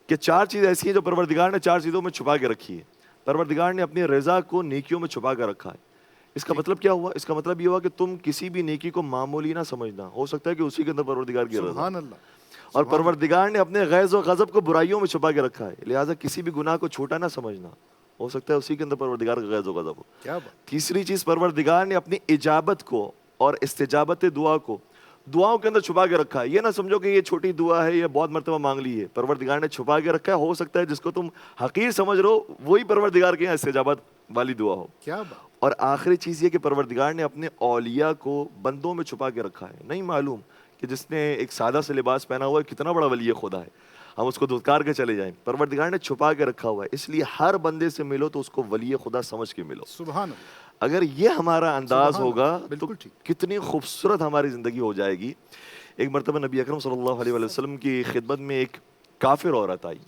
کہ 4 چیزیں ایسی ہیں جو پروردگار نے 4 چیزوں میں چھپا کے رکھی ہے. پروردگار نے اپنی رضا کو نیکیوں میں چھپا کے رکھا ہے. اس کا مطلب کیا ہوا؟ اس کا مطلب یہ ہوا کہ تم کسی بھی نیکی کو معمولی نہ سمجھنا, ہو سکتا ہے کہ اسی کے اندر پروردگار کی رضا. سبحان اللہ. اور پروردگار نے اپنے غیظ و غضب کو برائیوں میں چھپا کے رکھا ہے, لہٰذا کسی بھی گناہ کو چھوٹا نہ سمجھنا, ہو سکتا ہے اسی کے اندر پروردگار کا غیظ و غضب ہو. کیا بات. تیسری چیز, پروردگار نے اپنی اجابت کو اور استجابت دعا کو دعاؤں کے اندر چھپا کے رکھا ہے. یہ نہ سمجھو کہ یہ چھوٹی دعا ہے, یہ بہت مرتبہ مانگ لی ہے. پروردگار نے چھپا کے رکھا ہے, ہو سکتا ہے جس کو تم حقیر سمجھ رہو وہی پروردگار کے یہاں استجابت والی دعا ہو. کیا بات. اور آخری چیز یہ کہ پروردگار نے اپنے اولیاء کو بندوں میں چھپا کے رکھا ہے. نہیں معلوم کہ جس نے ایک سادہ سے لباس پہنا ہوا ہے کتنا بڑا ولی خدا ہے, ہم اس کو دھتکار کے چلے جائیں. پروردگار نے چھپا کے رکھا ہوا ہے, اس لیے ہر بندے سے ملو تو اس کو ولی خدا سمجھ کے ملو. سبحان اللہ. اگر یہ ہمارا انداز ہوگا تو کتنی خوبصورت ہماری زندگی ہو جائے گی. ایک مرتبہ نبی اکرم صلی اللہ علیہ وسلم کی خدمت میں ایک کافر عورت آئی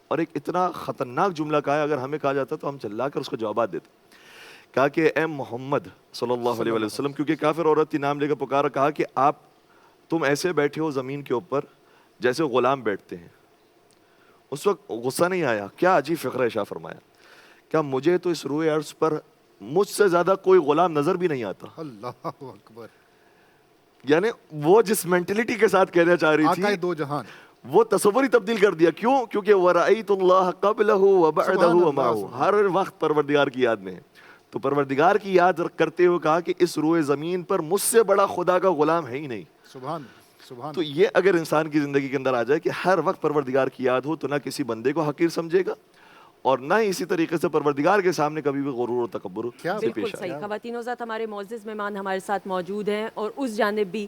اور ایک اتنا خطرناک جملہ کہا, اگر ہمیں کہا جاتا تو ہم چلا کر اس کو جوابات دیتے. کہا کہ اے محمد صلی اللہ علیہ وسلم, کیونکہ کافر عورت کی نام لے کر پکارا, کہا کہ تم ایسے بیٹھے ہو زمین کے اوپر جیسے غلام بیٹھتے ہیں. اس وقت غصہ نہیں آیا, کیا عجیب فقرہ شاہ فرمایا, کیا مجھے تو اس روئے عرض پر مجھ سے زیادہ کوئی غلام نظر بھی نہیں آتا. اللہ اکبر. یعنی وہ جس مینٹلٹی کے ساتھ کہنا چاہ رہی تھی, آقا دو جہان, وہ تصور ہی تبدیل کر دیا. کیوں؟ کیونکہ وَرَأَيْتُ اللَّهَ قَبْلَهُ وَبَعْدَهُ وَمَعَهُ, ہر وقت پروردگار کی یاد میں ہے. تو پروردگار کی یاد کرتے ہوئے کہا کہ اس روئے زمین پر مجھ سے بڑا خدا کا غلام ہے ہی نہیں. سبحان سبحان. تو یہ اگر انسان کی زندگی کے اندر آ جائے کہ ہر وقت پروردگار کی یاد ہو, تو نہ کسی بندے کو حقیر سمجھے گا اور نہ ہی اسی طریقے سے پروردگار کے سامنے کبھی بھی غرور و تکبر سے بالکل صحیح. خواتین حضرات, ہمارے معزز مہمان ہمارے ساتھ موجود ہیں, اور اس جانب بھی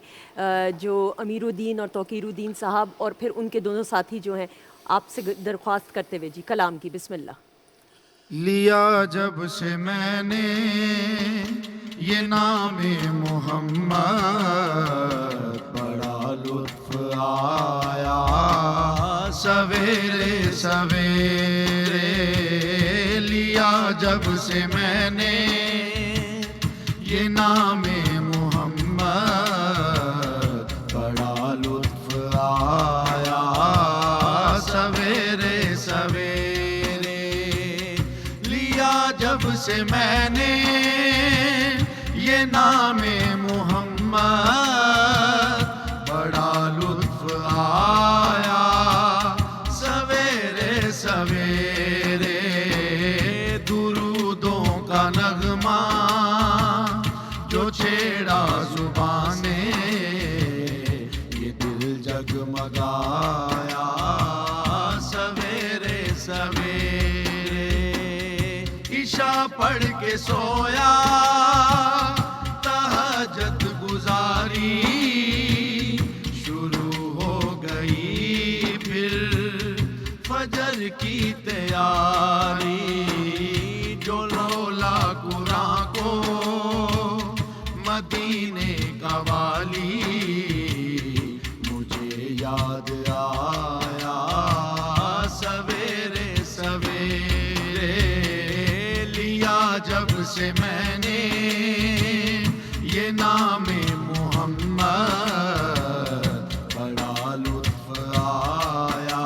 جو امیر الدین اور توقیر الدین صاحب اور پھر ان کے دونوں ساتھی جو ہیں, آپ سے درخواست کرتے ہوئے جی کلام کی. بسم اللہ. لیا جب سے میں نے یہ نام محمد, بڑا لطف آیا سویرے سویرے. لیا جب سے میں نے یہ نام محمد, بڑا لطف آیا سویرے سویرے. لیا جب سے میں نے یہ نام محمد, بڑا لطف سویرے عشاء پڑھ کے سویا تہجد گزاری شروع ہو گئی پھر فجر کی تیاری جو رولا قرآن کو مدینے کا والی مجھے یاد آیا سویرے سویرے لیا جب سے میں نے یہ نام محمد بڑا لطف آیا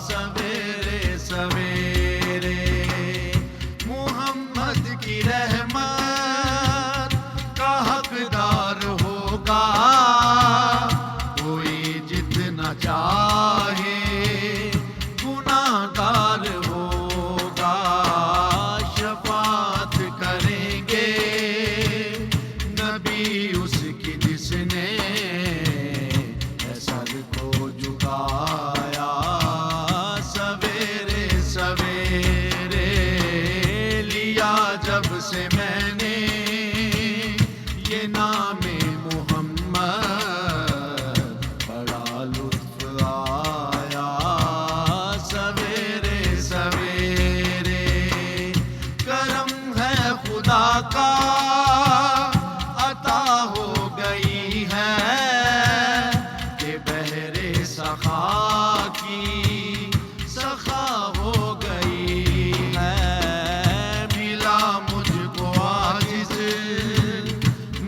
سویرے سویرے محمد کی رحمت کا حقدار ہوگا کوئی جتنا چاہے گناہ گار ہوگا شفاعت کریں گے نبی اس کی جس نے سر کو جھکایا سویرے سویرے لیا جب سے میں نے یہ نام محمد بڑا لطف آیا سویرے سویرے کرم ہے خدا کا عطا ہو گئی ہے کہ بہرے سخا کی سخا ہو گئی ہے ملا مجھ کو عاجز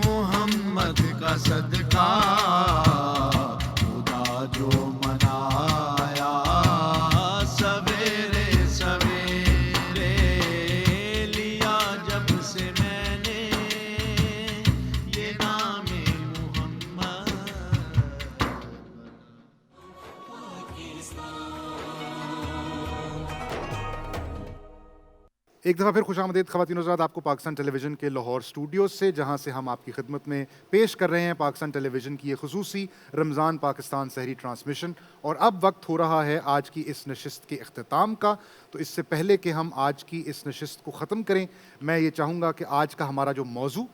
محمد کا صدقہ خدا جو منایا سویرے سویرے لیا جب سے میں نے یہ نام محمد ایک دفعہ پھر خوش آمدید خواتین و حضرات آپ کو پاکستان ٹیلی ویژن کے لاہور اسٹوڈیوز سے، جہاں سے ہم آپ کی خدمت میں پیش کر رہے ہیں پاکستان ٹیلی ویژن کی یہ خصوصی رمضان پاکستان سحری ٹرانسمیشن۔ اور اب وقت ہو رہا ہے آج کی اس نشست کے اختتام کا۔ تو اس سے پہلے کہ ہم آج کی اس نشست کو ختم کریں، میں یہ چاہوں گا کہ آج کا ہمارا جو موضوع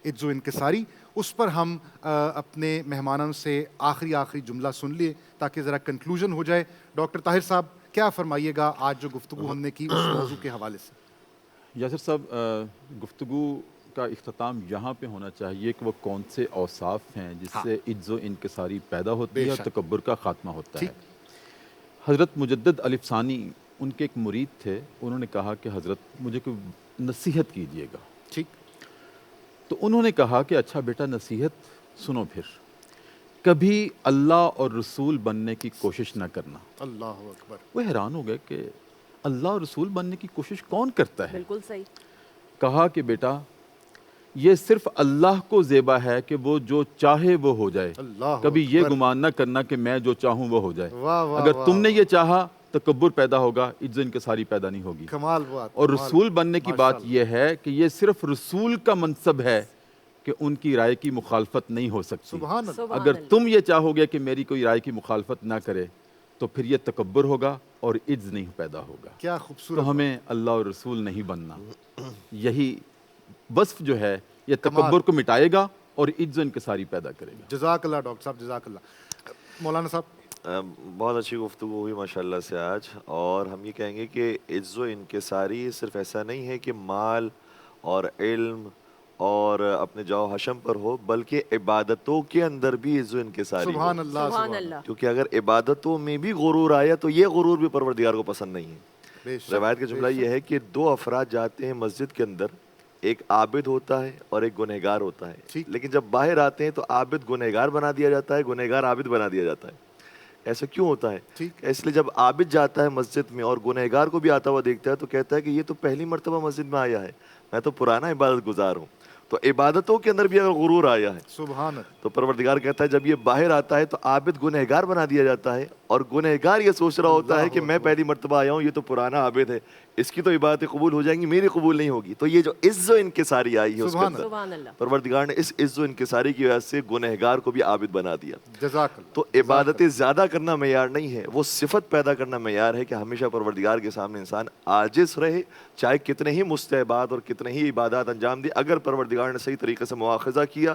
عجز و انکساری، اس پر ہم اپنے مہمانوں سے آخری جملہ سن لیے تاکہ ذرا کنکلوژن ہو جائے۔ ڈاکٹر طاہر صاحب کیا فرمائیے گا آج جو گفتگو ہم نے کی اس موضوع کے حوالے سے؟ یاسر صاحب، گفتگو کا اختتام یہاں پہ ہونا چاہیے کہ وہ کون سے اوصاف ہیں جس سے عجز و انکساری پیدا ہوتی ہے اور تکبر کا خاتمہ ہوتا ہے۔ حضرت مجدد الف ثانی ان کے ایک مرید تھے، انہوں نے کہا کہ حضرت مجھے کوئی نصیحت کیجیے گا۔ ٹھیک، تو انہوں نے کہا کہ اچھا بیٹا نصیحت سنو، پھر کبھی اللہ اور رسول بننے کی کوشش نہ کرنا۔ اللہ اکبر۔ وہ حیران ہو گئے کہ اللہ اور رسول بننے کی کوشش کون کرتا ہے؟ بالکل صحیح۔ کہا کہ بیٹا یہ صرف اللہ کو زیبا ہے کہ وہ جو چاہے وہ ہو جائے، کبھی یہ گمان نہ کرنا کہ میں جو چاہوں وہ ہو جائے۔ اگر تم نے یہ چاہا تکبر پیدا ہوگا، عجز و انکساری پیدا نہیں ہوگی۔ کمال بات۔ اور رسول بننے کی بات یہ ہے کہ یہ صرف رسول کا منصب ہے کہ ان کی رائے کی مخالفت نہیں ہو سکتی۔ سبحان اللہ۔ اگر تم یہ چاہو گے کہ میری کوئی رائے کی مخالفت نہ کرے تو پھر یہ تکبر ہوگا اور عجز نہیں پیدا ہوگا۔ کیا خوبصورت۔ تو ہمیں اللہ اور رسول نہیں بننا، یہی وصف جو ہے یہ تکبر کو مٹائے گا اور عجز و انکساری پیدا کرے گا۔ جزاک اللہ ڈاکٹر صاحب، جزاک اللہ۔ مولانا صاحب، بہت اچھی گفتگو ہوئی ماشاءاللہ سے آج، اور ہم یہ کہیں گے کہ عجز و انکساری صرف ایسا نہیں ہے کہ مال اور علم اور اپنے جاؤ حشم پر ہو، بلکہ عبادتوں کے اندر بھی عجز و انکساری ہو۔ سبحان اللہ، سبحان اللہ۔ کیونکہ اگر عبادتوں میں بھی غرور آیا تو یہ غرور بھی پروردگار کو پسند نہیں ہے۔ روایت کا جملہ یہ ہے کہ دو افراد جاتے ہیں مسجد کے اندر، ایک عابد ہوتا ہے اور ایک گنہگار ہوتا ہے، لیکن جب باہر آتے ہیں تو عابد گنہگار بنا دیا جاتا ہے، گنہگار عابد بنا دیا جاتا ہے۔ ایسا کیوں ہوتا ہے؟ اس لیے جب عابد جاتا ہے مسجد میں اور گنہگار کو بھی آتا ہوا دیکھتا ہے تو کہتا ہے کہ یہ تو پہلی مرتبہ مسجد میں آیا ہے، میں تو پرانا عبادت گزار ہوں۔ تو عبادتوں کے اندر بھی اگر غرور آیا ہے سبحان اللہ. تو پروردگار کہتا ہے جب یہ باہر آتا ہے تو عابد گنہگار بنا دیا جاتا ہے, اور گنہگار یہ سوچ رہا ہوتا ہے کہ میں پہلی مرتبہ آیا ہوں, یہ تو پرانا عابد ہے, اس کی تو عبادتیں قبول ہو جائیں گی, میری قبول نہیں ہوگی. تو یہ جو عز و انکساری آئی ہے اس کے اندر, پروردگار نے اس عز و انکساری کی وجہ سے گنہگار کو بھی عابد بنا دیا. جزاک اللہ. تو عبادتیں زیادہ کرنا معیار نہیں ہے, وہ صفت پیدا کرنا معیار ہے کہ ہمیشہ پروردگار کے سامنے انسان عاجز رہے, چاہے کتنے ہی مستحبات اور کتنے ہی عبادات انجام دی. اگر پروردگار نے صحیح طریقے سے مواخذہ کیا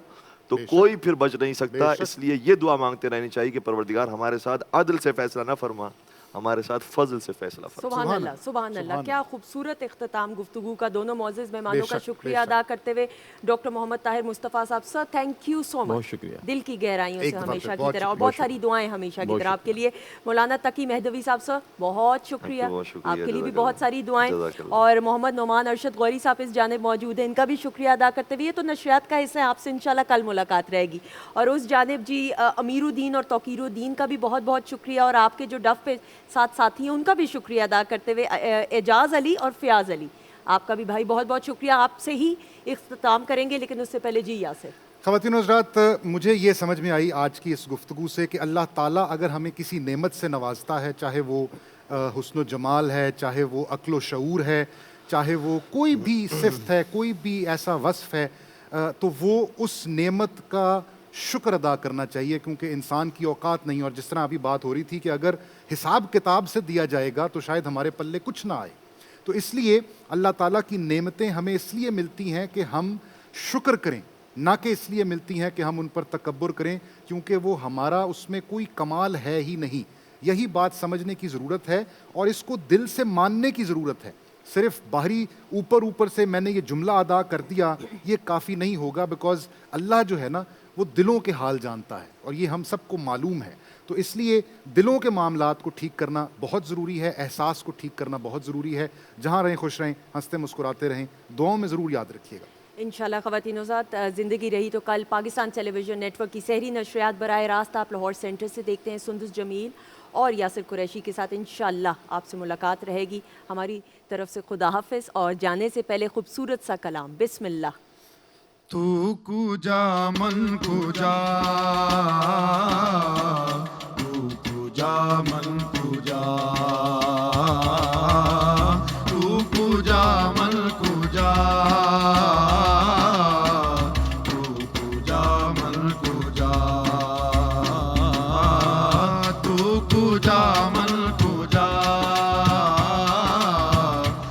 تو کوئی پھر بچ نہیں سکتا. اس لیے یہ دعا مانگتے رہنی چاہیے کہ پروردگار ہمارے ساتھ عدل سے فیصلہ نہ فرما, ہمارے ساتھ فضل سے فیصلہ فرما. سبحان اللہ, سبحان اللہ. کیا خوبصورت اختتام گفتگو کا. دونوں معزز مہمانوں کا شکریہ ادا کرتے ہوئے ڈاکٹر محمد طاہر مصطفیٰ صاحب, سر تھینک یو سو مچ. بہت شکریہ. دل کی گہرائیوں سے ہمیشہ کی طرح, اور بہت ساری دعائیں ہمیشہ کی طرح آپ کے لیے. مولانا تقی مہدوی صاحب, سر بہت شکریہ, آپ کے لیے بھی بہت ساری دعائیں. اور محمد نعمان ارشد غوری صاحب اس جانب موجود ہیں, ان کا بھی شکریہ ادا کرتے ہوئے. یہ تو نشریات کا حصہ ہے, آپ سے انشاءاللہ کل ملاقات رہے گی. اور اس جانب جی امیر الدین اور توقیر الدین کا بھی بہت بہت شکریہ, اور آپ کے جو ڈف پہ ساتھ ساتھی ہیں ان کا بھی شکریہ ادا کرتے ہوئے اعجاز علی اور فیاض علی, آپ کا بھی بھائی بہت بہت شکریہ. آپ سے ہی اختتام کریں گے, لیکن اس سے پہلے جی یاسر. خواتین و حضرات, مجھے یہ سمجھ میں آئی آج کی اس گفتگو سے کہ اللہ تعالیٰ اگر ہمیں کسی نعمت سے نوازتا ہے, چاہے وہ حسن و جمال ہے, چاہے وہ عقل و شعور ہے, چاہے وہ کوئی بھی صفت ہے, کوئی بھی ایسا وصف ہے, تو وہ اس نعمت کا شکر ادا کرنا چاہیے, کیونکہ انسان کی اوقات نہیں. اور جس طرح ابھی بات ہو رہی تھی کہ اگر حساب کتاب سے دیا جائے گا تو شاید ہمارے پلے کچھ نہ آئے. تو اس لیے اللہ تعالیٰ کی نعمتیں ہمیں اس لیے ملتی ہیں کہ ہم شکر کریں, نہ کہ اس لیے ملتی ہیں کہ ہم ان پر تکبر کریں, کیونکہ وہ ہمارا اس میں کوئی کمال ہے ہی نہیں. یہی بات سمجھنے کی ضرورت ہے, اور اس کو دل سے ماننے کی ضرورت ہے. صرف باہری اوپر سے میں نے یہ جملہ ادا کر دیا, یہ کافی نہیں ہوگا, بیکاز اللہ جو ہے نا وہ دلوں کے حال جانتا ہے, اور یہ ہم سب کو معلوم ہے. تو اس لیے دلوں کے معاملات کو ٹھیک کرنا بہت ضروری ہے, احساس کو ٹھیک کرنا بہت ضروری ہے. جہاں رہیں خوش رہیں, ہنستے مسکراتے رہیں, دعاؤں میں ضرور یاد رکھیے گا. انشاءاللہ خواتین و حضرات, زندگی رہی تو کل Pakistan television net work کی سحری نشریات براہ راست آپ لاہور سینٹر سے دیکھتے ہیں. سندس جمیل اور یاسر قریشی کے ساتھ انشاءاللہ آپ سے ملاقات رہے گی. ہماری طرف سے خدا حافظ, اور جانے سے پہلے خوبصورت سا کلام. بسم اللہ. تو کجا من کجا, تو کجا من کجا, تو کجا من کجا, تو کجا من کجا, تو کجا من کجا,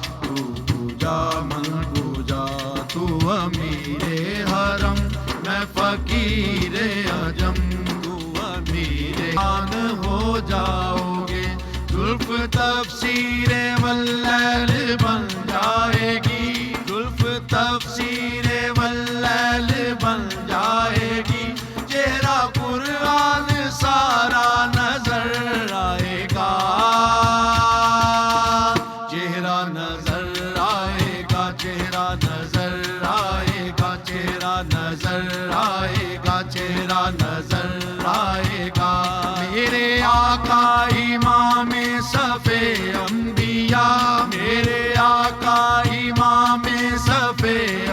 تو کجا من کجا. تو امیر حرم میں فقیر عجم, تو امیر آن ہو جاؤ گے, زلف تفسیر واللیل بن جائے گی, زلف تفسیر واللیل بن جائے گی. چہرہ قرآن سارا نظر آئے گا, چہرہ نظر آئے گا, چہرہ نظر آئے گا, چہرہ نظر آئے گا, چہرہ نظر آئے گا. میرے آقا امام صف انبیاء, میرے آقا امام صف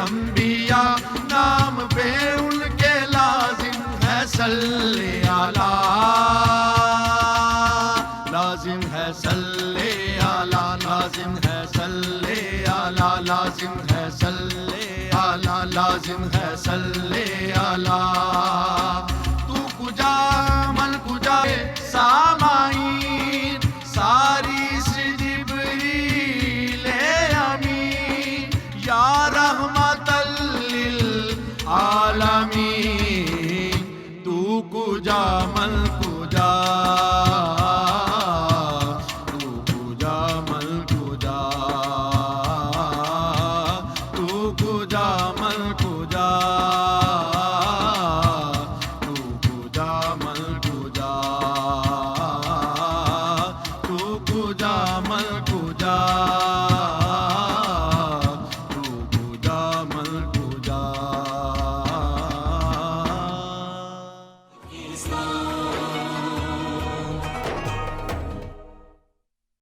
انبیاء, نام پہ ان کے لازم ہے صلی علی, لازم ہے صلی علی, لازم ہے صلی علی, لازم ہے صلی علی, لازم ہے صلی علی. تو کجا من کجا سامعین, ساری سے جبریل امین, یا رحمت للعالمین. تو کجا من کجا, تو کجا من کجا, تو کجا من کجا, تو کجا من کجا, تو کجا من کجا.